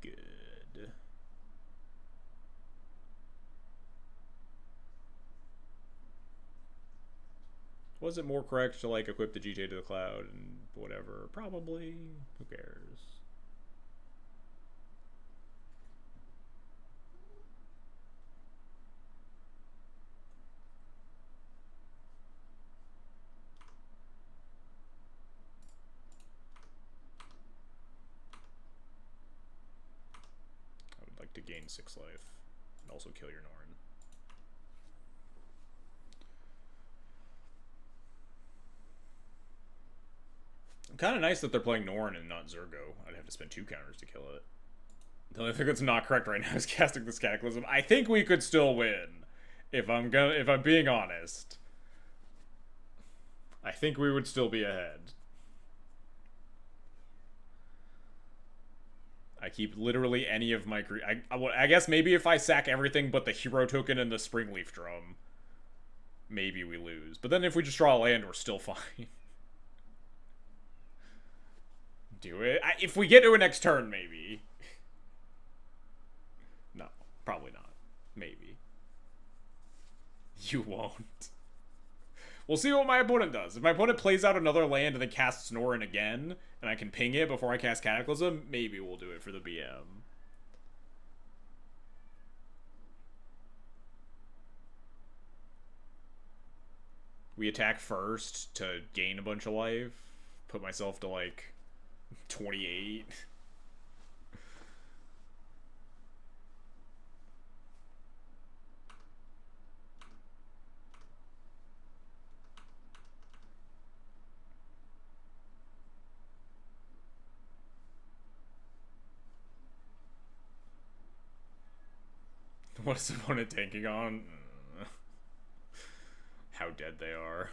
good. Was it more correct to like equip the GTA to the cloud and whatever? Probably. Who cares? To gain 6 life and also kill your Norn. Kind of nice that they're playing Norn and not Zergo. I'd have to spend 2 counters to kill it. The only thing that's not correct right now is casting this Cataclysm. I think we could still win. If I'm being honest. I think we would still be ahead. I keep literally any of my... I guess maybe if I sack everything but the hero token and the Springleaf Drum, maybe we lose. But then if we just draw a land, we're still fine. Do it. If we get to a next turn, maybe. No, probably not. Maybe. You won't. We'll see what my opponent does. If my opponent plays out another land and then casts Norn again, and I can ping it before I cast Cataclysm, maybe we'll do it for the BM. We attack first to gain a bunch of life. Put myself to like 28. What is the opponent tanking on? How dead they are.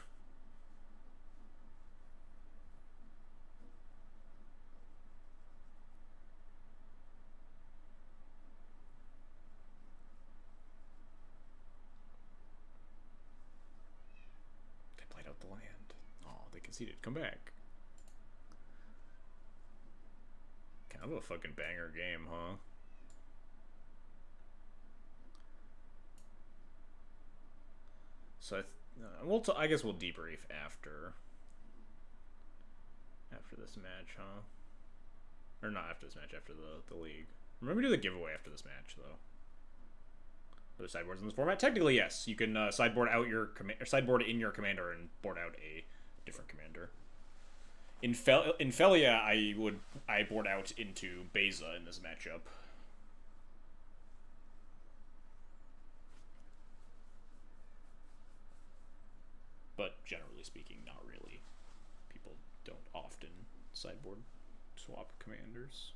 They played out the land. Oh, they conceded. Come back. Kind of a fucking banger game, huh? So I guess we'll debrief after this match, huh? Or not after this match, after the league. Remember to do the giveaway after this match, though. Are there sideboards in this format? Technically, yes. You can sideboard out your sideboard in your commander and board out a different commander. In Felia, I board out into Beza in this matchup. But generally speaking, not really. People don't often sideboard swap commanders.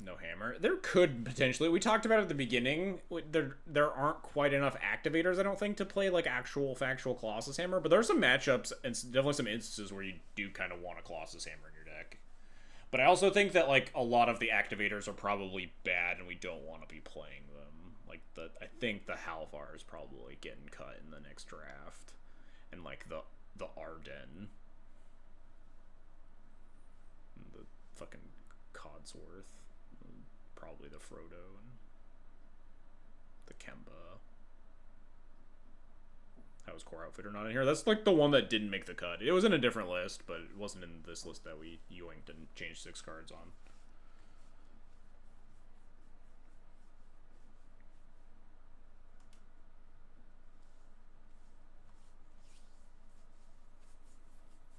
No hammer. There could potentially. We talked about it at the beginning. There aren't quite enough activators, I don't think, to play like actual factual Colossus Hammer. But there are some matchups and definitely some instances where you do kind of want a Colossus Hammer in your deck. But I also think that like a lot of the activators are probably bad, and we don't want to be playing them. I think the Halvar is probably getting cut in the next draft, and like the Arden, and the fucking Codsworth, and probably the Frodo and the Kemba. How is Core Outfitter not in here? That's like the one that didn't make the cut. It was in a different list, but it wasn't in this list that we yoinked and changed 6 cards on.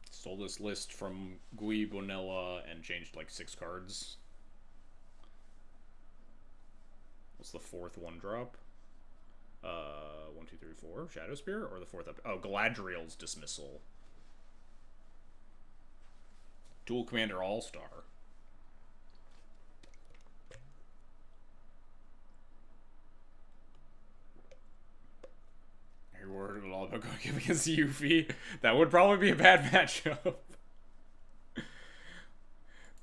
Stole this list from Gui Bonella and changed like 6 cards. What's the 4th 1-drop? 1, 2, 3, 4. Shadow Spear, or the 4th up? Oh, Galadriel's Dismissal. Dual Commander All-Star. You're worried at all about going up against Yuffie? That would probably be a bad matchup.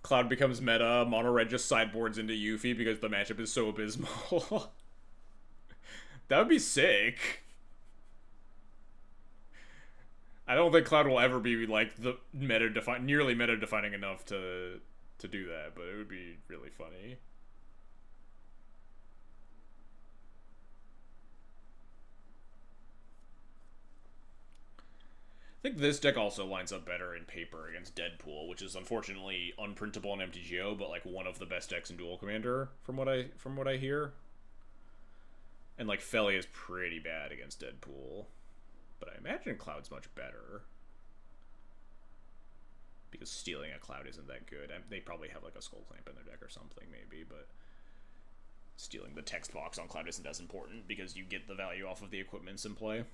Cloud becomes meta, Mono Red just sideboards into Yuffie because the matchup is so abysmal. That would be sick. I don't think Cloud will ever be like the nearly meta defining enough to do that, but it would be really funny. I think this deck also lines up better in paper against Deadpool, which is unfortunately unprintable in MTGO, but like one of the best decks in Duel Commander from what I hear. And like Felly is pretty bad against Deadpool, but I imagine Cloud's much better because stealing a Cloud isn't that good. They probably have like a Skull Clamp in their deck or something maybe, but stealing the text box on Cloud isn't as important because you get the value off of the equipments in play.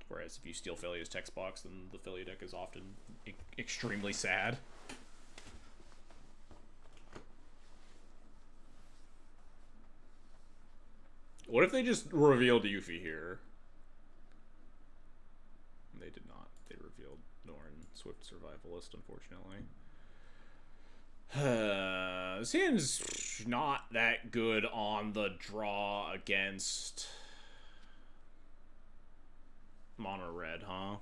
Whereas if you steal Philia's text box, then the Philia deck is often extremely sad. What if they just revealed Yuffie here? They did not. They revealed Norn, Swift Survivalist, unfortunately. This hand's not that good on the draw against Mono Red, huh?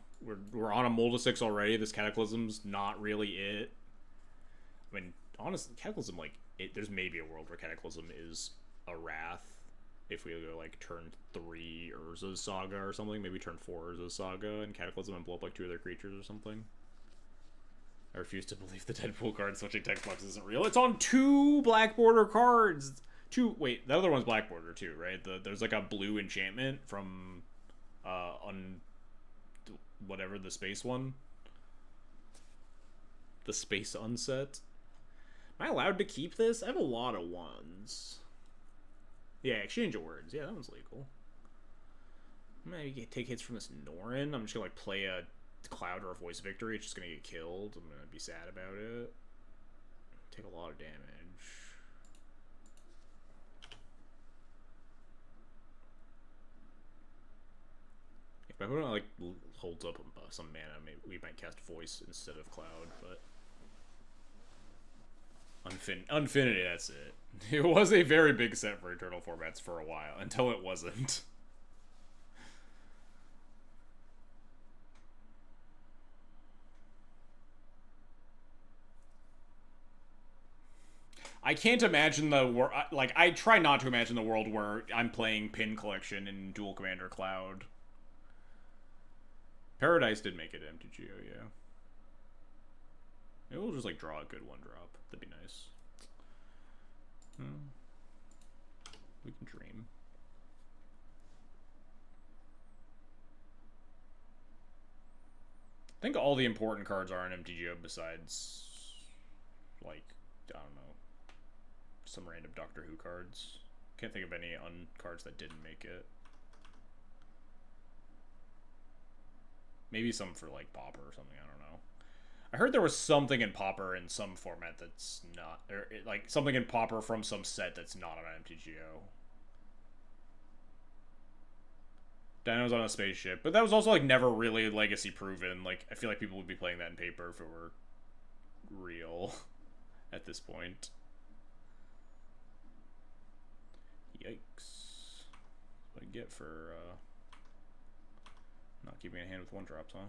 We're on a Mold of 6 already. This Cataclysm's not really it. I mean, honestly, Cataclysm, like, there's maybe a world where Cataclysm is a Wrath. If we go, like, turn 3 Urza's Saga or something. Maybe turn 4 Urza's Saga and Cataclysm and blow up, like, 2 of their creatures or something. I refuse to believe the Deadpool card switching text box isn't real. It's on 2 black border cards! Wait, the other one's black border, too, right? There's, like, a blue enchantment from, whatever, the space one. The space unset. Am I allowed to keep this? I have a lot of ones. Yeah, exchange of words. Yeah, that one's legal. Maybe take hits from this Norin. I'm just gonna like play a Cloud or a Voice of Victory. It's just gonna get killed. I'm gonna be sad about it. Take a lot of damage. If my opponent like holds up some mana, maybe we might cast Voice instead of Cloud, but Unfinity, that's it. It was a very big set for Eternal formats for a while, until it wasn't. I can't imagine the world, like, I try not to imagine the world where I'm playing Pin Collection in Dual Commander Cloud. Paradise did make it MTGO, yeah. Maybe we'll just, like, draw a good 1-drop. That'd be nice. We can dream. I think all the important cards are in MTGO besides, like, I don't know, some random Doctor Who cards. Can't think of any cards that didn't make it. Maybe some for, like, Pauper or something, I don't know. I heard there was something in Pauper in some format that's not, or like something in Pauper from some set that's not on MTGO. Dino's on a spaceship, but that was also like never really legacy proven. Like I feel like people would be playing that in paper if it were real at this point. Yikes. What I get for not keeping a hand with 1-drops, huh?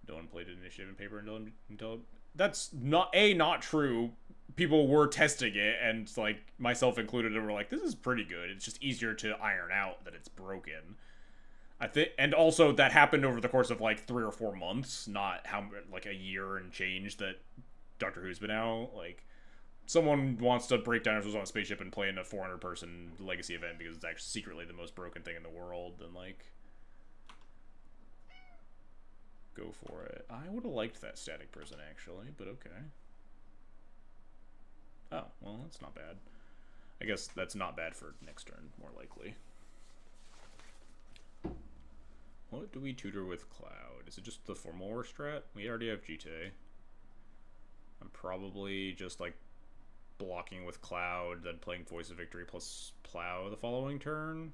No one played initiative and paper until that's not true. People were testing it, and like myself included, and were like, "This is pretty good." It's just easier to iron out that it's broken. I think, and also that happened over the course of like 3 or 4 months, not how like a year and change that Doctor Who's been out. Like, someone wants to break dinosaurs on a spaceship and play in a 400-person legacy event because it's actually secretly the most broken thing in the world, then like, go for it. I would have liked that static prison actually, but okay. Oh, well, that's not bad. I guess that's not bad for next turn, more likely. What do we tutor with Cloud? Is it just the formal war strat? We already have GT. I'm probably just like blocking with Cloud, then playing Voice of Victory plus Plow the following turn.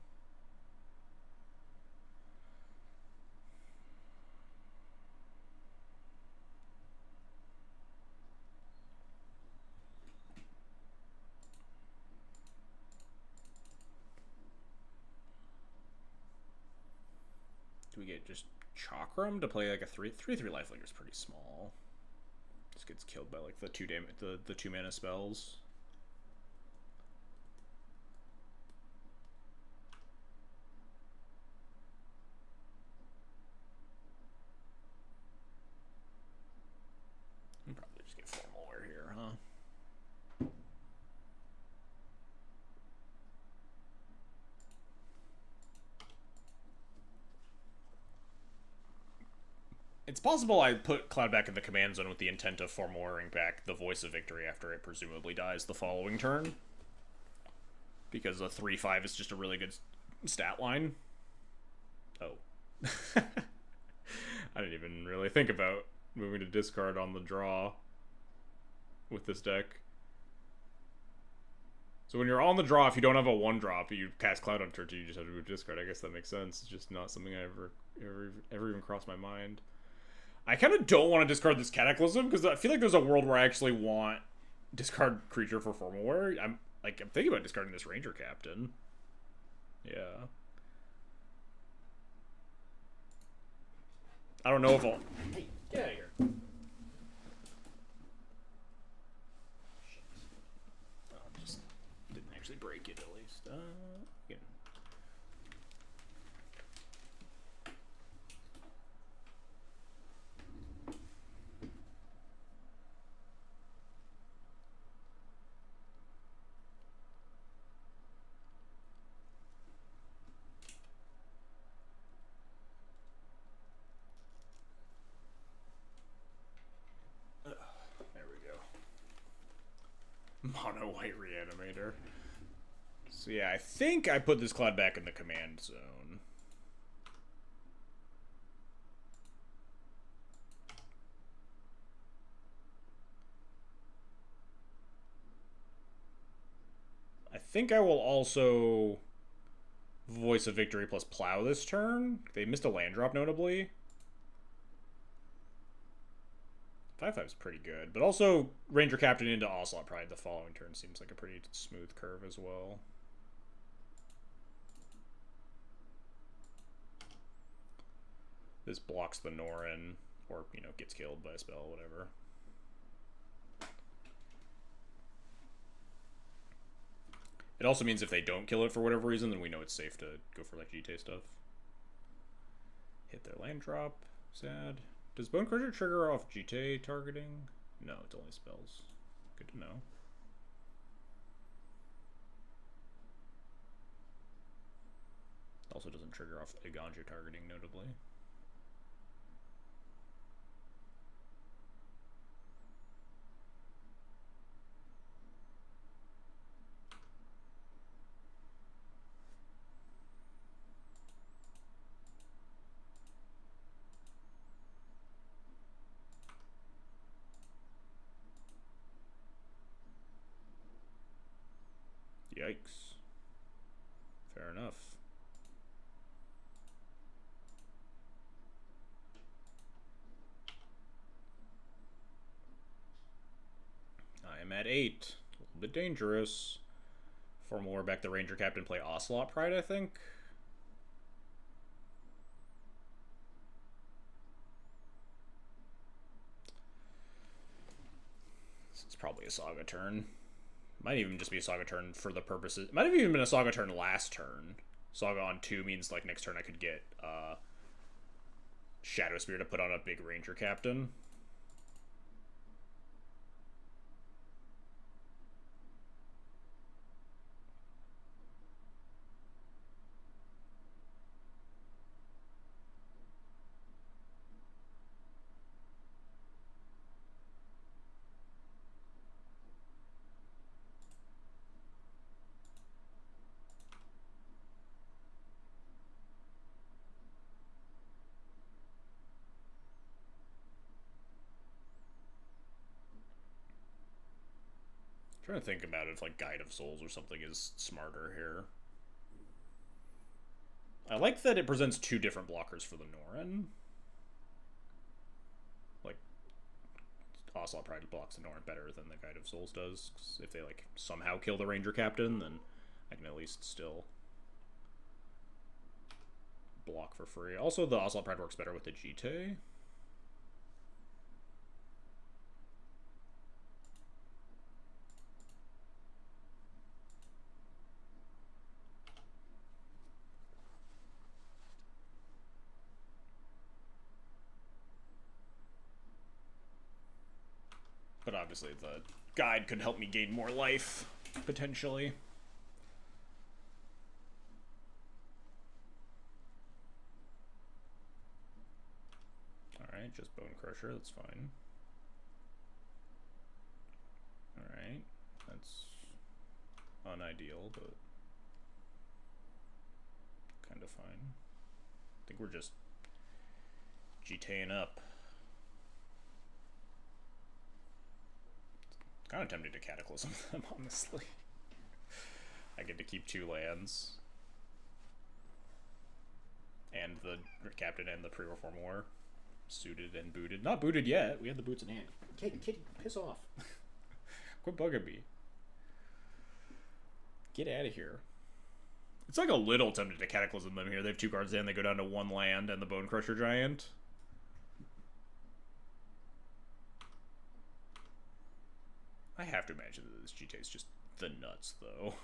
Do we get just Chakram to play like a 3/3 lifelinker is pretty small. Just gets killed by like the 2 mana spells. I'll probably just get formal wear here, huh? It's possible I put Cloud back in the command zone with the intent of formal-wearing back the Voice of Victory after it presumably dies the following turn. Because a 3/5 is just a really good stat line. Oh. I didn't even really think about moving to discard on the draw with this deck. So when you're on the draw, if you don't have a 1-drop, you cast Cloud on turn 2, you just have to move discard. I guess that makes sense. It's just not something I ever even crossed my mind. I kind of don't want to discard this Cataclysm, because I feel like there's a world where I actually want discard creature for formal wear. I'm thinking about discarding this Ranger Captain. Yeah. I don't know if I'll... Hey, get out of here. Just didn't actually break it, at least. Again. There we go. Mono white reanimator. So yeah, I think I put this Cloud back in the command zone. I think I will also Voice of Victory plus Plow this turn. They missed a land drop, notably. 5/5 is pretty good, but also Ranger Captain into Ocelot Pride the following turn seems like a pretty smooth curve as well. This blocks the Norin, or, you know, gets killed by a spell, whatever. It also means if they don't kill it for whatever reason, then we know it's safe to go for like GT stuff. Hit their land drop. Sad. Does Bone Crusher trigger off GT targeting? No, it's only spells. Good to know. Also doesn't trigger off a Ganja targeting, notably. Yikes. Fair enough. I'm at 8. A little bit dangerous. Formal War back the Ranger Captain, play Ocelot Pride, I think. This is probably a Saga turn. Might even just be a Saga turn for the purposes... Might have even been a Saga turn last turn. Saga on 2 means, like, next turn I could get Shadow Spear to put on a big Ranger Captain. Trying to think about if like Guide of Souls or something is smarter here. I like that it presents 2 different blockers for the Norn. Like, Ocelot Pride blocks the Norn better than the Guide of Souls does. 'Cause if they like somehow kill the Ranger Captain, then I can at least still block for free. Also, the Ocelot Pride works better with the Jite. But obviously the guide could help me gain more life, potentially. Alright, just Bone Crusher, that's fine. Alright, that's unideal, but kind of fine. I think we're just GTing up. Kind of tempted to Cataclysm them, honestly. I get to keep 2 lands. And the Captain and the Pre-Reform War. Suited and booted. Not booted yet. We had the boots in hand. Kitty, piss off. Quit bugging me. Get out of here. It's like a little tempted to Cataclysm them here. They have 2 cards in. They go down to 1 land and the Bone Crusher Giant. I have to imagine that this GT is just the nuts, though.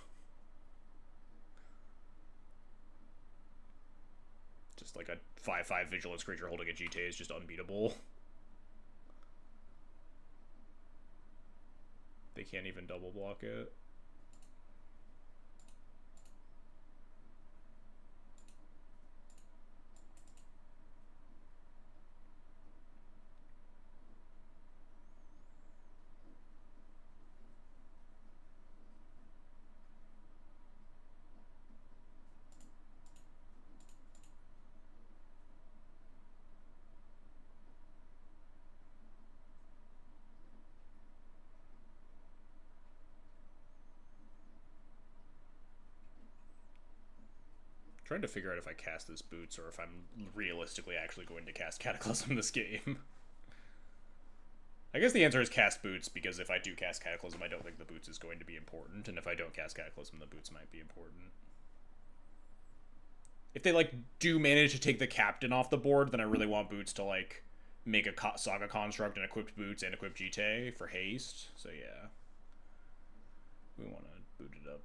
Just like a 5/5 Vigilance creature holding a GT is just unbeatable. They can't even double block it. Trying to figure out if I cast this Boots or if I'm realistically actually going to cast Cataclysm this game. I guess the answer is cast Boots, because if I do cast Cataclysm, I don't think the Boots is going to be important, and if I don't cast Cataclysm, the Boots might be important. If they, like, do manage to take the Captain off the board, then I really want Boots to, like, make a Saga Construct and equip Boots and equip Jite for haste, so yeah. We want to boot it up.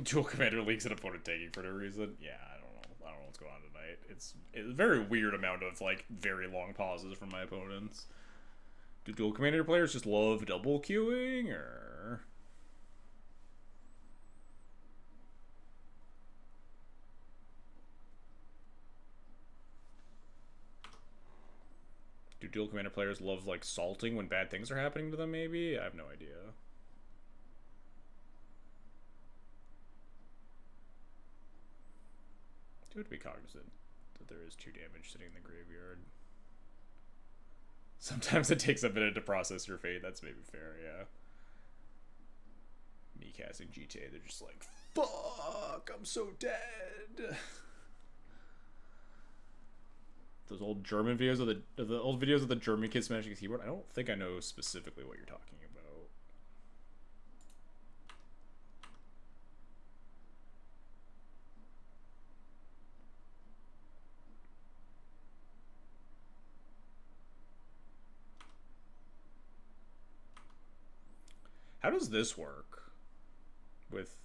Dual Commander leaks an opponent taking for no reason. Yeah, I don't know what's going on tonight. It's a very weird amount of, like, very long pauses from my opponents. Do Dual Commander players just love double queuing, or... Do Dual Commander players love, like, salting when bad things are happening to them, maybe? I have no idea. Do have to be cognizant that there is 2 damage sitting in the graveyard. Sometimes it takes a minute to process your fate. That's maybe fair, yeah. Me casting GTA, they're just like, fuck, I'm so dead. Those old German videos of the old videos of the German kids smashing a keyboard. I don't think I know specifically what you're talking about. How does this work? With,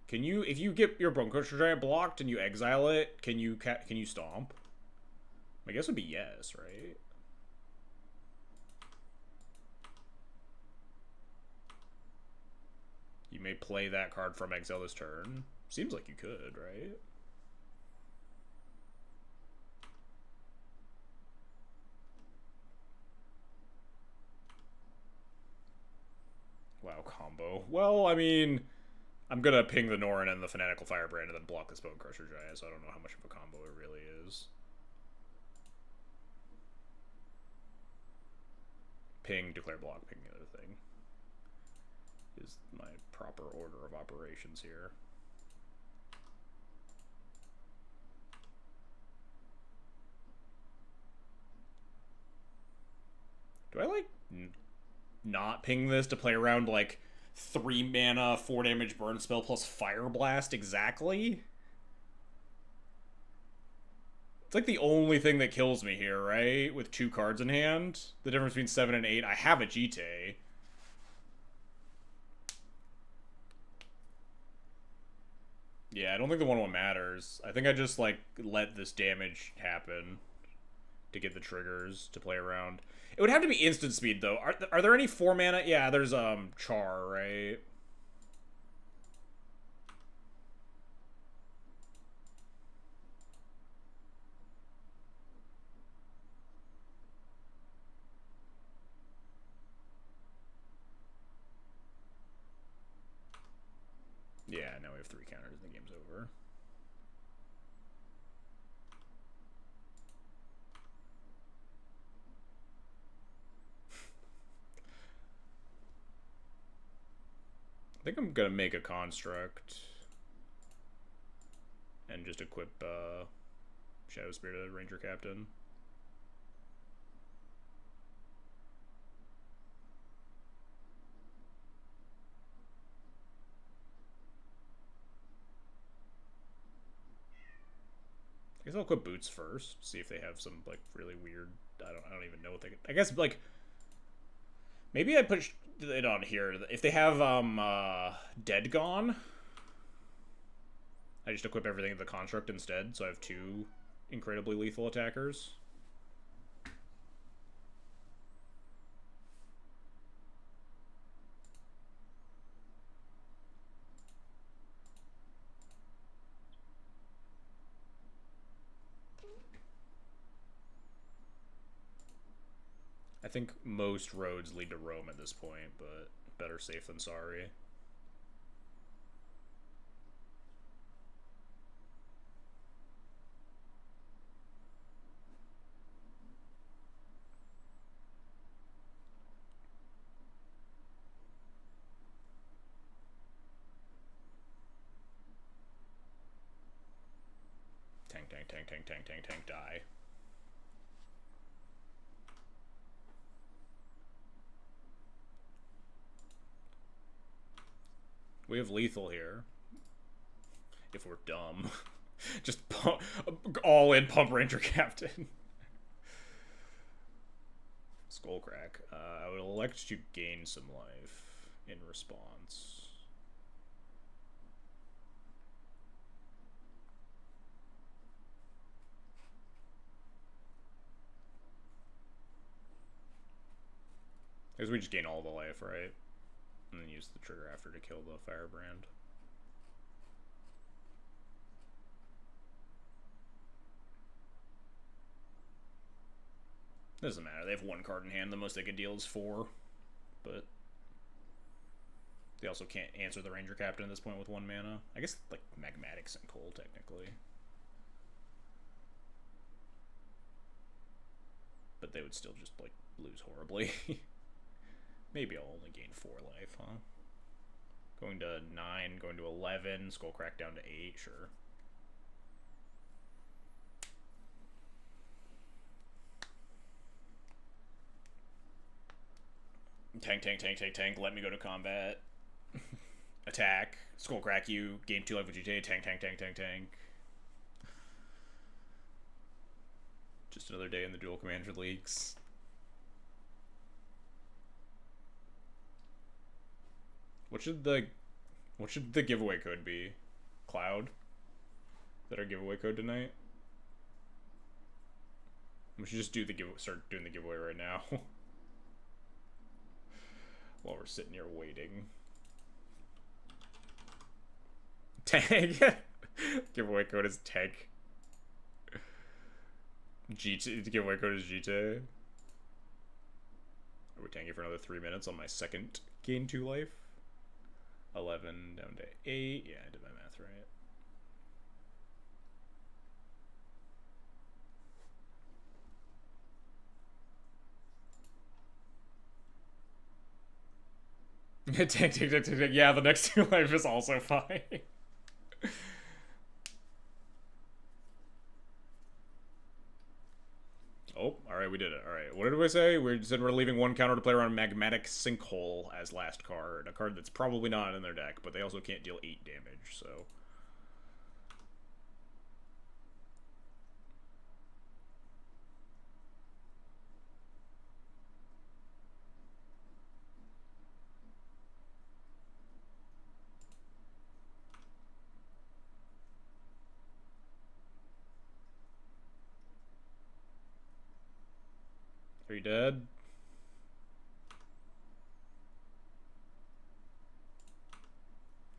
can you, if you get your Bone Crusher Giant blocked and you exile it, can you stomp? My guess would be yes, right? You may play that card from exile this turn. Seems like you could, right? Wow, combo. Well, I mean, I'm gonna ping the Norn and the Fanatical Firebrand and then block this Bone Crusher Giant, so I don't know how much of a combo it really is. Ping, declare block, ping the other thing is my proper order of operations here. Do I like not ping this to play around like 3 mana, 4 damage burn spell plus Fire Blast exactly? It's like the only thing that kills me here, right? With 2 cards in hand. The difference between 7 and 8. I have a Jite. Yeah, I don't think the 1/1 matters. I think I just, like, let this damage happen to get the triggers to play around. It would have to be instant speed, though. Are there any 4 mana? Yeah, there's, Char, right? Yeah, now we have 3 counters and the game's over. I think I'm gonna make a construct and just equip Shadow Spirit Ranger Captain. I guess I'll equip Boots first, see if they have some like really weird. I don't even know what they. I guess like maybe I put it on here. If they have Dead Gone, I just equip everything in the construct instead, so I have 2 incredibly lethal attackers. I think most roads lead to Rome at this point, but better safe than sorry. Tank, tank, tank, tank, tank, tank, tank, die. We have lethal here. If we're dumb. Just all in Pump Ranger Captain. Skullcrack. I would elect to gain some life in response. I guess we just gain all the life, right? And then use the trigger after to kill the Firebrand. Doesn't matter. They have 1 card in hand. The most they could deal is 4. But they also can't answer the Ranger Captain at this point with 1 mana. I guess, like, Magmatic Sinkhole, technically. But they would still just, like, lose horribly. Maybe I'll only gain 4 life, huh? Going to 9, going to 11, Skullcrack down to 8, sure. Tank, tank, tank, tank, tank, let me go to combat. Attack, Skullcrack you, gain 2 life with GTA, tank, tank, tank, tank, tank. Just another day in the Duel Commander Leagues. What should the giveaway code be? Cloud? Is that our giveaway code tonight? We should just start doing the giveaway right now. While we're sitting here waiting. Tag. Giveaway code is tag. GT. The giveaway code is GT. Are we tanking for another 3 minutes on my second gain 2 life? 11 down to 8. Yeah, I did my math right. Tank. Yeah, the next 2 life is also fine. Oh, alright, we did it. Alright, what did we say? We said we're leaving 1 counter to play around Magmatic Sinkhole as last card. A card that's probably not in their deck, but they also can't deal 8 damage, so... Are you dead?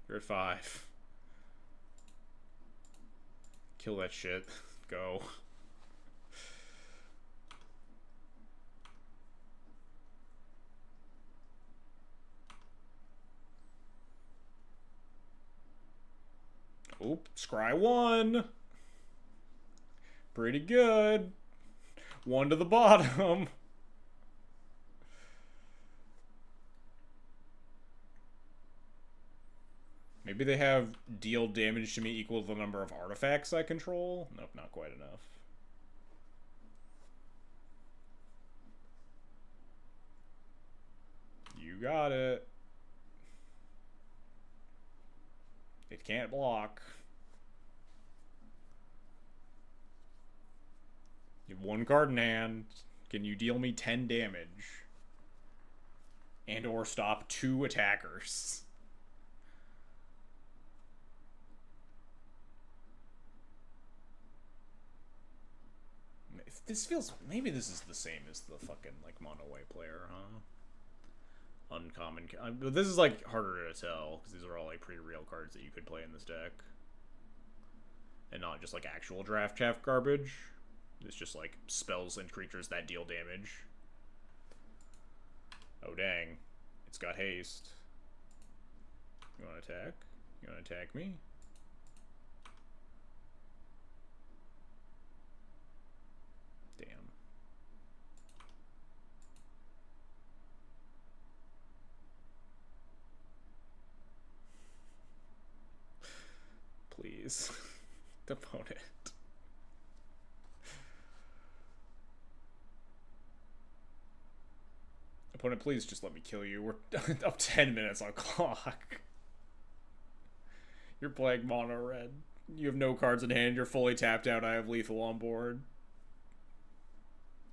You're at 5. Kill that shit. Go. Oop, scry 1. Pretty good. 1 to the bottom. Maybe they have deal damage to me equal to the number of artifacts I control? Nope, not quite enough. You got it. It can't block. You have 1 card in hand. Can you deal me 10 damage? And or stop 2 attackers? This feels... Maybe this is the same as the fucking, like, mono white player, huh? Uncommon... But this is, like, harder to tell, because these are all, like, pretty real cards that you could play in this deck. And not just, like, actual draft chaff garbage. It's just, like, spells and creatures that deal damage. Oh, dang. It's got haste. You want to attack? You want to attack me? Damn. Please. Opponent. Opponent, please just let me kill you. We're up 10 minutes on clock. You're playing mono red. You have no cards in hand. You're fully tapped out. I have lethal on board.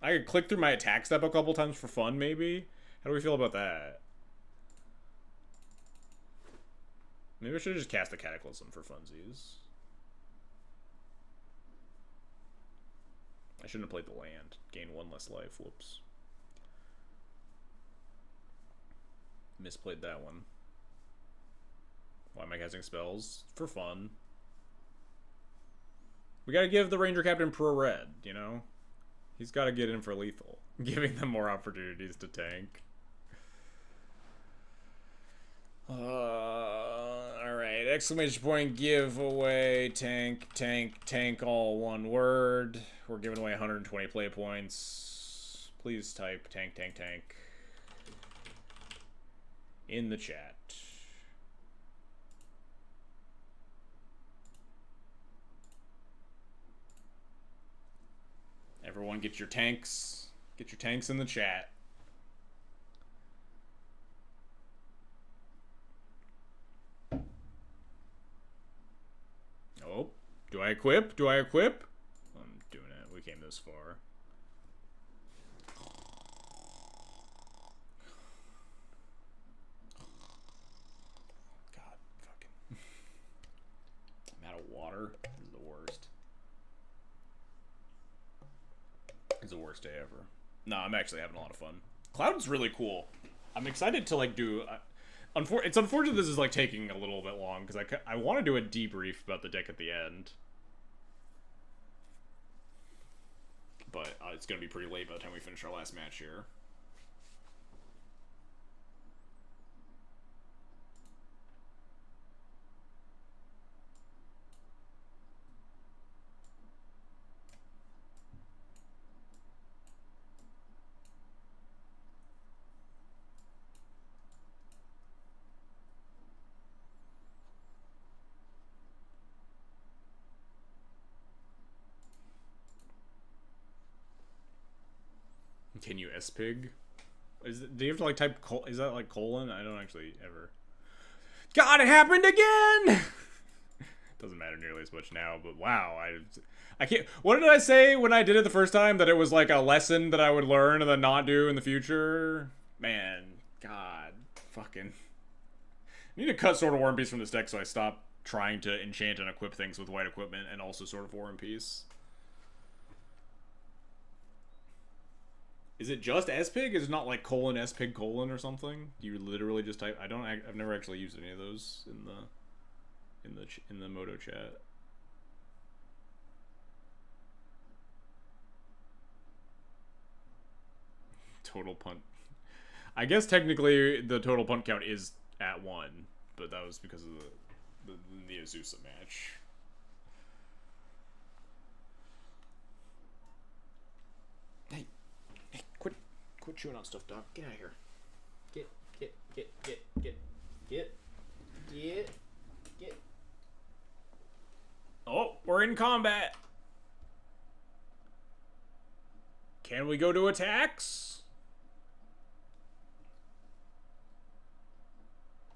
I could click through my attack step a couple times for fun, maybe? How do we feel about that? Maybe I should just cast a Cataclysm for funsies. I shouldn't have played the land. Gain 1 less life. Whoops. Misplayed that one. Why am I casting spells? For fun. We gotta give the Ranger Captain Pro Red, you know? He's gotta get in for lethal. Giving them more opportunities to tank. Alright. Exclamation point giveaway. Tank, tank, tank, all one word. We're giving away 120 play points. please type tank, tank, tank in the chat. Everyone get your tanks. Get your tanks in the chat. Oh, do I equip? Do I equip? I'm doing it. We came this far. God, fucking. I'm out of water. This is the worst. It's the worst day ever. No, I'm actually having a lot of fun. Cloud's really cool. I'm excited to like do. It's unfortunate this is like taking a little bit long because I want to do a debrief about the deck at the end, but it's gonna be pretty late by the time we finish our last match here. Can you S-Pig? Do you have to like type is that like colon? I don't actually ever. God, it happened again! Doesn't matter nearly as much now, but wow, I can't. What did I say when I did it the first time? That it was like a lesson that I would learn and then not do in the future? Man, God, fucking. I need to cut Sword of War and Peace from this deck so I stop trying to enchant and equip things with white equipment and also Sword of War and Peace. Is it just S-Pig? Is it not like colon S-Pig colon or something? You literally just type. I've never actually used any of those in the Moto chat. Total punt. I guess technically the total punt count is at 1, but that was because of the Azusa match. Hey, quit chewing on stuff, dog. Get out of here. Get. Oh, we're in combat. Can we go to attacks?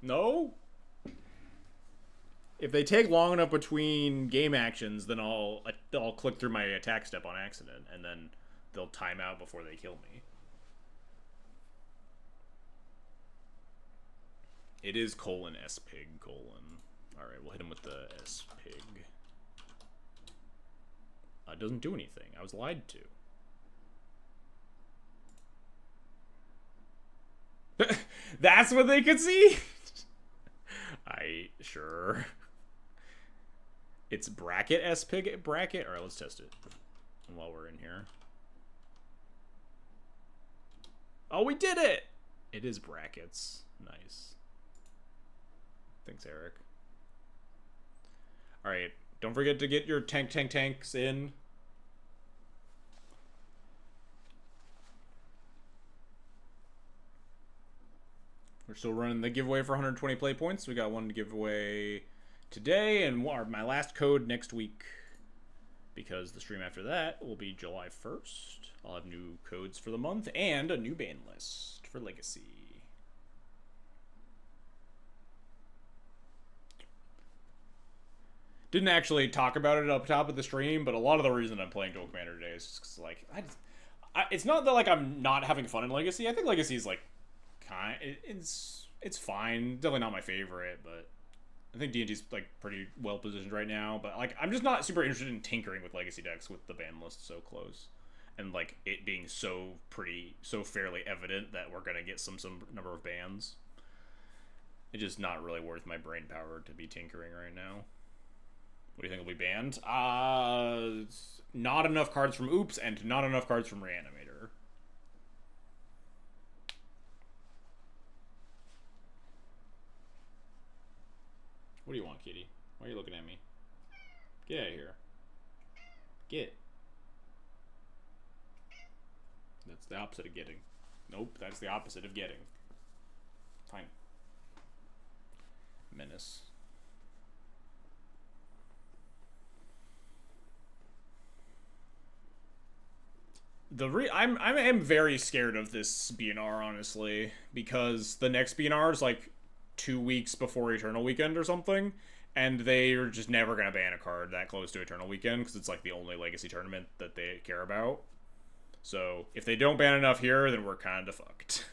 No? If they take long enough between game actions, then I'll click through my attack step on accident, and then they'll time out before they kill me. It is colon S-Pig colon. Alright, we'll hit him with the S-Pig. It doesn't do anything. I was lied to. That's what they could see? Sure. It's bracket S-Pig bracket? Alright, let's test it while we're in here. Oh, we did it! It is brackets. Nice. Thanks, Eric. Alright, don't forget to get your tanks in. We're still running the giveaway for 120 play points. We got one to give away today and my last code next week. Because the stream after that will be July 1st. I'll have new codes for the month and a new ban list for Legacy. Didn't actually talk about it up top of the stream, but a lot of the reason I'm playing Duel Commander today is just 'cause, like, it's not that like I'm not having fun in Legacy. I think Legacy is like it's fine. Definitely not my favorite, but I think D&D's like pretty well positioned right now. But like I'm just not super interested in tinkering with Legacy decks with the ban list so close, and like it being so fairly evident that we're gonna get some number of bans. It's just not really worth my brain power to be tinkering right now. What do you think will be banned? Not enough cards from Oops and not enough cards from Reanimator. What do you want, kitty? Why are you looking at me? Get out of here. Get. That's the opposite of getting. Nope, that's the opposite of getting. Fine. Menace. I'm very scared of this BNR, honestly, because the next BNR is like 2 weeks before Eternal Weekend or something, and they are just never gonna ban a card that close to Eternal Weekend because it's like the only Legacy tournament that they care about. So if they don't ban enough here, then we're kind of fucked.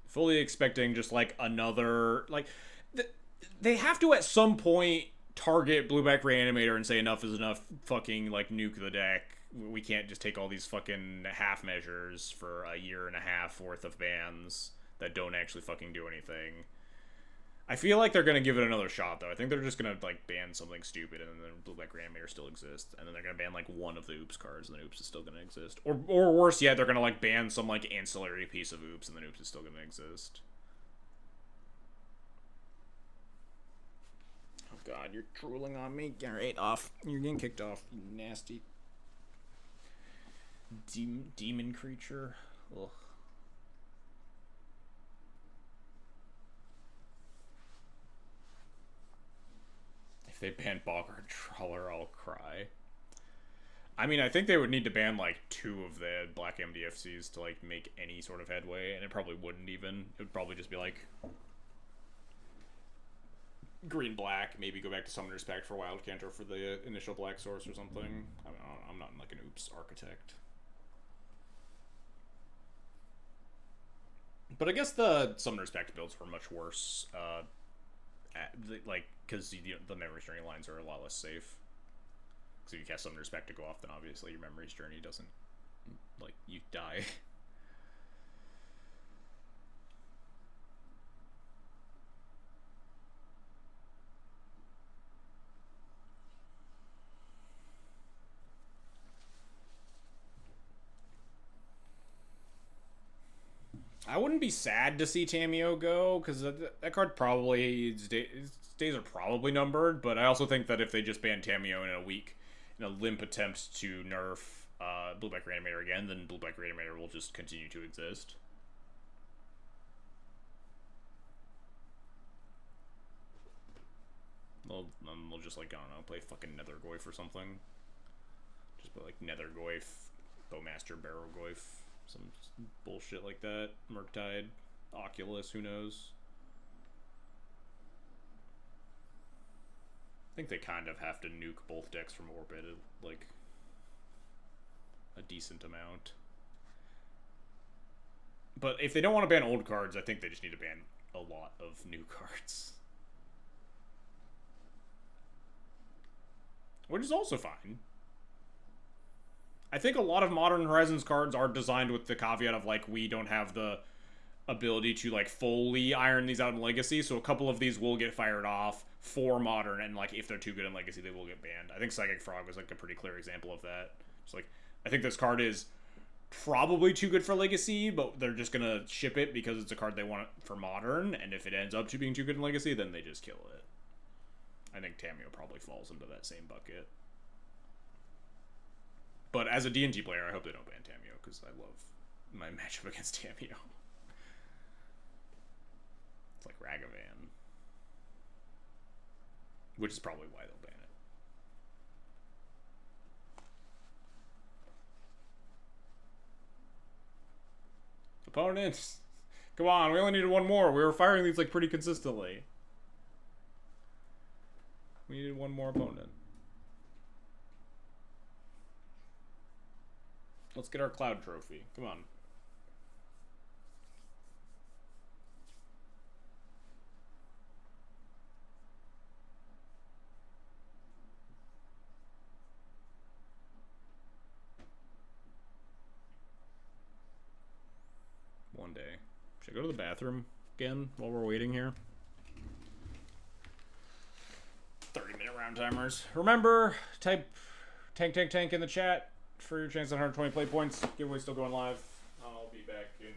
Fully expecting just like another like they have to at some point target Blueback Reanimator and say enough is enough. Fucking like nuke the deck. We can't just take all these fucking half measures for a year and a half worth of bans that don't actually fucking do anything. I feel like they're gonna give it another shot though. I think they're just gonna like ban something stupid and then Blueback Reanimator still exists, and then they're gonna ban like one of the Oops cards and then Oops is still gonna exist. Or worse yet, they're gonna like ban some like ancillary piece of Oops and then Oops is still gonna exist. Oh god, you're drooling on me. Get right off. You're getting kicked off, you nasty demon creature. Ugh. If they ban Bogart Trawler, I'll cry. I mean, I think they would need to ban like 2 of the Black MDFCs to like make any sort of headway, and it probably wouldn't even. It would probably just be like green black, maybe go back to Summoner's Pact for Wild Canter for the initial black source or something. I mean, I'm not like an Oops architect. But I guess the Summoner's Pact builds were much worse, like, because the Memory's Journey lines are a lot less safe. Because if you cast Summoner's Pact to go off, then obviously your Memory's Journey doesn't, like, you die. I wouldn't be sad to see Tamiyo go, because that card probably, its days are probably numbered, but I also think that if they just ban Tamiyo in a week, in a limp attempt to nerf Blueback Reanimator again, then Blueback Reanimator will just continue to exist. They'll just, like, I don't know, play fucking Nethergoyf or something. Just play, like, Nethergoyf, Bowmaster, Barrowgoyf, some bullshit like that. Murktide, Oculus, who knows? I think they kind of have to nuke both decks from orbit at, like, a decent amount. But if they don't want to ban old cards, I think they just need to ban a lot of new cards. Which is also fine. I think a lot of Modern Horizons cards are designed with the caveat of, like, we don't have the ability to, like, fully iron these out in Legacy, so a couple of these will get fired off for Modern, and, like, if they're too good in Legacy, they will get banned. I think Psychic Frog was, like, a pretty clear example of that. It's like, I think this card is probably too good for Legacy, but they're just gonna ship it because it's a card they want for Modern, and if it ends up to being too good in Legacy, then they just kill it. I think Tamiyo probably falls into that same bucket. But as a D&D player, I hope they don't ban Tamiyo, because I love my matchup against Tamiyo. It's like Ragavan. Which is probably why they'll ban it. Opponents! Come on, we only needed one more. We were firing these, like, pretty consistently. We needed one more opponent. Let's get our Cloud Trophy. Come on. One day. Should I go to the bathroom again while we're waiting here? 30-minute round timers. Remember, type tank in the chat for your chance at 120 play points. Giveaway still going live. I'll be back in.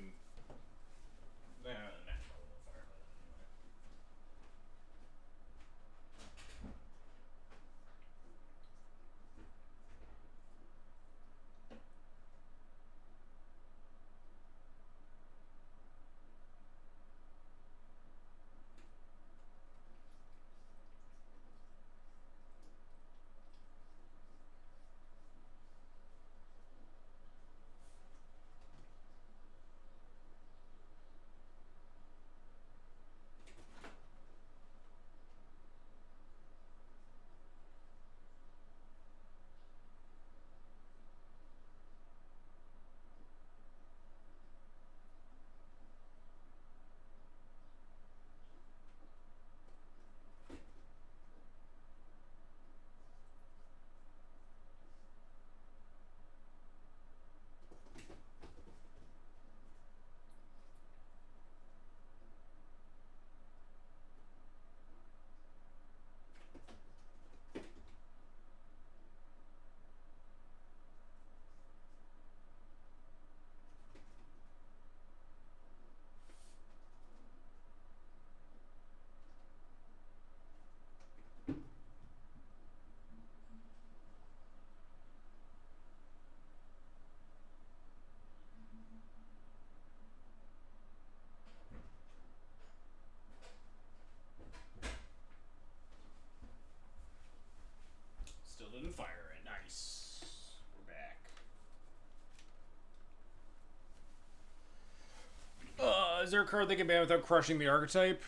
Is there a card they can ban without crushing the archetype?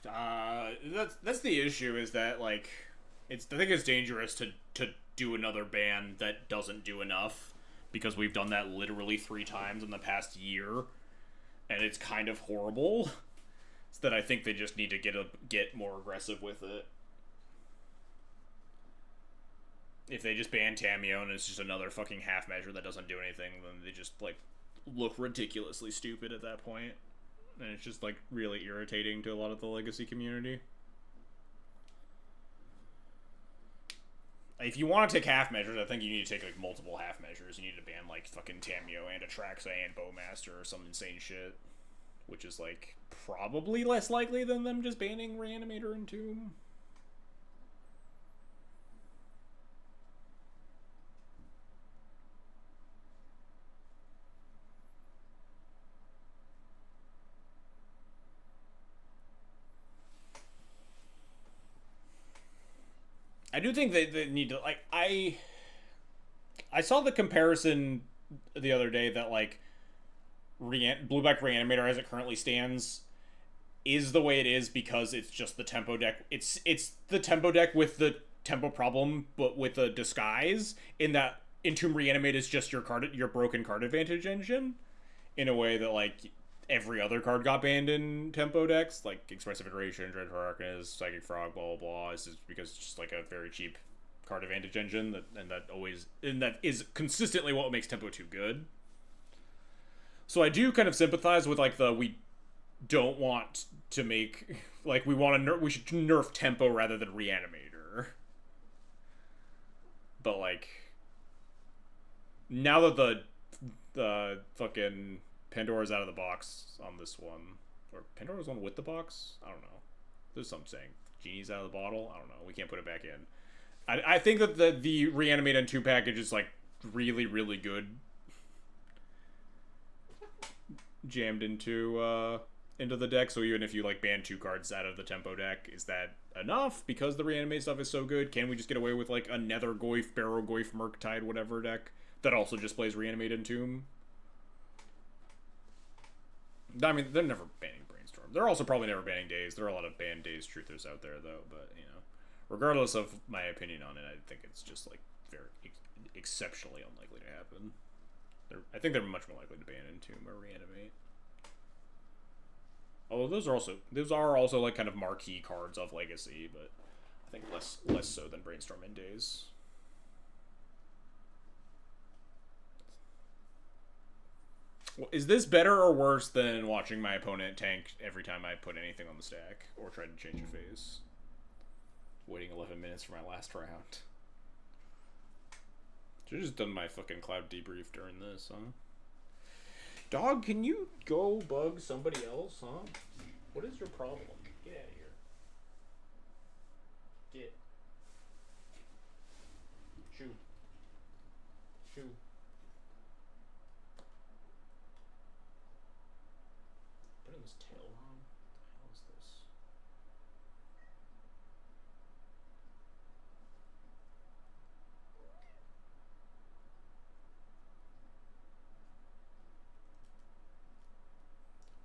That's the issue. Is that like, I think it's dangerous to do another ban that doesn't do enough, because we've done that literally 3 times in the past year, and it's kind of horrible. So that I think they just need to get more aggressive with it. If they just ban Tamiyo and it's just another fucking half measure that doesn't do anything, then they just like look ridiculously stupid at that point. And it's just like really irritating to a lot of the Legacy community. If you want to take half measures, I think you need to take like multiple half measures. You need to ban like fucking Tamiyo and Atraxa and Bowmaster or some insane shit. Which is like probably less likely than them just banning Reanimator and Tomb. I do think they need to, like, I saw the comparison the other day that, like, Blueback Reanimator as it currently stands is the way it is because it's just the tempo deck. It's the tempo deck with the tempo problem, but with a disguise, in that Entomb Reanimate is just your broken card advantage engine, in a way that, like, every other card got banned in tempo decks, like Expressive Iteration, Dreadful Arcanist, Psychic Frog, blah blah blah. Is because it's just like a very cheap card advantage engine that is consistently what makes tempo 2 good. So I do kind of sympathize with like we don't want to make, like, we should nerf tempo rather than Reanimator. But like, now that the fucking Pandora's out of the box on this one, or Pandora's one with the box? I don't know. There's some saying Genie's out of the bottle. I don't know. We can't put it back in. I think that the Reanimate and 2 package is like really, really good. Jammed into the deck, so even if you like ban 2 cards out of the tempo deck, is that enough? Because the Reanimate stuff is so good, can we just get away with like a Nether Goyf, Barrow Goyf, Murktide, whatever deck that also just plays Reanimate and Tomb? I mean, they're never banning Brainstorm. They're also probably never banning Daze. There are a lot of banned Daze truthers out there, though. But, you know, regardless of my opinion on it, I think it's just, like, very exceptionally unlikely to happen. I think they're much more likely to ban Entomb or Reanimate. Although those are also like kind of marquee cards of Legacy, but I think less so than Brainstorm and Daze. Well, is this better or worse than watching my opponent tank every time I put anything on the stack or try to change a phase? Waiting 11 minutes for my last round. Should have just done my fucking cloud debrief during this, huh? Dog, can you go bug somebody else, huh? What is your problem? Get out of here. Get. Shoo. Shoo. Putting this tail wrong? What the hell is this?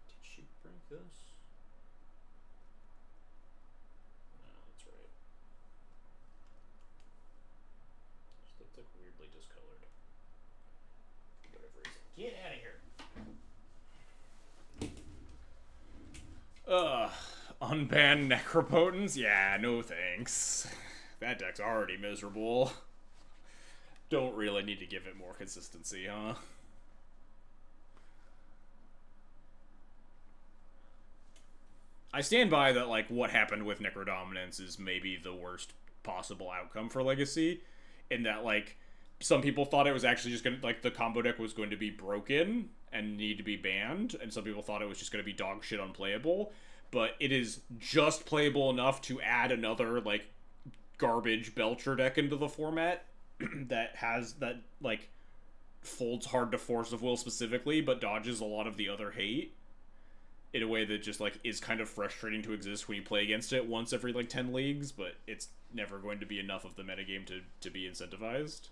Did she bring this? No, that's right. Just looked like weirdly discolored. For whatever reason. Get out of here. Unbanned Necropotence? Yeah, no thanks. That deck's already miserable. Don't really need to give it more consistency, huh? I stand by that, like, what happened with Necrodominance is maybe the worst possible outcome for Legacy, in that, like, some people thought it was actually just gonna, like, the combo deck was going to be broken and need to be banned, and some people thought it was just going to be dog shit unplayable, but it is just playable enough to add another, like, garbage Belcher deck into the format that like, folds hard to Force of Will specifically, but dodges a lot of the other hate in a way that just, like, is kind of frustrating to exist when you play against it once every, like, 10 leagues, but it's never going to be enough of the metagame to be incentivized.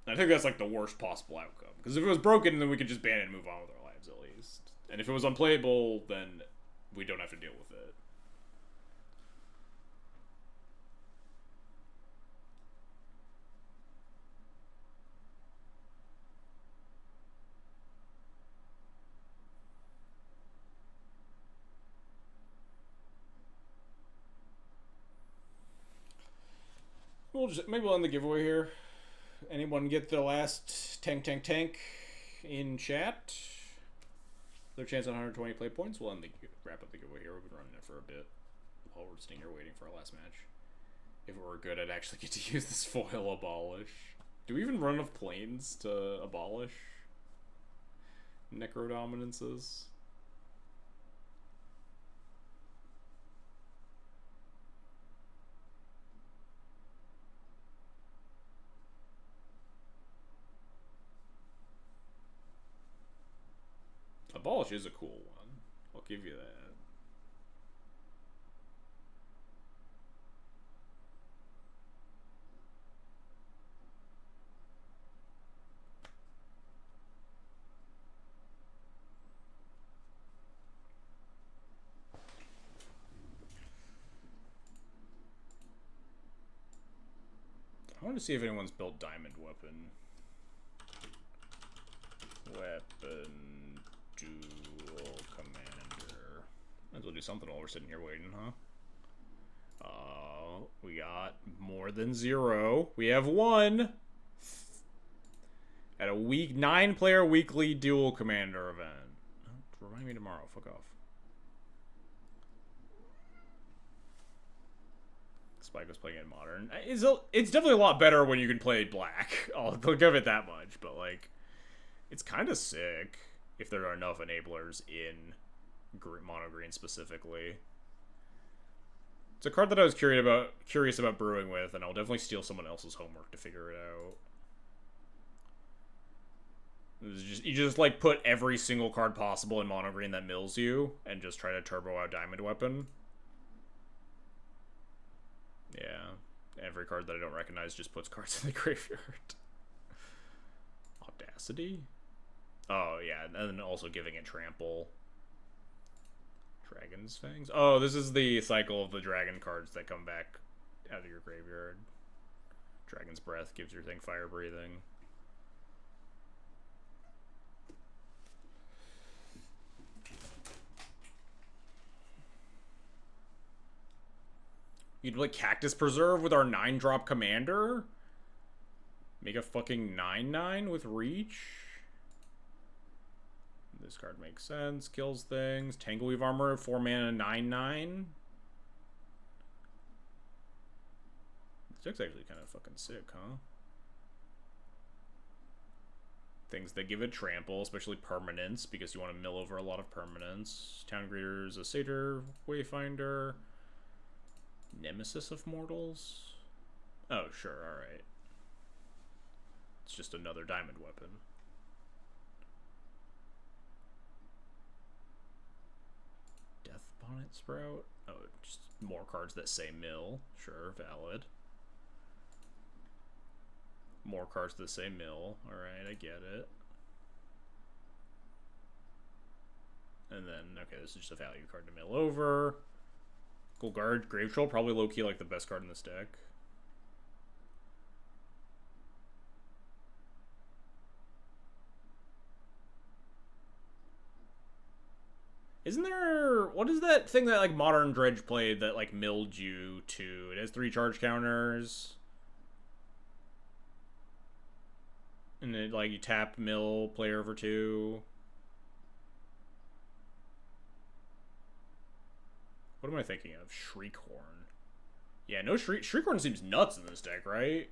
I think that's, like, the worst possible outcome. Because if it was broken, then we could just ban it and move on with our lives, at least. least. And if it was unplayable, then we don't have to deal with it. Maybe we'll end the giveaway here. Anyone get the last tank in chat? Their chance on 120 play points. We'll wrap up the giveaway here. We've been running it for a bit while we're sitting here waiting for our last match. If it were good, I'd actually get to use this foil abolish. Do we even run enough planes to abolish necrodominances? Abolish is a cool one. I'll give you that. I want to see if anyone's built diamond weapon. Duel commander. Might as well do something while we're sitting here waiting, huh? We got more than 0. We have 1 at a 9-player weekly duel commander event. Remind me tomorrow. Fuck off. Spike was playing in modern. It's definitely a lot better when you can play black. I'll give it that much, but like, it's kind of sick if there are enough enablers in mono green specifically. It's a card that I was curious about brewing with, and I'll definitely steal someone else's homework to figure it out. You just like put every single card possible in mono green that mills you, and just try to turbo out diamond weapon. Yeah, every card that I don't recognize just puts cards in the graveyard. Audacity? Oh, yeah, and then also giving it trample. Dragon's Fangs? Oh, this is the cycle of the dragon cards that come back out of your graveyard. Dragon's Breath gives your thing fire breathing. You'd play Cactus Preserve with our 9-drop commander? Make a fucking 9/9 with reach? This card makes sense. Kills things. Tangleweave Armor, 4 mana, 9/9. This deck's actually kind of fucking sick, huh? Things that give it trample, especially permanents, because you want to mill over a lot of permanents. Town Greeter's a Satyr, Wayfinder. Nemesis of Mortals? Oh, sure, alright. It's just another diamond weapon. Death Bonnet Sprout? Oh, just more cards that say mill. Sure, valid. More cards that say mill. Alright, I get it. And then, okay, this is just a value card to mill over. Golgard Grave Troll, probably low-key like the best card in this deck. Isn't there... What is that thing that like Modern Dredge played that like milled you to? It has 3 charge counters. And it like you tap, mill, player over 2. What am I thinking of? Shriekhorn. Yeah, no Shriekhorn seems nuts in this deck, right?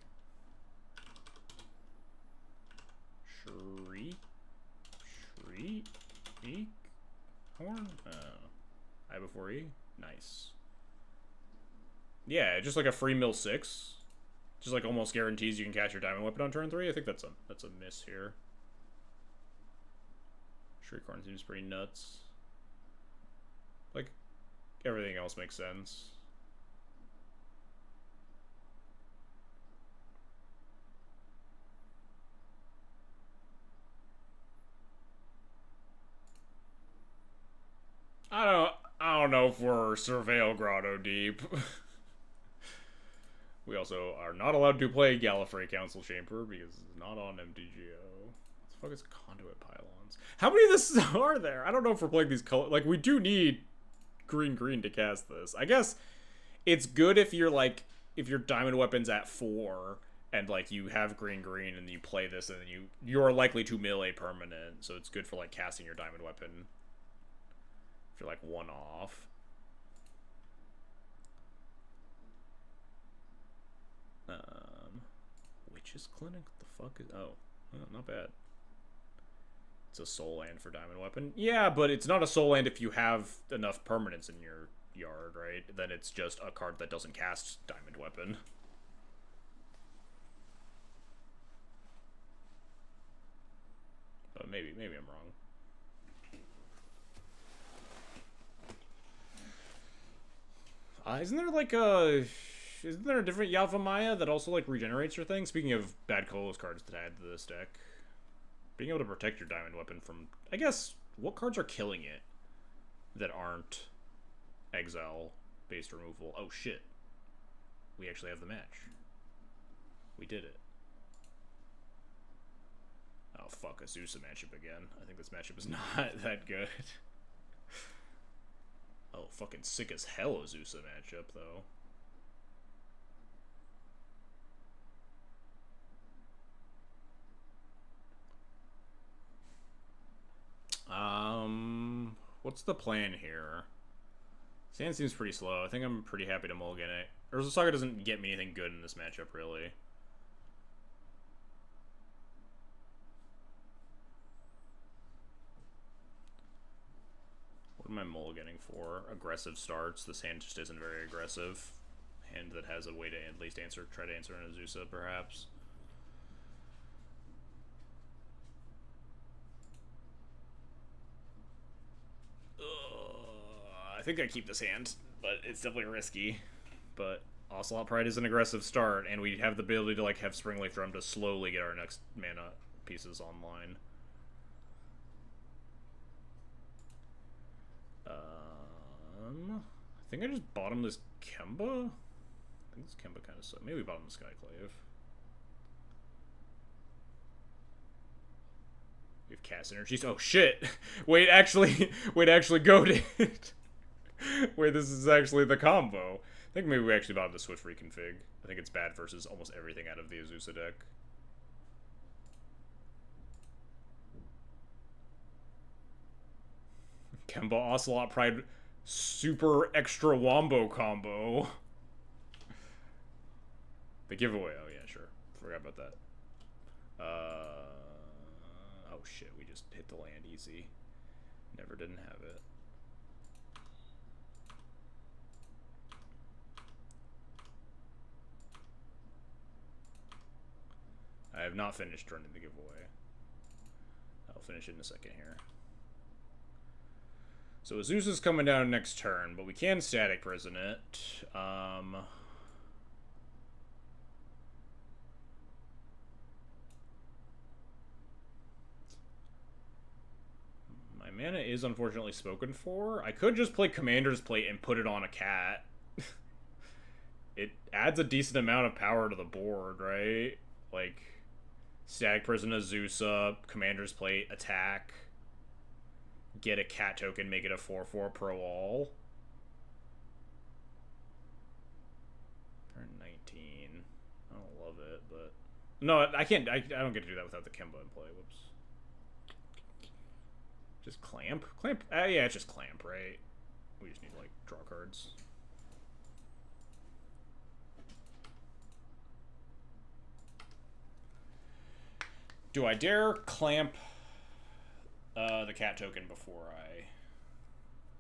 Horn? I before E? Nice. Yeah, just like a free mill 6. Just like almost guarantees you can catch your diamond weapon on turn 3. I think that's a miss here. Shriekhorn seems pretty nuts. Like, everything else makes sense. don't know if we're Surveil Grotto deep. We also are not allowed to play Gallifrey Council Chamber because it's not on MTGO. What the fuck is Conduit Pylons? How many of this are there? I don't know if we're playing these color. Like, we do need green to cast this. I guess it's good if you're like, if your diamond weapon's at 4 and like you have green and you play this and then you're likely to mill a permanent, so it's good for like casting your diamond weapon if you're like 1 off. Witch's Clinic? What the fuck is... Oh, not bad. It's a soul land for diamond weapon. Yeah, but it's not a soul land if you have enough permanents in your yard, right? Then it's just a card that doesn't cast diamond weapon. But maybe I'm wrong. Isn't there like a... Isn't there a different Yalva Maya that also like regenerates your thing? Speaking of bad Kolos cards to add to this deck. Being able to protect your diamond weapon from... I guess, what cards are killing it that aren't exile-based removal? Oh shit. We actually have the match. We did it. Oh fuck, Azusa matchup again. I think this matchup is not that good. Oh, fucking sick as hell Azusa matchup, though. What's the plan here? Sand seems pretty slow. I think I'm pretty happy to mulligan it. Urza Saga doesn't get me anything good in this matchup, really. What am I mulliganing for? Aggressive starts. This hand just isn't very aggressive. Hand that has a way to at least try to answer an Azusa, perhaps. I think I keep this hand, but it's definitely risky. But Ocelot Pride is an aggressive start, and we have the ability to like have Springleaf Drum to slowly get our next mana pieces online. I think I just bottomed this Kemba. I think this Kemba kind of sucks. Maybe bottom the Skyclave. We have cast energies. Oh shit! Wait, actually goaded. Wait, this is actually the combo. I think maybe we actually bottom the Swift reconfig. I think it's bad versus almost everything out of the Azusa deck. Kemba Ocelot Pride super extra wombo combo. The giveaway. Oh yeah, sure. Forgot about that. Oh shit, we just hit the land easy. Never didn't have it. I have not finished running the giveaway. I'll finish it in a second here. So Azusa's coming down next turn, but we can Static Prison it. My mana is unfortunately spoken for. I could just play Commander's Plate and put it on a cat. It adds a decent amount of power to the board, right? Like, Static Prison, Azusa, Commander's Plate, attack. Get a cat token, make it a 4/4 pro all. Turn 19. I don't love it, but... No, I can't. I don't get to do that without the Kemba in play. Whoops. Just Clamp? Clamp? Yeah, it's just Clamp, right? We just need to, like, draw cards. Do I dare Clamp the cat token before I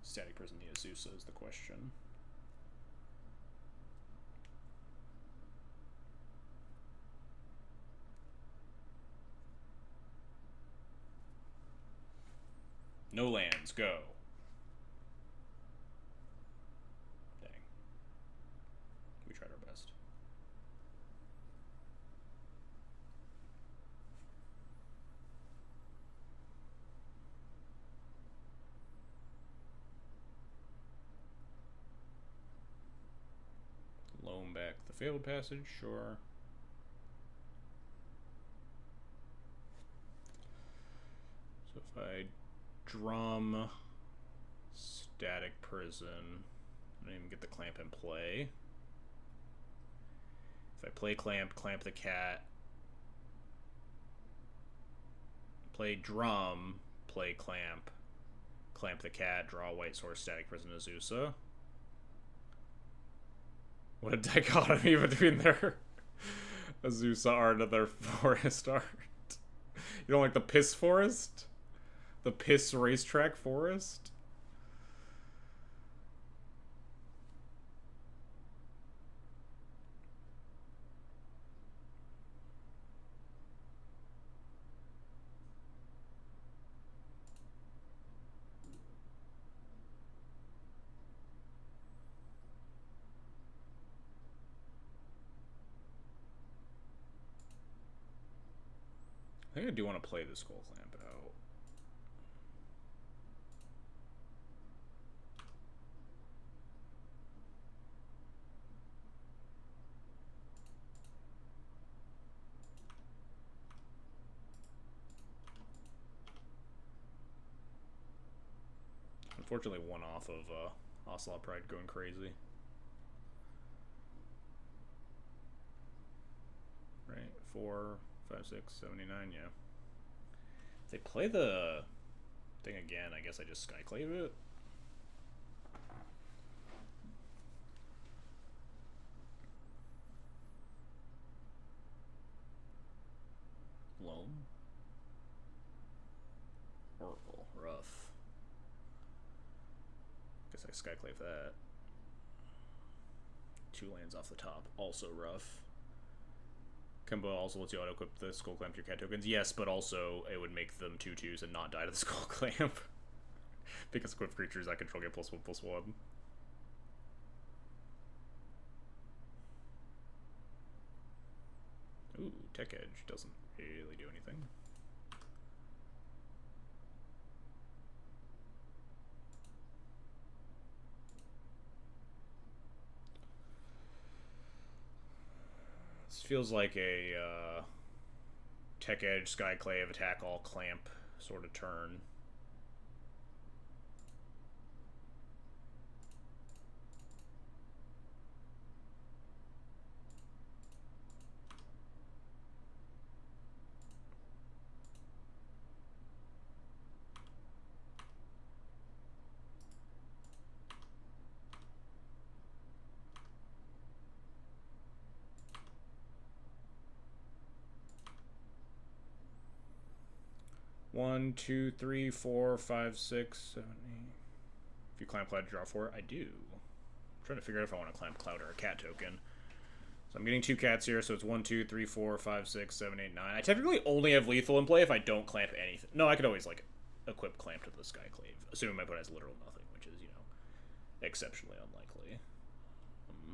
Static Prison the Azusa is the question. No lands, go. Dang. We tried our best. failed passage, sure. So if I drum static prison, I don't even get the clamp in play. If I play clamp, clamp the cat, play drum, play clamp, clamp the cat, draw white source, static prison, Azusa. What a dichotomy between their Azusa art and their forest art. You don't like the piss forest? The piss racetrack forest? I think I do want to play the Skull Clamp out. Unfortunately, one off of Ocelot Pride going crazy. Right, 4, 5, 6, 79, yeah. If they play the thing again, I guess I just Skyclave it. Loam. Oracle, rough. Guess I Skyclave that. 2 lands off the top, also rough. Combo also lets you auto-equip the Skull Clamp to your cat tokens. Yes, but also it would make them 2/2s and not die to the Skull Clamp. Because equipped creatures I control get +1/+1. Ooh, Tech Edge doesn't really do anything. This feels like a Tech Edge, Skyclave, attack all, clamp sort of turn. One, two, three, 4, 5, 6, 7, 8. If you clamp Cloud, draw 4. I do. I'm trying to figure out if I want to clamp Cloud or a cat token. So I'm getting 2 cats here, so it's 1, 2, 3, 4, 5, 6, 7, 8, 9. I technically only have lethal in play if I don't clamp anything. No, I could always, like, equip clamp to the Skyclave, assuming my opponent has literal nothing, which is, you know, exceptionally unlikely.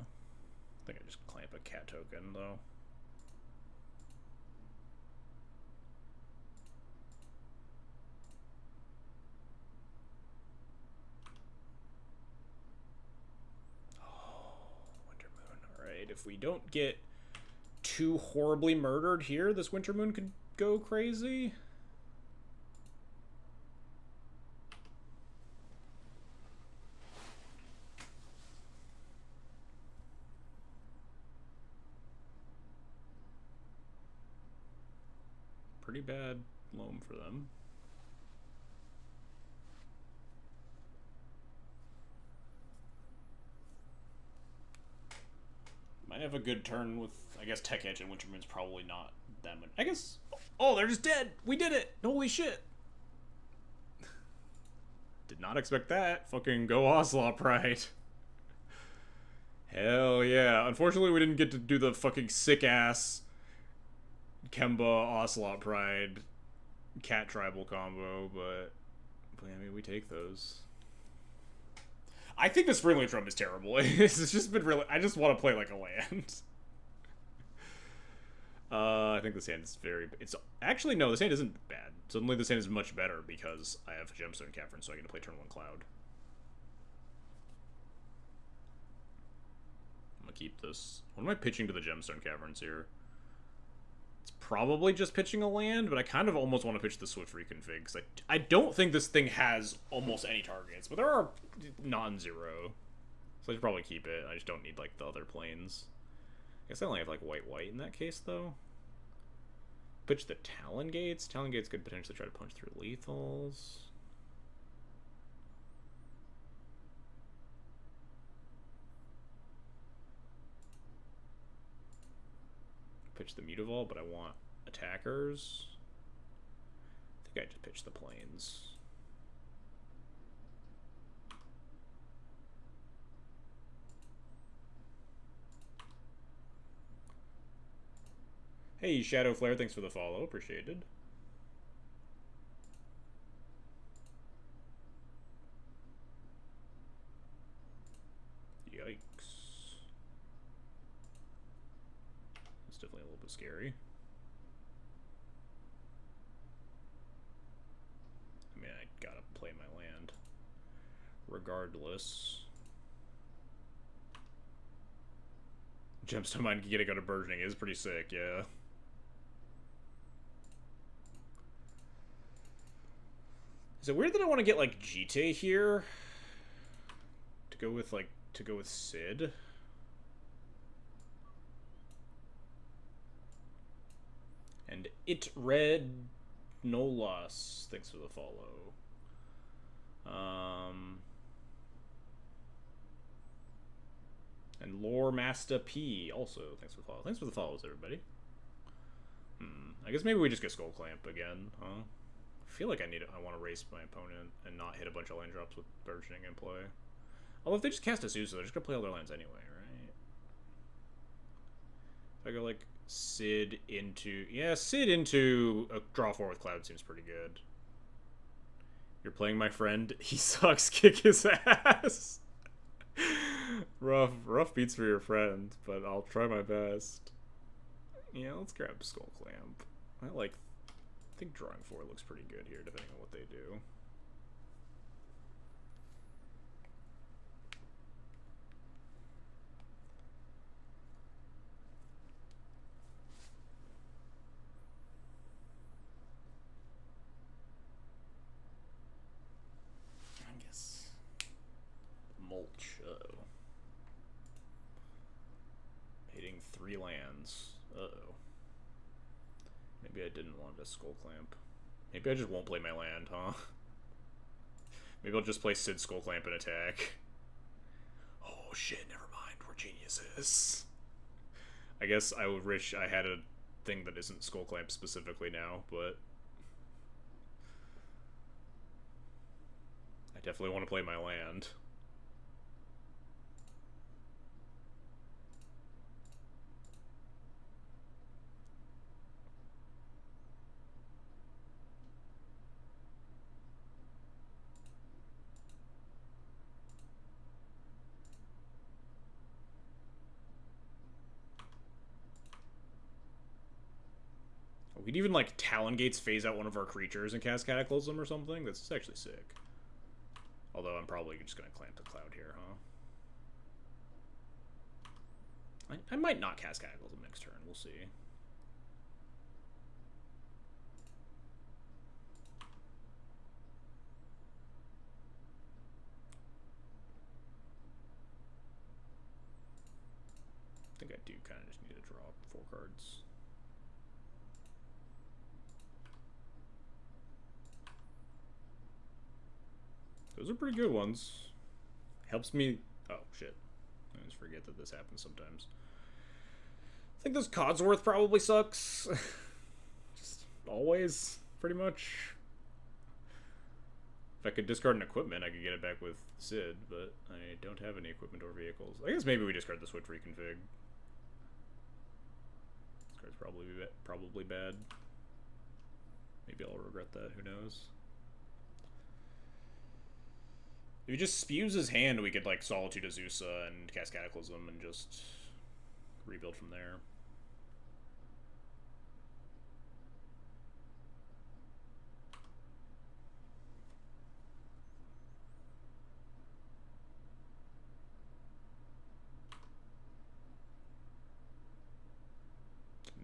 I think I just clamp a cat token, though. If we don't get too horribly murdered here, this Winter Moon could go crazy. Pretty bad loam for them. Might have a good turn with, I guess, Tech Edge and Winter Moon's probably not that much. I guess. Oh, they're just dead. We did it. Holy shit. Did not expect that. Fucking go Ocelot Pride. Hell yeah. Unfortunately, we didn't get to do the fucking sick ass Kemba Ocelot Pride cat tribal combo, but I mean, we take those. I think the Springling Drum is terrible. It's just been really... I just want to play like a land. I think this hand is very... It's actually, no, this hand isn't bad. Suddenly this hand is much better because I have Gemstone Cavern, so I get to play turn 1 Cloud. I'm want to keep this. What am I pitching to the Gemstone Caverns here? It's probably just pitching a land, but I kind of almost want to pitch the Swift reconfig, because I don't think this thing has almost any targets, but there are non-zero. So I should probably keep it. I just don't need, like, the other planes. I guess I only have, like, white in that case, though. Pitch the Talon Gates. Talon Gates could potentially try to punch through lethals. Pitch the Mutavault, but I want attackers. I think I just pitched the planes. Hey, Shadow Flare, thanks for the follow. Appreciated. Yikes. It's definitely a little bit scary. I mean, I gotta play my land. Regardless. Gemstone Mine getting out of burgeoning is pretty sick, yeah. Is it weird that I want to get, like, Jite here? To go with, like, Sid? And It Red Nolas, thanks for the follow. And Lore Master P, also, thanks for the follow. Thanks for the follows, everybody. I guess maybe we just get Skull Clamp again, huh? I feel like I want to race my opponent and not hit a bunch of land drops with burgeoning in play. Although if they just cast Azusa, they're just gonna play all their lands anyway, right? If I go like Sid into a draw 4 with Cloud seems pretty good. You're playing my friend. He sucks. Kick his ass. Rough beats for your friend, but I'll try my best. Yeah, let's grab Skull Clamp. I think drawing 4 looks pretty good here, depending on what they do. I guess mulch. Uh-oh. Hitting 3 lands. Uh-oh. Maybe I didn't want a Skull Clamp. Maybe I just won't play my land, huh? Maybe I'll just play Sid Skull Clamp and attack. Oh shit, never mind. We're geniuses. I guess I would wish I had a thing that isn't Skull Clamp specifically now, but I definitely want to play my land. We'd even, like, Talon Gates phase out one of our creatures and cast Cataclysm or something. That's actually sick. Although I'm probably just going to clamp the Cloud here, huh? I might not cast Cataclysm next turn. We'll see. I think I do kind of just need to draw 4 cards. Those are pretty good ones. Helps me... Oh, shit. I just forget that this happens sometimes. I think this Codsworth probably sucks. Just always, pretty much. If I could discard an equipment, I could get it back with Sid, but I don't have any equipment or vehicles. I guess maybe we discard the Swift reconfig. This card's probably bad. Maybe I'll regret that, who knows. If he just spews his hand, we could, like, Solitude Azusa and cast Cataclysm and just rebuild from there.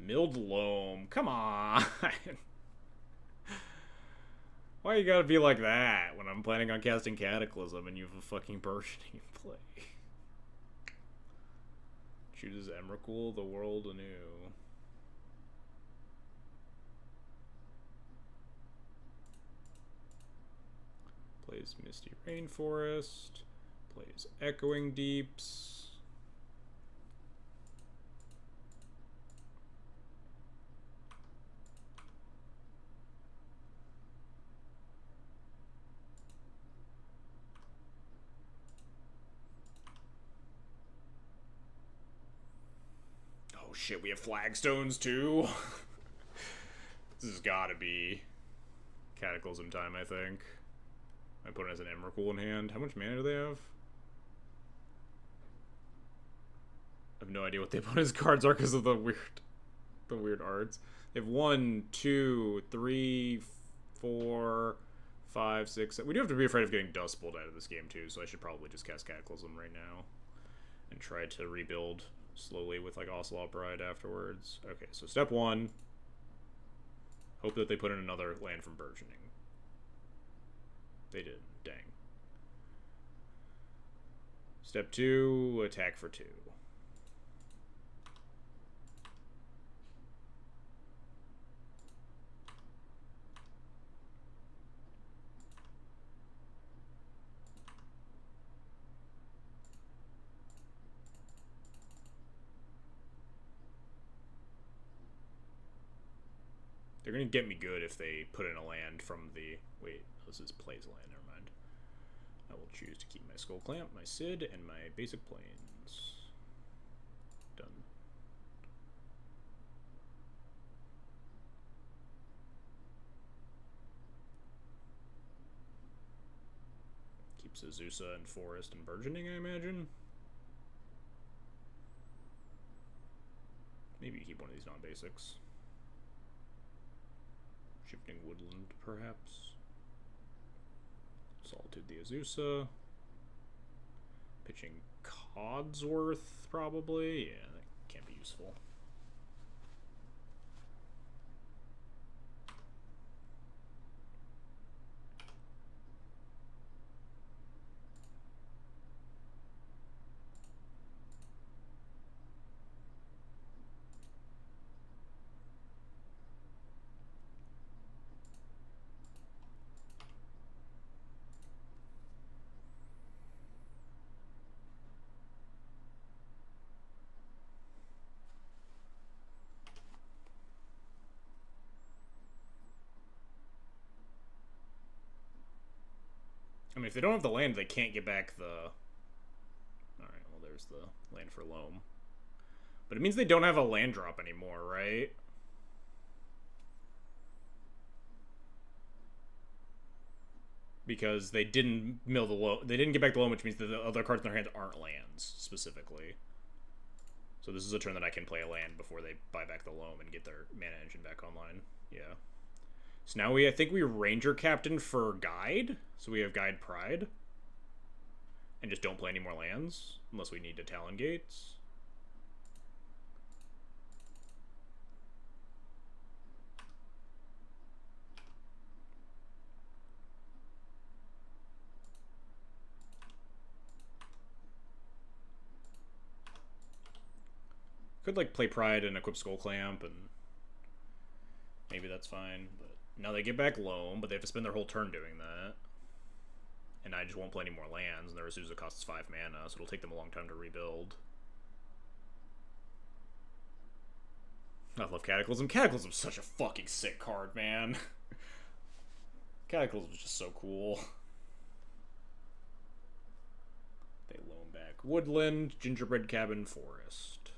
Milled Loam. Come on. Why you gotta be like that when I'm planning on casting Cataclysm and you have a fucking Burgeoning in play? Chooses Emrakul, the world anew. Plays Misty Rainforest. Plays Echoing Deeps. Oh shit, we have Flagstones too? This has gotta be Cataclysm time, I think. My opponent has an Emrakul in hand. How much mana do they have? I have no idea what the opponent's cards are because of the weird arts. They have 1, 2, 3, 4, 5, 6. 7. We do have to be afraid of getting Dust Bolt out of this game too, so I should probably just cast Cataclysm right now and try to rebuild slowly with like Ocelot Bride afterwards. Okay, so step 1. Hope that they put in another land from Burgeoning. They did. Dang. Step 2, attack for 2. They're gonna get me good if they put in a land from the... Wait, this is plays land, never mind. I will choose to keep my Skull Clamp, my Sid, and my basic plains. Done. Keeps Azusa and Forest and Burgeoning, I imagine. Maybe keep one of these non-basics. Shifting Woodland, perhaps. Solitude the Azusa. Pitching Codsworth, probably. Yeah, that can't be useful. I mean, if they don't have the land, they can't get back the... Alright, well, there's the land for Loam. But it means they don't have a land drop anymore, right? Because they didn't mill the Loam. They didn't get back the Loam, which means that the other cards in their hands aren't lands, specifically. So this is a turn that I can play a land before they buy back the Loam and get their mana engine back online. Yeah. So now I think we Ranger Captain for Guide. So we have Guide Pride. And just don't play any more lands. Unless we need to Talon Gates. Could like play Pride and equip Skull Clamp and maybe that's fine, but now they get back Loam, but they have to spend their whole turn doing that. And I just won't play any more lands, and their Azusa costs 5 mana, so it'll take them a long time to rebuild. I love Cataclysm. Cataclysm's such a fucking sick card, man. Cataclysm's just so cool. They Loam back Woodland, Gingerbread Cabin, Forest.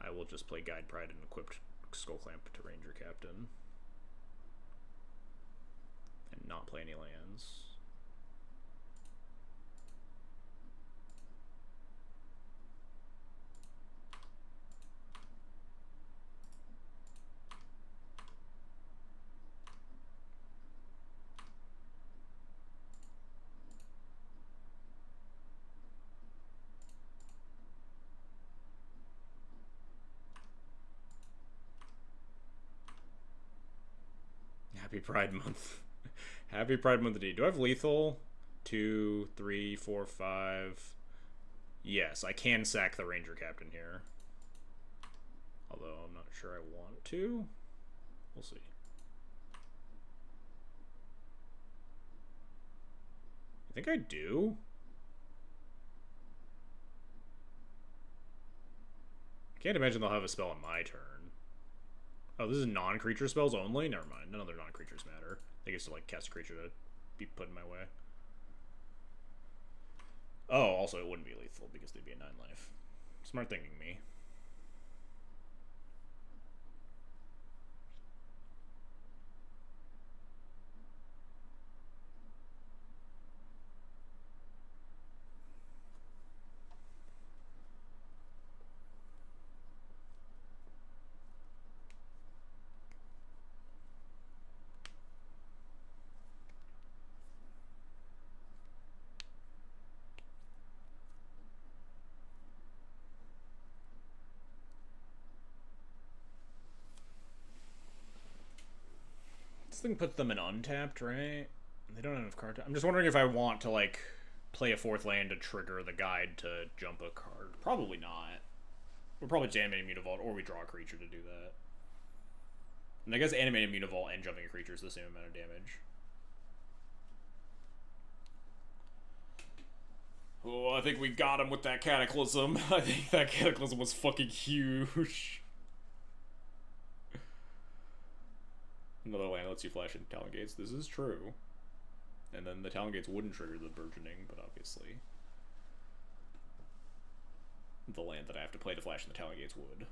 I will just play Guide Pride and equip Skull Clamp to Ranger Captain. And not play any lands. Happy Pride Month. Happy Pride Month indeed. Do I have lethal? 2, 3, 4, 5. Yes, I can sack the Ranger Captain here. Although I'm not sure I want to. We'll see. I think I do. I can't imagine they'll have a spell on my turn. Oh, this is non-creature spells only? Never mind. None of their non-creatures matter. They get to, like, cast a creature to be put in my way. Oh, also it wouldn't be lethal because they'd be a 9 life. Smart thinking, me. This thing puts them in untapped, right? They don't have enough card. I'm just wondering if I want to, like, play a 4th land to trigger the guide to jump a card. Probably not. We're probably just animating Mutavault, or we draw a creature to do that. And I guess animating Mutavault and jumping a creature is the same amount of damage. Oh, I think we got him with that Cataclysm. I think that Cataclysm was fucking huge. Another land lets you flash into Talon Gates. This is true. And then the Talon Gates wouldn't trigger the Burgeoning, but obviously the land that I have to play to flash in the Talon Gates would.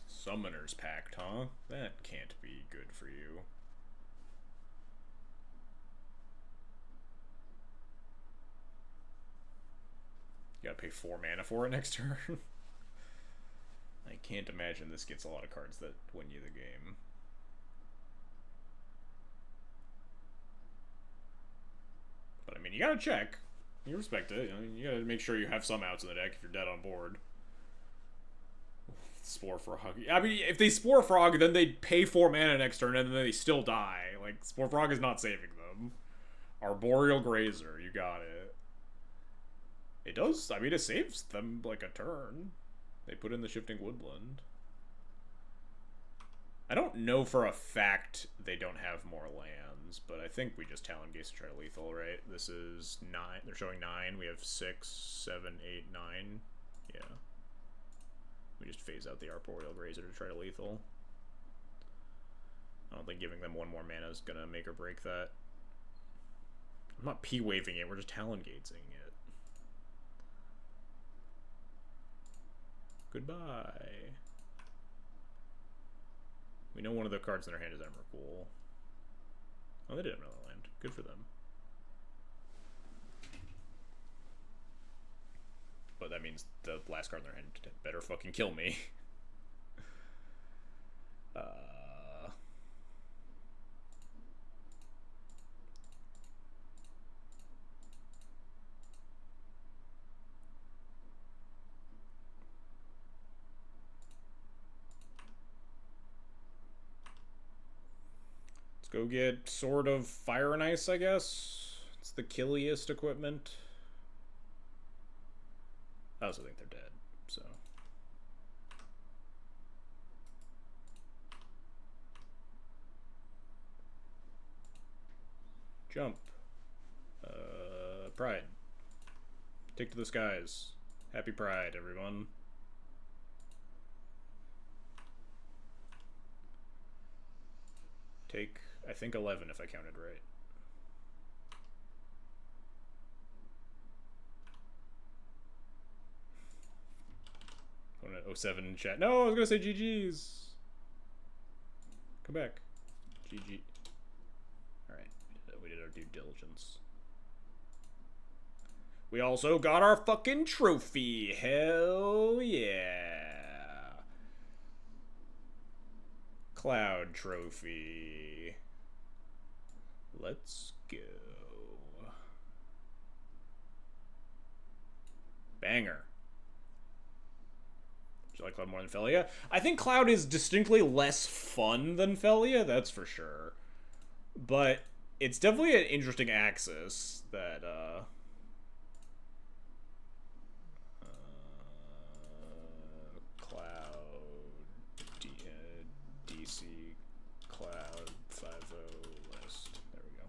Summoner's Pact, huh? That can't be good for you. You gotta pay 4 mana for it next turn. I can't imagine this gets a lot of cards that win you the game. But I mean, you gotta check. You respect it. I mean, you gotta make sure you have some outs in the deck if you're dead on board. Spore Frog. I mean, if they Spore Frog, then they'd pay 4 mana next turn and then they still die. Like, Spore Frog is not saving them. Arboreal Grazer, you got it. It does, I mean, it saves them like a turn. They put in the Shifting Woodland. I don't know for a fact they don't have more lands, but I think we just Talon Gates to try to lethal, right? This is 9. They're showing 9. We have 6, 7, 8, 9. Yeah. We just phase out the Arboreal Grazer to try to lethal. I don't think giving them 1 more mana is gonna make or break that. I'm not P-waving it, we're just Talon Gatesing it. Goodbye. We know one of the cards in their hand is Emrakul. Oh, they did have another land. Good for them. But that means the last card in their hand better fucking kill me. Go get Sword of Fire and Ice, I guess. It's the killiest equipment. I also think they're dead, so. Jump. Pride. Take to the skies. Happy Pride, everyone. Take, I think, 11 if I counted right. Oh, 07 in chat. No, I was gonna say GG's. Come back. GG. Alright, we did our due diligence. We also got our fucking trophy. Hell yeah. Cloud trophy. Let's go. Banger. Do you like Cloud more than Felia? I think Cloud is distinctly less fun than Felia, that's for sure. But it's definitely an interesting axis that, DC Cloud 5.0 list. There we go.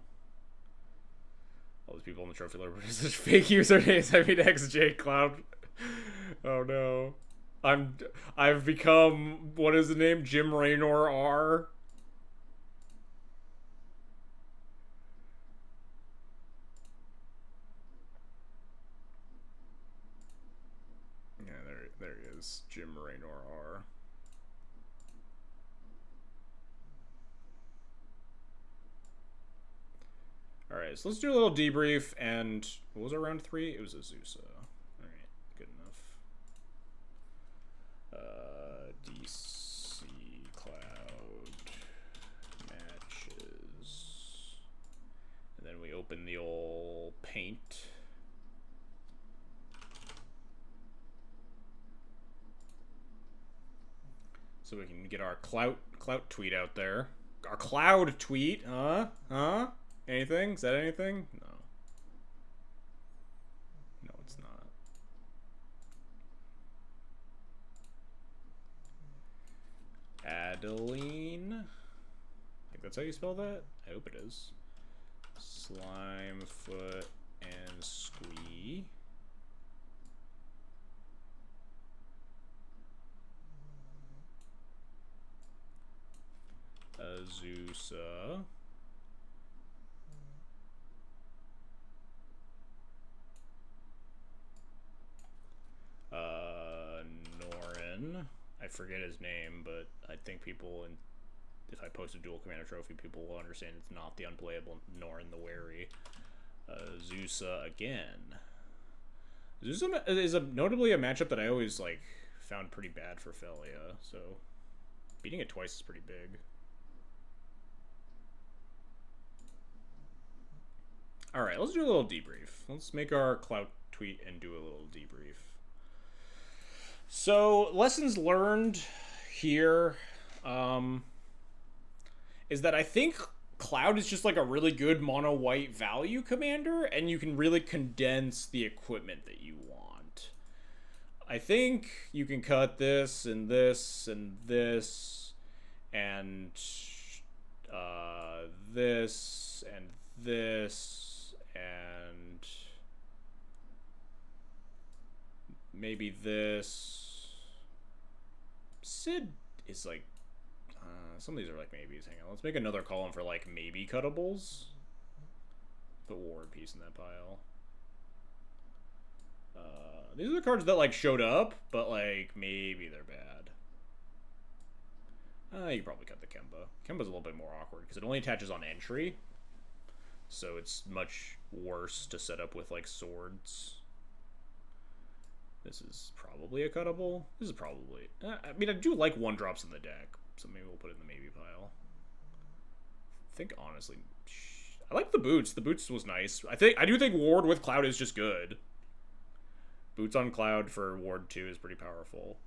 All these people in the trophy level are such fake usernames. I mean XJ Cloud. Oh no. I've become, what is the name? Jim Raynor R. Yeah, there he is. Jim Raynor R. Alright, so let's do a little debrief, and what was our round 3? It was Azusa. Alright, good enough. DC Cloud matches. And then we open the old paint. So we can get our clout tweet out there. Our cloud tweet, huh? Anything? Is that anything? No. No, it's not. Adeline. I think that's how you spell that? I hope it is. Slimefoot and Squee. Azusa. Norin. I forget his name, but I think people, if I post a Duel Commander Trophy, people will understand it's not the unplayable Norin the Wary. Azusa again. Azusa is notably a matchup that I always found pretty bad for Felia, so beating it twice is pretty big. Alright, let's do a little debrief. Let's make our clout tweet and do a little debrief. So, lessons learned here is that I think Cloud is just a really good mono-white value commander, and you can really condense the equipment that you want. I think you can cut this, and this, and this, and this, and this, and maybe this. Sid is some of these are maybes. Hang on, let's make another column for maybe cuttables. Put War and Peace in that pile. These are the cards that showed up, but maybe they're bad. You probably cut the Kemba. Kemba's a little bit more awkward because it only attaches on entry, so it's much worse to set up with swords. This is probably a cuttable. This is probably... I mean, I do like 1-drops in the deck, so maybe we'll put it in the maybe pile. I think, honestly... I like the boots. The boots was nice. I do think Ward with Cloud is just good. Boots on Cloud for Ward 2 is pretty powerful.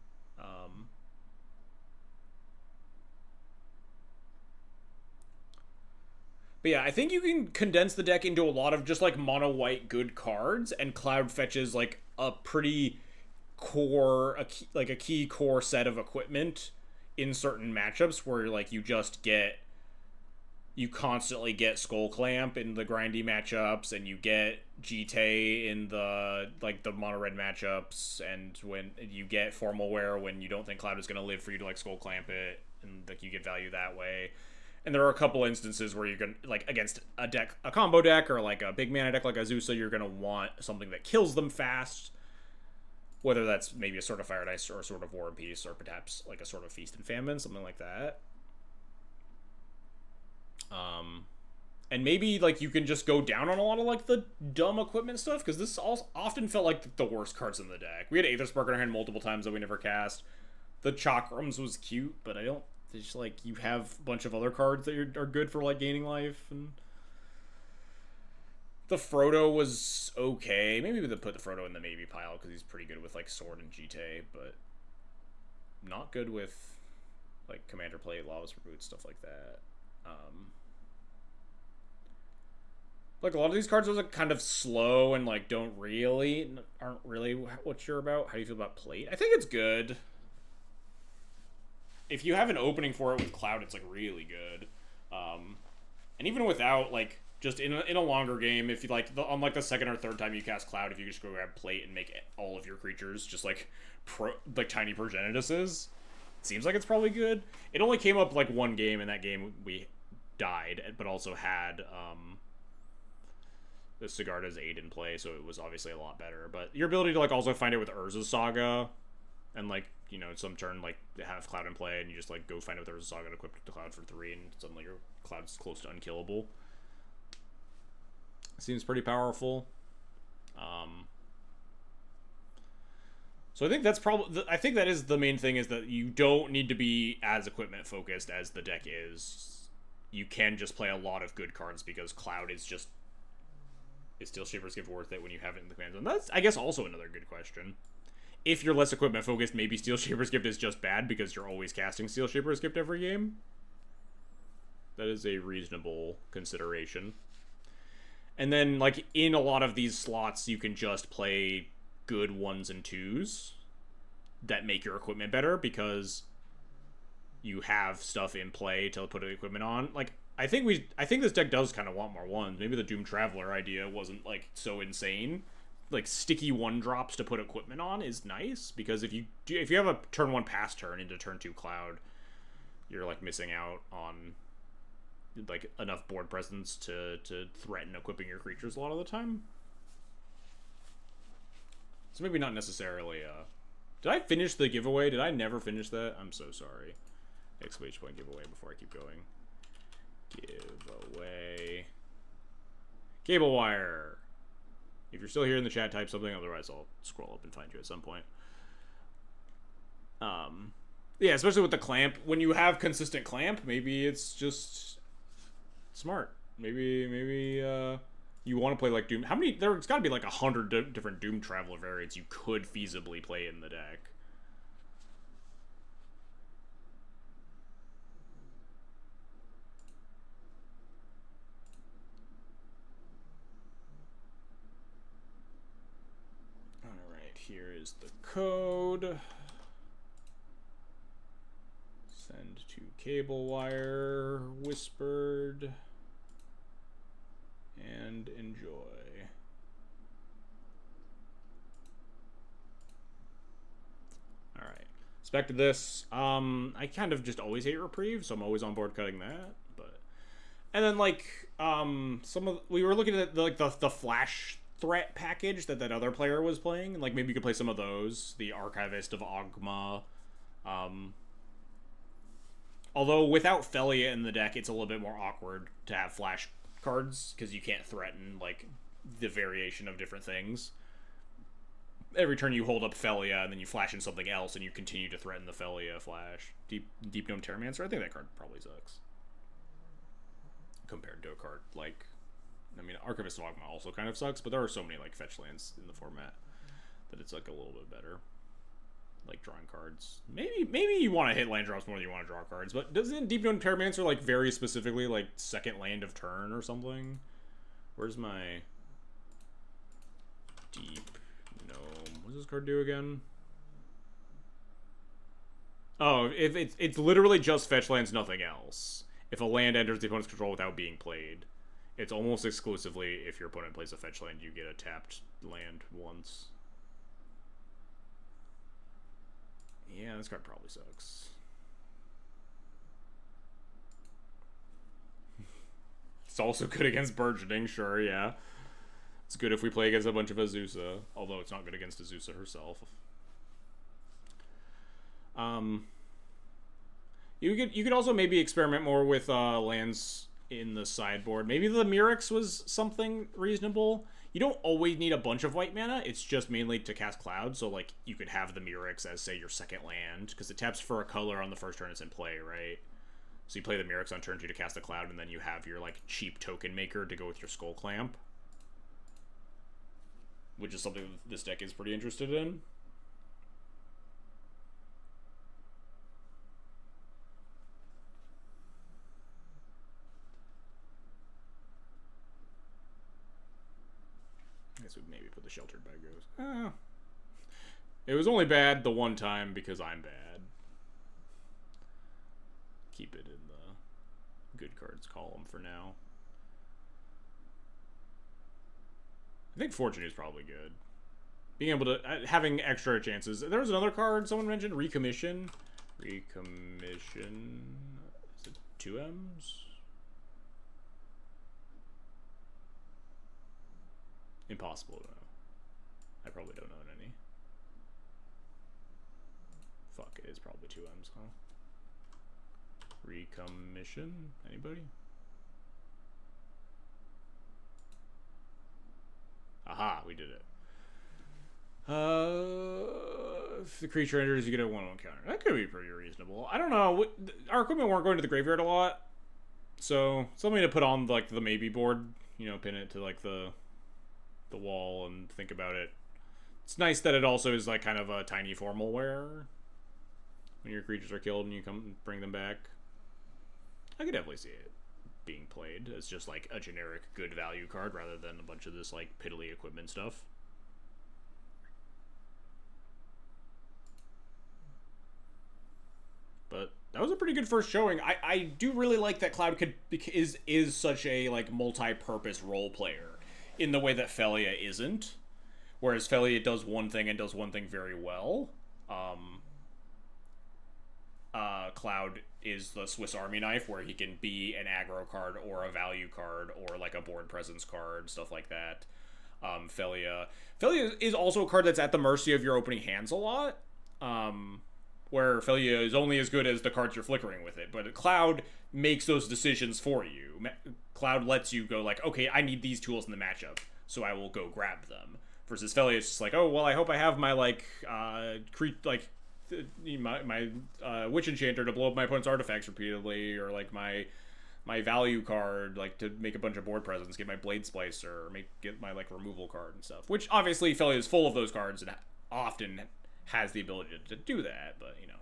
But yeah, I think you can condense the deck into a lot of just mono-white good cards, and Cloud fetches a pretty core, a key core set of equipment in certain matchups where you constantly get Skull Clamp in the grindy matchups, and you get GT in the the mono red matchups, and when you get Formal Wear when you don't think Cloud is going to live for you to Skull Clamp it, and you get value that way. And there are a couple instances where you're gonna against a combo deck, or a big mana deck like Azusa, you're gonna want something that kills them fast. Whether that's maybe a Sword of Fire and Ice, or a Sword of War and Peace, or perhaps a Sword of Feast and Famine, something like that. And maybe you can just go down on a lot of the dumb equipment stuff, because this often felt like the worst cards in the deck. We had Aether Spark in our hand multiple times that we never cast. The Chakrams was cute, but I don't. It's just you have a bunch of other cards that are good for gaining life, and The Frodo was okay. Maybe we could put the Frodo in the maybe pile because he's pretty good with like sword and GT, but not good with like commander plate, lawless reboot, stuff like that. Like a lot of these cards are like kind of slow and like aren't really what you're about. How do you feel about plate? I think it's good. If you have an opening for it with Cloud, it's like really good. And even without like just in a longer game, if you like on like the second or third time you cast Cloud, if you just go grab plate and make all of your creatures just like tiny Progenituses, it seems like it's probably good. It only came up like one game, and that game we died, but also had the Sigarda's Aid in play, so it was obviously a lot better. But your ability to like also find it with Urza's Saga, and like, you know, some turn like have Cloud in play, and you just like go find it with Urza's Saga and equip it to Cloud for 3, and suddenly your Cloud's close to unkillable. Seems pretty powerful. So I think that's probably, I think that is the main thing, is that you don't need to be as equipment focused as the deck is. You can just play a lot of good cards because Cloud is just, is Steel Shaper's Gift worth it when you have it in the command zone? That's, I guess, also another good question. If you're less equipment focused, maybe Steel Shaper's Gift is just bad because you're always casting Steel Shaper's Gift every game. That is a reasonable consideration. And then, like, in a lot of these slots, you can just play good 1s and 2s that make your equipment better because you have stuff in play to put the equipment on. Like, I think this deck does kind of want more 1s. Maybe the Doom Traveler idea wasn't, like, so insane. Like, sticky 1-drops to put equipment on is nice, because if you have a turn 1 pass turn into turn 2 Cloud, you're, like, missing out on like enough board presence to threaten equipping your creatures a lot of the time. So maybe not necessarily. Did I finish the giveaway? Did I never finish that? I'm so sorry. Exclamation point giveaway before I keep going. Giveaway. Cable wire. If you're still here in the chat, type something. Otherwise, I'll scroll up and find you at some point. Yeah, especially with the clamp. When you have consistent clamp, maybe it's just smart. Maybe you want to play like Doom. How many? There's got to be like 100 different Doom Traveler variants you could feasibly play in the deck. All right, here is the code. Send to Cable Wire, Whispered, and enjoy. Alright. Back to this. I kind of just always hate Reprieve, so I'm always on board cutting that. But and then like we were looking at the Flash threat package that other player was playing, and like maybe you could play some of those. The Archivist of Ogma. Although without Felia in the deck, it's a little bit more awkward to have Flash cards, because you can't threaten, like, the variation of different things. Every turn you hold up Felia, and then you flash in something else, and you continue to threaten the Felia flash. Deep Gnome Terramancer, I think that card probably sucks. Compared to a card like... I mean, Archivist of Ogma also kind of sucks, but there are so many, like, fetch lands in the format that it's, like, a little bit better. Like drawing cards. Maybe you want to hit land drops more than you want to draw cards, but doesn't Deep Gnome Terramancer like very specifically like second land of turn or something? Where's my Deep Gnome? What does this card do again? Oh, if it's literally just fetch lands, nothing else. If a land enters the opponent's control without being played, it's almost exclusively if your opponent plays a fetch land, you get a tapped land once. Yeah, this card probably sucks. It's also good against Burgeoning, sure, yeah. It's good if we play against a bunch of Azusa, although it's not good against Azusa herself. You could also maybe experiment more with lands in the sideboard. Maybe the Mirrex was something reasonable. You don't always need a bunch of white mana. It's just mainly to cast Cloud. So, like, you could have the Mirrex as, say, your second land, because it taps for a color on the first turn it's in play, right? So you play the Mirrex on turn 2 to cast the Cloud, and then you have your, like, cheap token maker to go with your Skull Clamp. which is something this deck is pretty interested in. I guess we maybe put the Sheltered by Ghost. It was only bad the one time because I'm bad. Keep it in the good cards column for now. I think Fortune is probably good. Being able to... having extra chances. There was another card someone mentioned. Recommission. Recommission... Is it 2 M's? Impossible to know. I probably don't own any. Fuck, it is probably 2 M's, huh? Recommission? Anybody? Aha, we did it. If the creature enters, you get a 1-1 counter. That could be pretty reasonable. I don't know. Our equipment weren't going to the graveyard a lot. So, something to put on, like, the maybe board. You know, pin it to, like, the wall and think about it. It's nice that it also is, like, kind of a tiny formal wear. When your creatures are killed and you come bring them back. I could definitely see it being played as just like a generic good value card rather than a bunch of this like piddly equipment stuff. But that was a pretty good first showing. I do really like that Cloud is such a like multi-purpose role player in the way that Felia isn't. Whereas Felia does one thing and does one thing very well. Cloud is the Swiss Army knife where he can be an aggro card or a value card or like a board presence card, stuff like that. Felia is also a card that's at the mercy of your opening hands a lot. Where Felia is only as good as the cards you're flickering with it. But Cloud makes those decisions for you. Cloud lets you go like, okay, I need these tools in the matchup, so I will go grab them. Versus Felia is just like, oh, well, I hope I have my, like, my Witch Enchanter to blow up my opponent's artifacts repeatedly, or, like, my value card, like, to make a bunch of board presence, get my Blade Splicer, or get my, like, removal card and stuff. Which, obviously, Felia is full of those cards and often has the ability to do that, but, you know.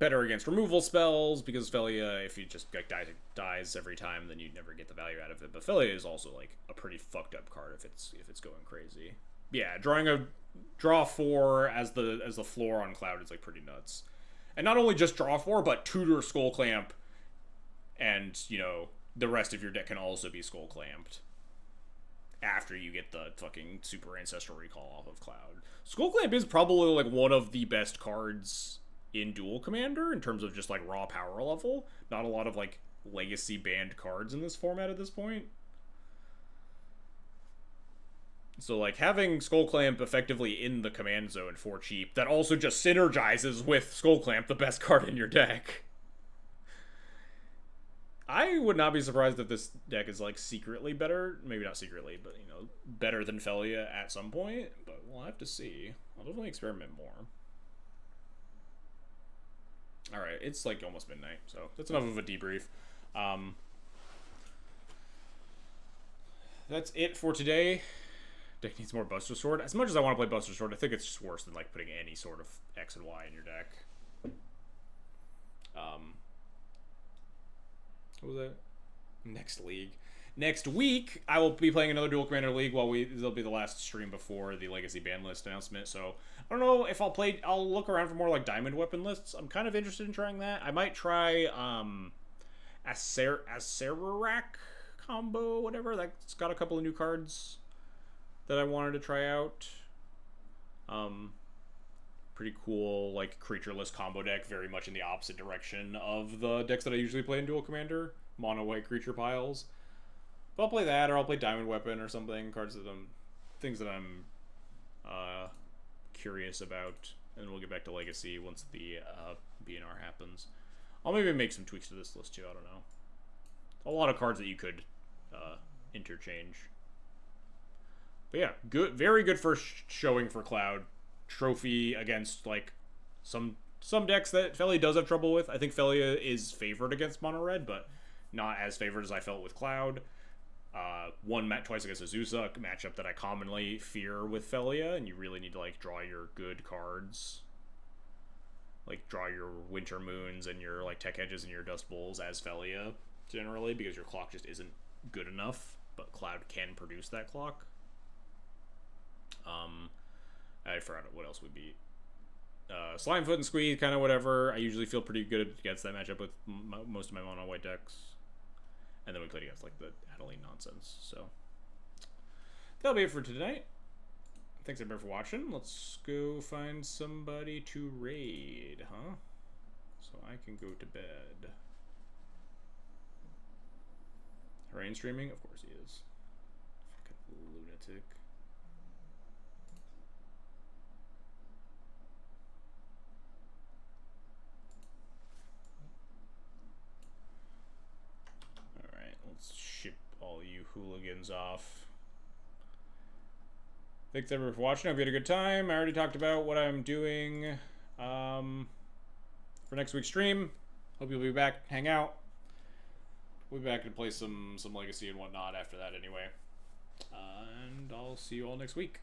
Better against removal spells, because Felia, if you just like, dies every time, then you'd never get the value out of it. But Felia is also like a pretty fucked up card if it's going crazy. Yeah, draw 4 as the floor on Cloud is like pretty nuts. And not only just draw 4, but tutor Skull Clamp, and you know the rest of your deck can also be Skull Clamped after you get the fucking Super Ancestral Recall off of Cloud. Skull Clamp is probably like one of the best cards in Duel Commander in terms of just like raw power level. Not a lot of like legacy banned cards in this format at this point. So like having Skull Clamp effectively in the command zone for cheap that also just synergizes with Skull Clamp, the best card in your deck. I would not be surprised if this deck is like secretly better, maybe not secretly, but you know, better than Felia at some point, but we'll have to see. I'll definitely experiment more. Alright, it's like almost midnight, so that's enough of a debrief. That's it for today. Deck needs more Buster Sword. As much as I want to play Buster Sword, I think it's just worse than like putting any sort of X and Y in your deck. What was that? Next league. Next week, I will be playing another Duel Commander League it'll be the last stream before the Legacy ban list announcement, so I don't know if I'll look around for more like Diamond Weapon lists. I'm kind of interested in trying that. I might try, Acerarak combo, whatever. That's got a couple of new cards that I wanted to try out. Pretty cool, like, creatureless combo deck, very much in the opposite direction of the decks that I usually play in Duel Commander. Mono white creature piles. But I'll play that, or I'll play Diamond Weapon or something. Things that I'm curious about. And we'll get back to Legacy once the BNR happens. I'll maybe make some tweaks to this list too, I don't know. A lot of cards that you could interchange. But yeah, very good first showing for Cloud. Trophy against like some decks that Felia does have trouble with. I think Felia is favored against mono red, but not as favored as I felt with Cloud. Twice against Azusa, a matchup that I commonly fear with Felia, and you really need to like draw your good cards. Like draw your Winter Moons and your like Tech Edges and your Dust Bowls as Felia, generally, because your clock just isn't good enough, but Cloud can produce that clock. I forgot what else would be. Slimefoot and Squeeze, kind of whatever. I usually feel pretty good against that matchup with most of my mono white decks. And then we played against like the Adeline nonsense. So that'll be it for tonight. Thanks everybody for watching. Let's go find somebody to raid, huh? So I can go to bed. Rain streaming? Of course he is. Fucking lunatic. Alright, let's ship all you hooligans off. Thanks everyone for watching. I hope you had a good time. I already talked about what I'm doing for next week's stream. Hope you'll be back, hang out. We'll be back to play some Legacy and whatnot after that anyway. And I'll see you all next week.